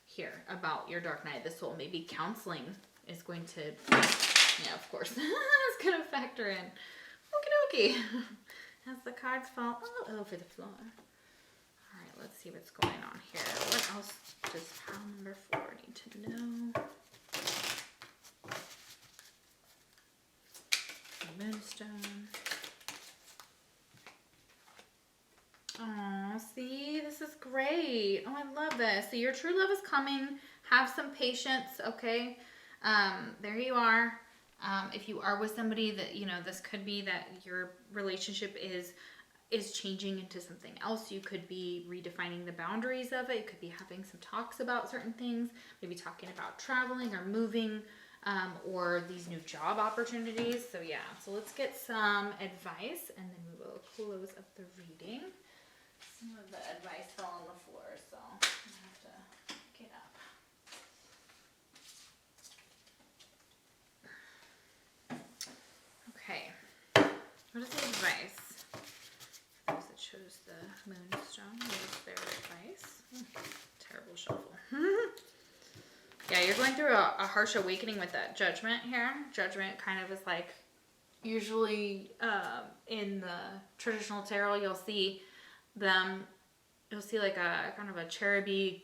here about your dark night of the soul. Maybe counseling is going to, yeah, of course, it's going to factor in. Okie dokie. As the cards fall all over the floor. All right, let's see what's going on here. What else does pile number 4 need to know? Moonstone. Oh, see, this is great. Oh, I love this. So your true love is coming. Have some patience, okay? There you are. If you are with somebody that, you know, this could be that your relationship is changing into something else. You could be redefining the boundaries of it. You could be having some talks about certain things, maybe talking about traveling or moving, or these new job opportunities. So yeah, so let's get some advice and then we will close up the reading. Some of the advice fell on the floor, so I'm gonna have to get up. Okay, what is the advice? For those that chose the moonstone, what is their advice? Terrible shuffle. Yeah, you're going through a harsh awakening with that Judgment here. Judgment kind of is like, usually in the traditional tarot, you'll see like a kind of a cheruby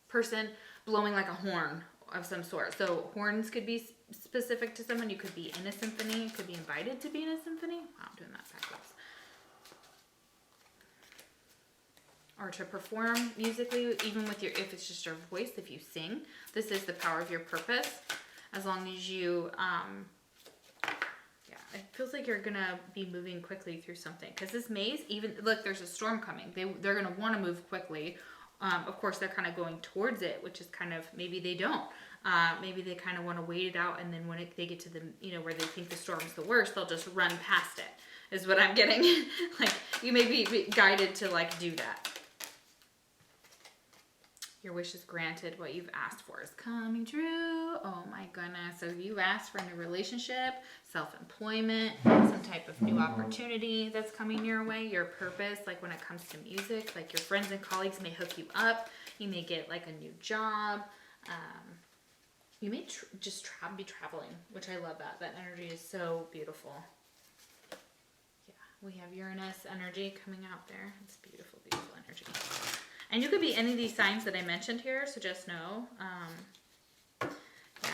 person blowing like a horn of some sort. So horns could be specific to someone. You could be in a symphony. You could be invited to be in a symphony. Wow, I'm doing that backwards. Or to perform musically, even with your, if it's just your voice, if you sing. This is the power of your purpose. As long as you, yeah, it feels like you're gonna be moving quickly through something. Because this maze, even, look, there's a storm coming. They're gonna want to move quickly. Of course, they're kind of going towards it, which is kind of, maybe they don't. Maybe they kind of want to wait it out, and then when they get to the, you know, where they think the storm's the worst, they'll just run past it, is what I'm getting. Like, you may be guided to, like, do that. Your wish is granted. What you've asked for is coming true. Oh my goodness. So you asked for a new relationship, self-employment, some type of new opportunity that's coming your way, your purpose, like when it comes to music, like your friends and colleagues may hook you up. You may get like a new job. You may just be traveling, which I love that. That energy is so beautiful. Yeah, we have Uranus energy coming out there. It's beautiful, beautiful energy. And you could be any of these signs that I mentioned here, so just know. Yeah.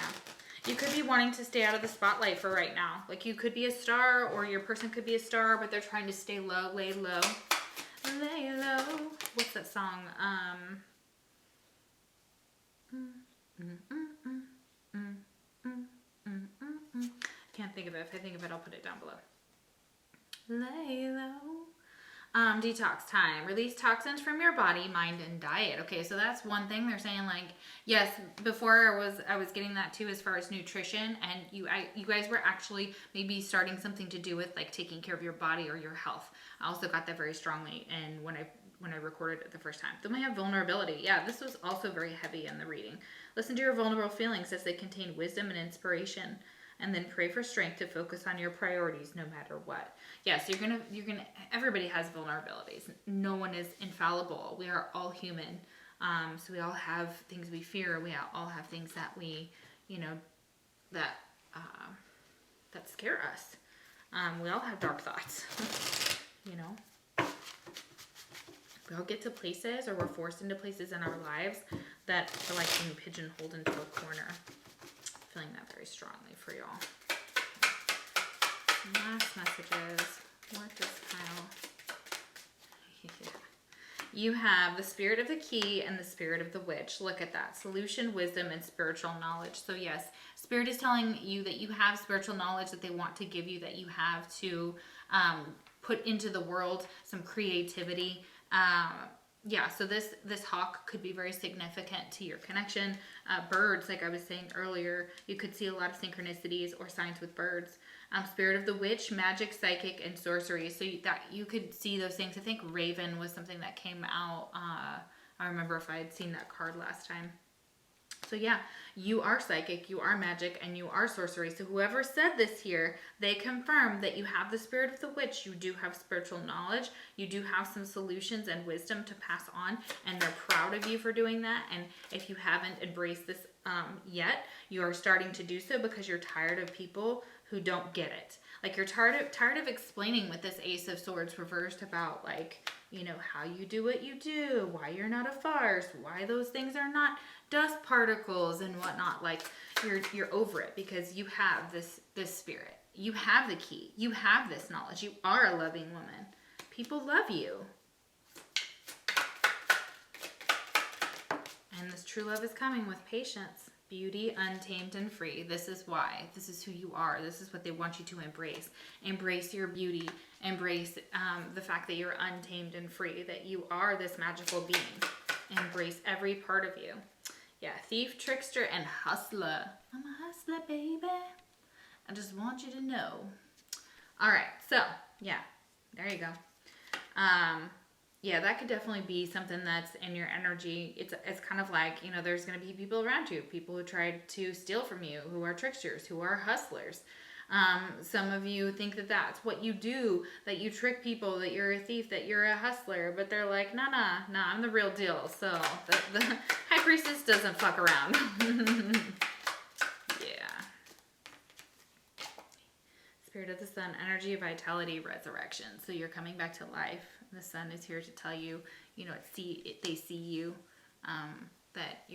You could be wanting to stay out of the spotlight for right now. Like you could be a star, or your person could be a star, but they're trying to stay low, lay low. Lay low. What's that song? Can't think of it. If I think of it, I'll put it down below. Lay low. Detox time. Release toxins from your body, mind, and diet. Okay, so that's one thing they're saying. Like, yes, before I was getting that too, as far as nutrition, and you guys were actually maybe starting something to do with like taking care of your body or your health. I also got that very strongly, and when I recorded it the first time. Then we have vulnerability. Yeah, this was also very heavy in the reading. Listen to your vulnerable feelings as they contain wisdom and inspiration. And then pray for strength to focus on your priorities no matter what. Yes, you're gonna, everybody has vulnerabilities. No one is infallible. We are all human. So we all have things we fear. We all have things that we, you know, that scare us. We all have dark thoughts, you know. We all get to places, or we're forced into places in our lives that feel like being pigeonholed into a corner. Feeling that very strongly for y'all. Last messages. What this pile? Yeah. You have the spirit of the key and the spirit of the witch. Look at that. Solution, wisdom, and spiritual knowledge. So yes, spirit is telling you that you have spiritual knowledge that they want to give you, that you have to put into the world, some creativity. Yeah, so this hawk could be very significant to your connection. Birds, like I was saying earlier, you could see a lot of synchronicities or signs with birds. Spirit of the witch, magic, psychic, and sorcery. So you could see those things. I think Raven was something that came out. I remember if I had seen that card last time. So yeah, you are psychic, you are magic, and you are sorcery. So whoever said this here, they confirm that you have the spirit of the witch. You do have spiritual knowledge. You do have some solutions and wisdom to pass on, and they're proud of you for doing that. And if you haven't embraced this yet, you are starting to do so because you're tired of people who don't get it. Like you're tired of explaining with this Ace of Swords reversed about, like, you know, how you do what you do, why you're not a farce, why those things are not dust particles and whatnot. Like you're over it because you have this spirit. You have the key. You have this knowledge. You are a loving woman. People love you. And this true love is coming with patience. Beauty, untamed, and free. This is why. This is who you are. This is what they want you to embrace. Embrace your beauty. Embrace the fact that you're untamed and free, that you are this magical being. Embrace every part of you. Yeah, thief, trickster, and hustler. I'm a hustler, baby. I just want you to know. All right, so, yeah, there you go. Yeah, that could definitely be something that's in your energy. It's kind of like, you know, there's going to be people around you, people who try to steal from you, who are tricksters, who are hustlers. Some of you think that that's what you do, that you trick people, that you're a thief, that you're a hustler, but they're like, nah, I'm the real deal. So I Priestess doesn't fuck around. Yeah. Spirit of the Sun, energy, vitality, resurrection. So you're coming back to life. The Sun is here to tell you, you know, they see you. That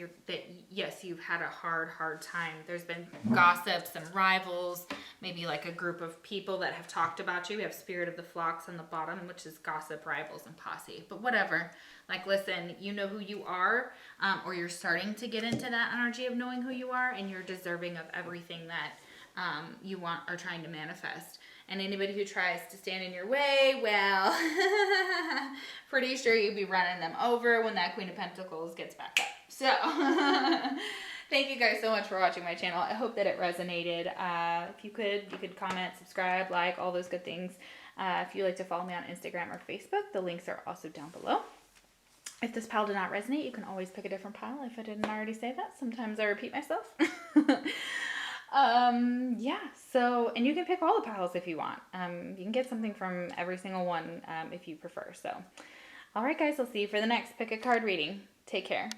yes, you've had a hard time. There's been gossip, some rivals, maybe like a group of people that have talked about you. We have Spirit of the Flocks on the bottom, which is gossip, rivals, and posse. But whatever. Like, listen, you know who you are, or you're starting to get into that energy of knowing who you are, and you're deserving of everything that you want or trying to manifest. And anybody who tries to stand in your way, well, pretty sure you'll be running them over when that Queen of Pentacles gets back up. So, thank you guys so much for watching my channel. I hope that it resonated. If you could comment, subscribe, like, all those good things. If you'd like to follow me on Instagram or Facebook, the links are also down below. If this pile did not resonate, you can always pick a different pile if I didn't already say that. Sometimes I repeat myself. Yeah, so, and you can pick all the piles if you want. You can get something from every single one if you prefer. So, all right, guys, I'll see you for the next Pick a Card reading. Take care.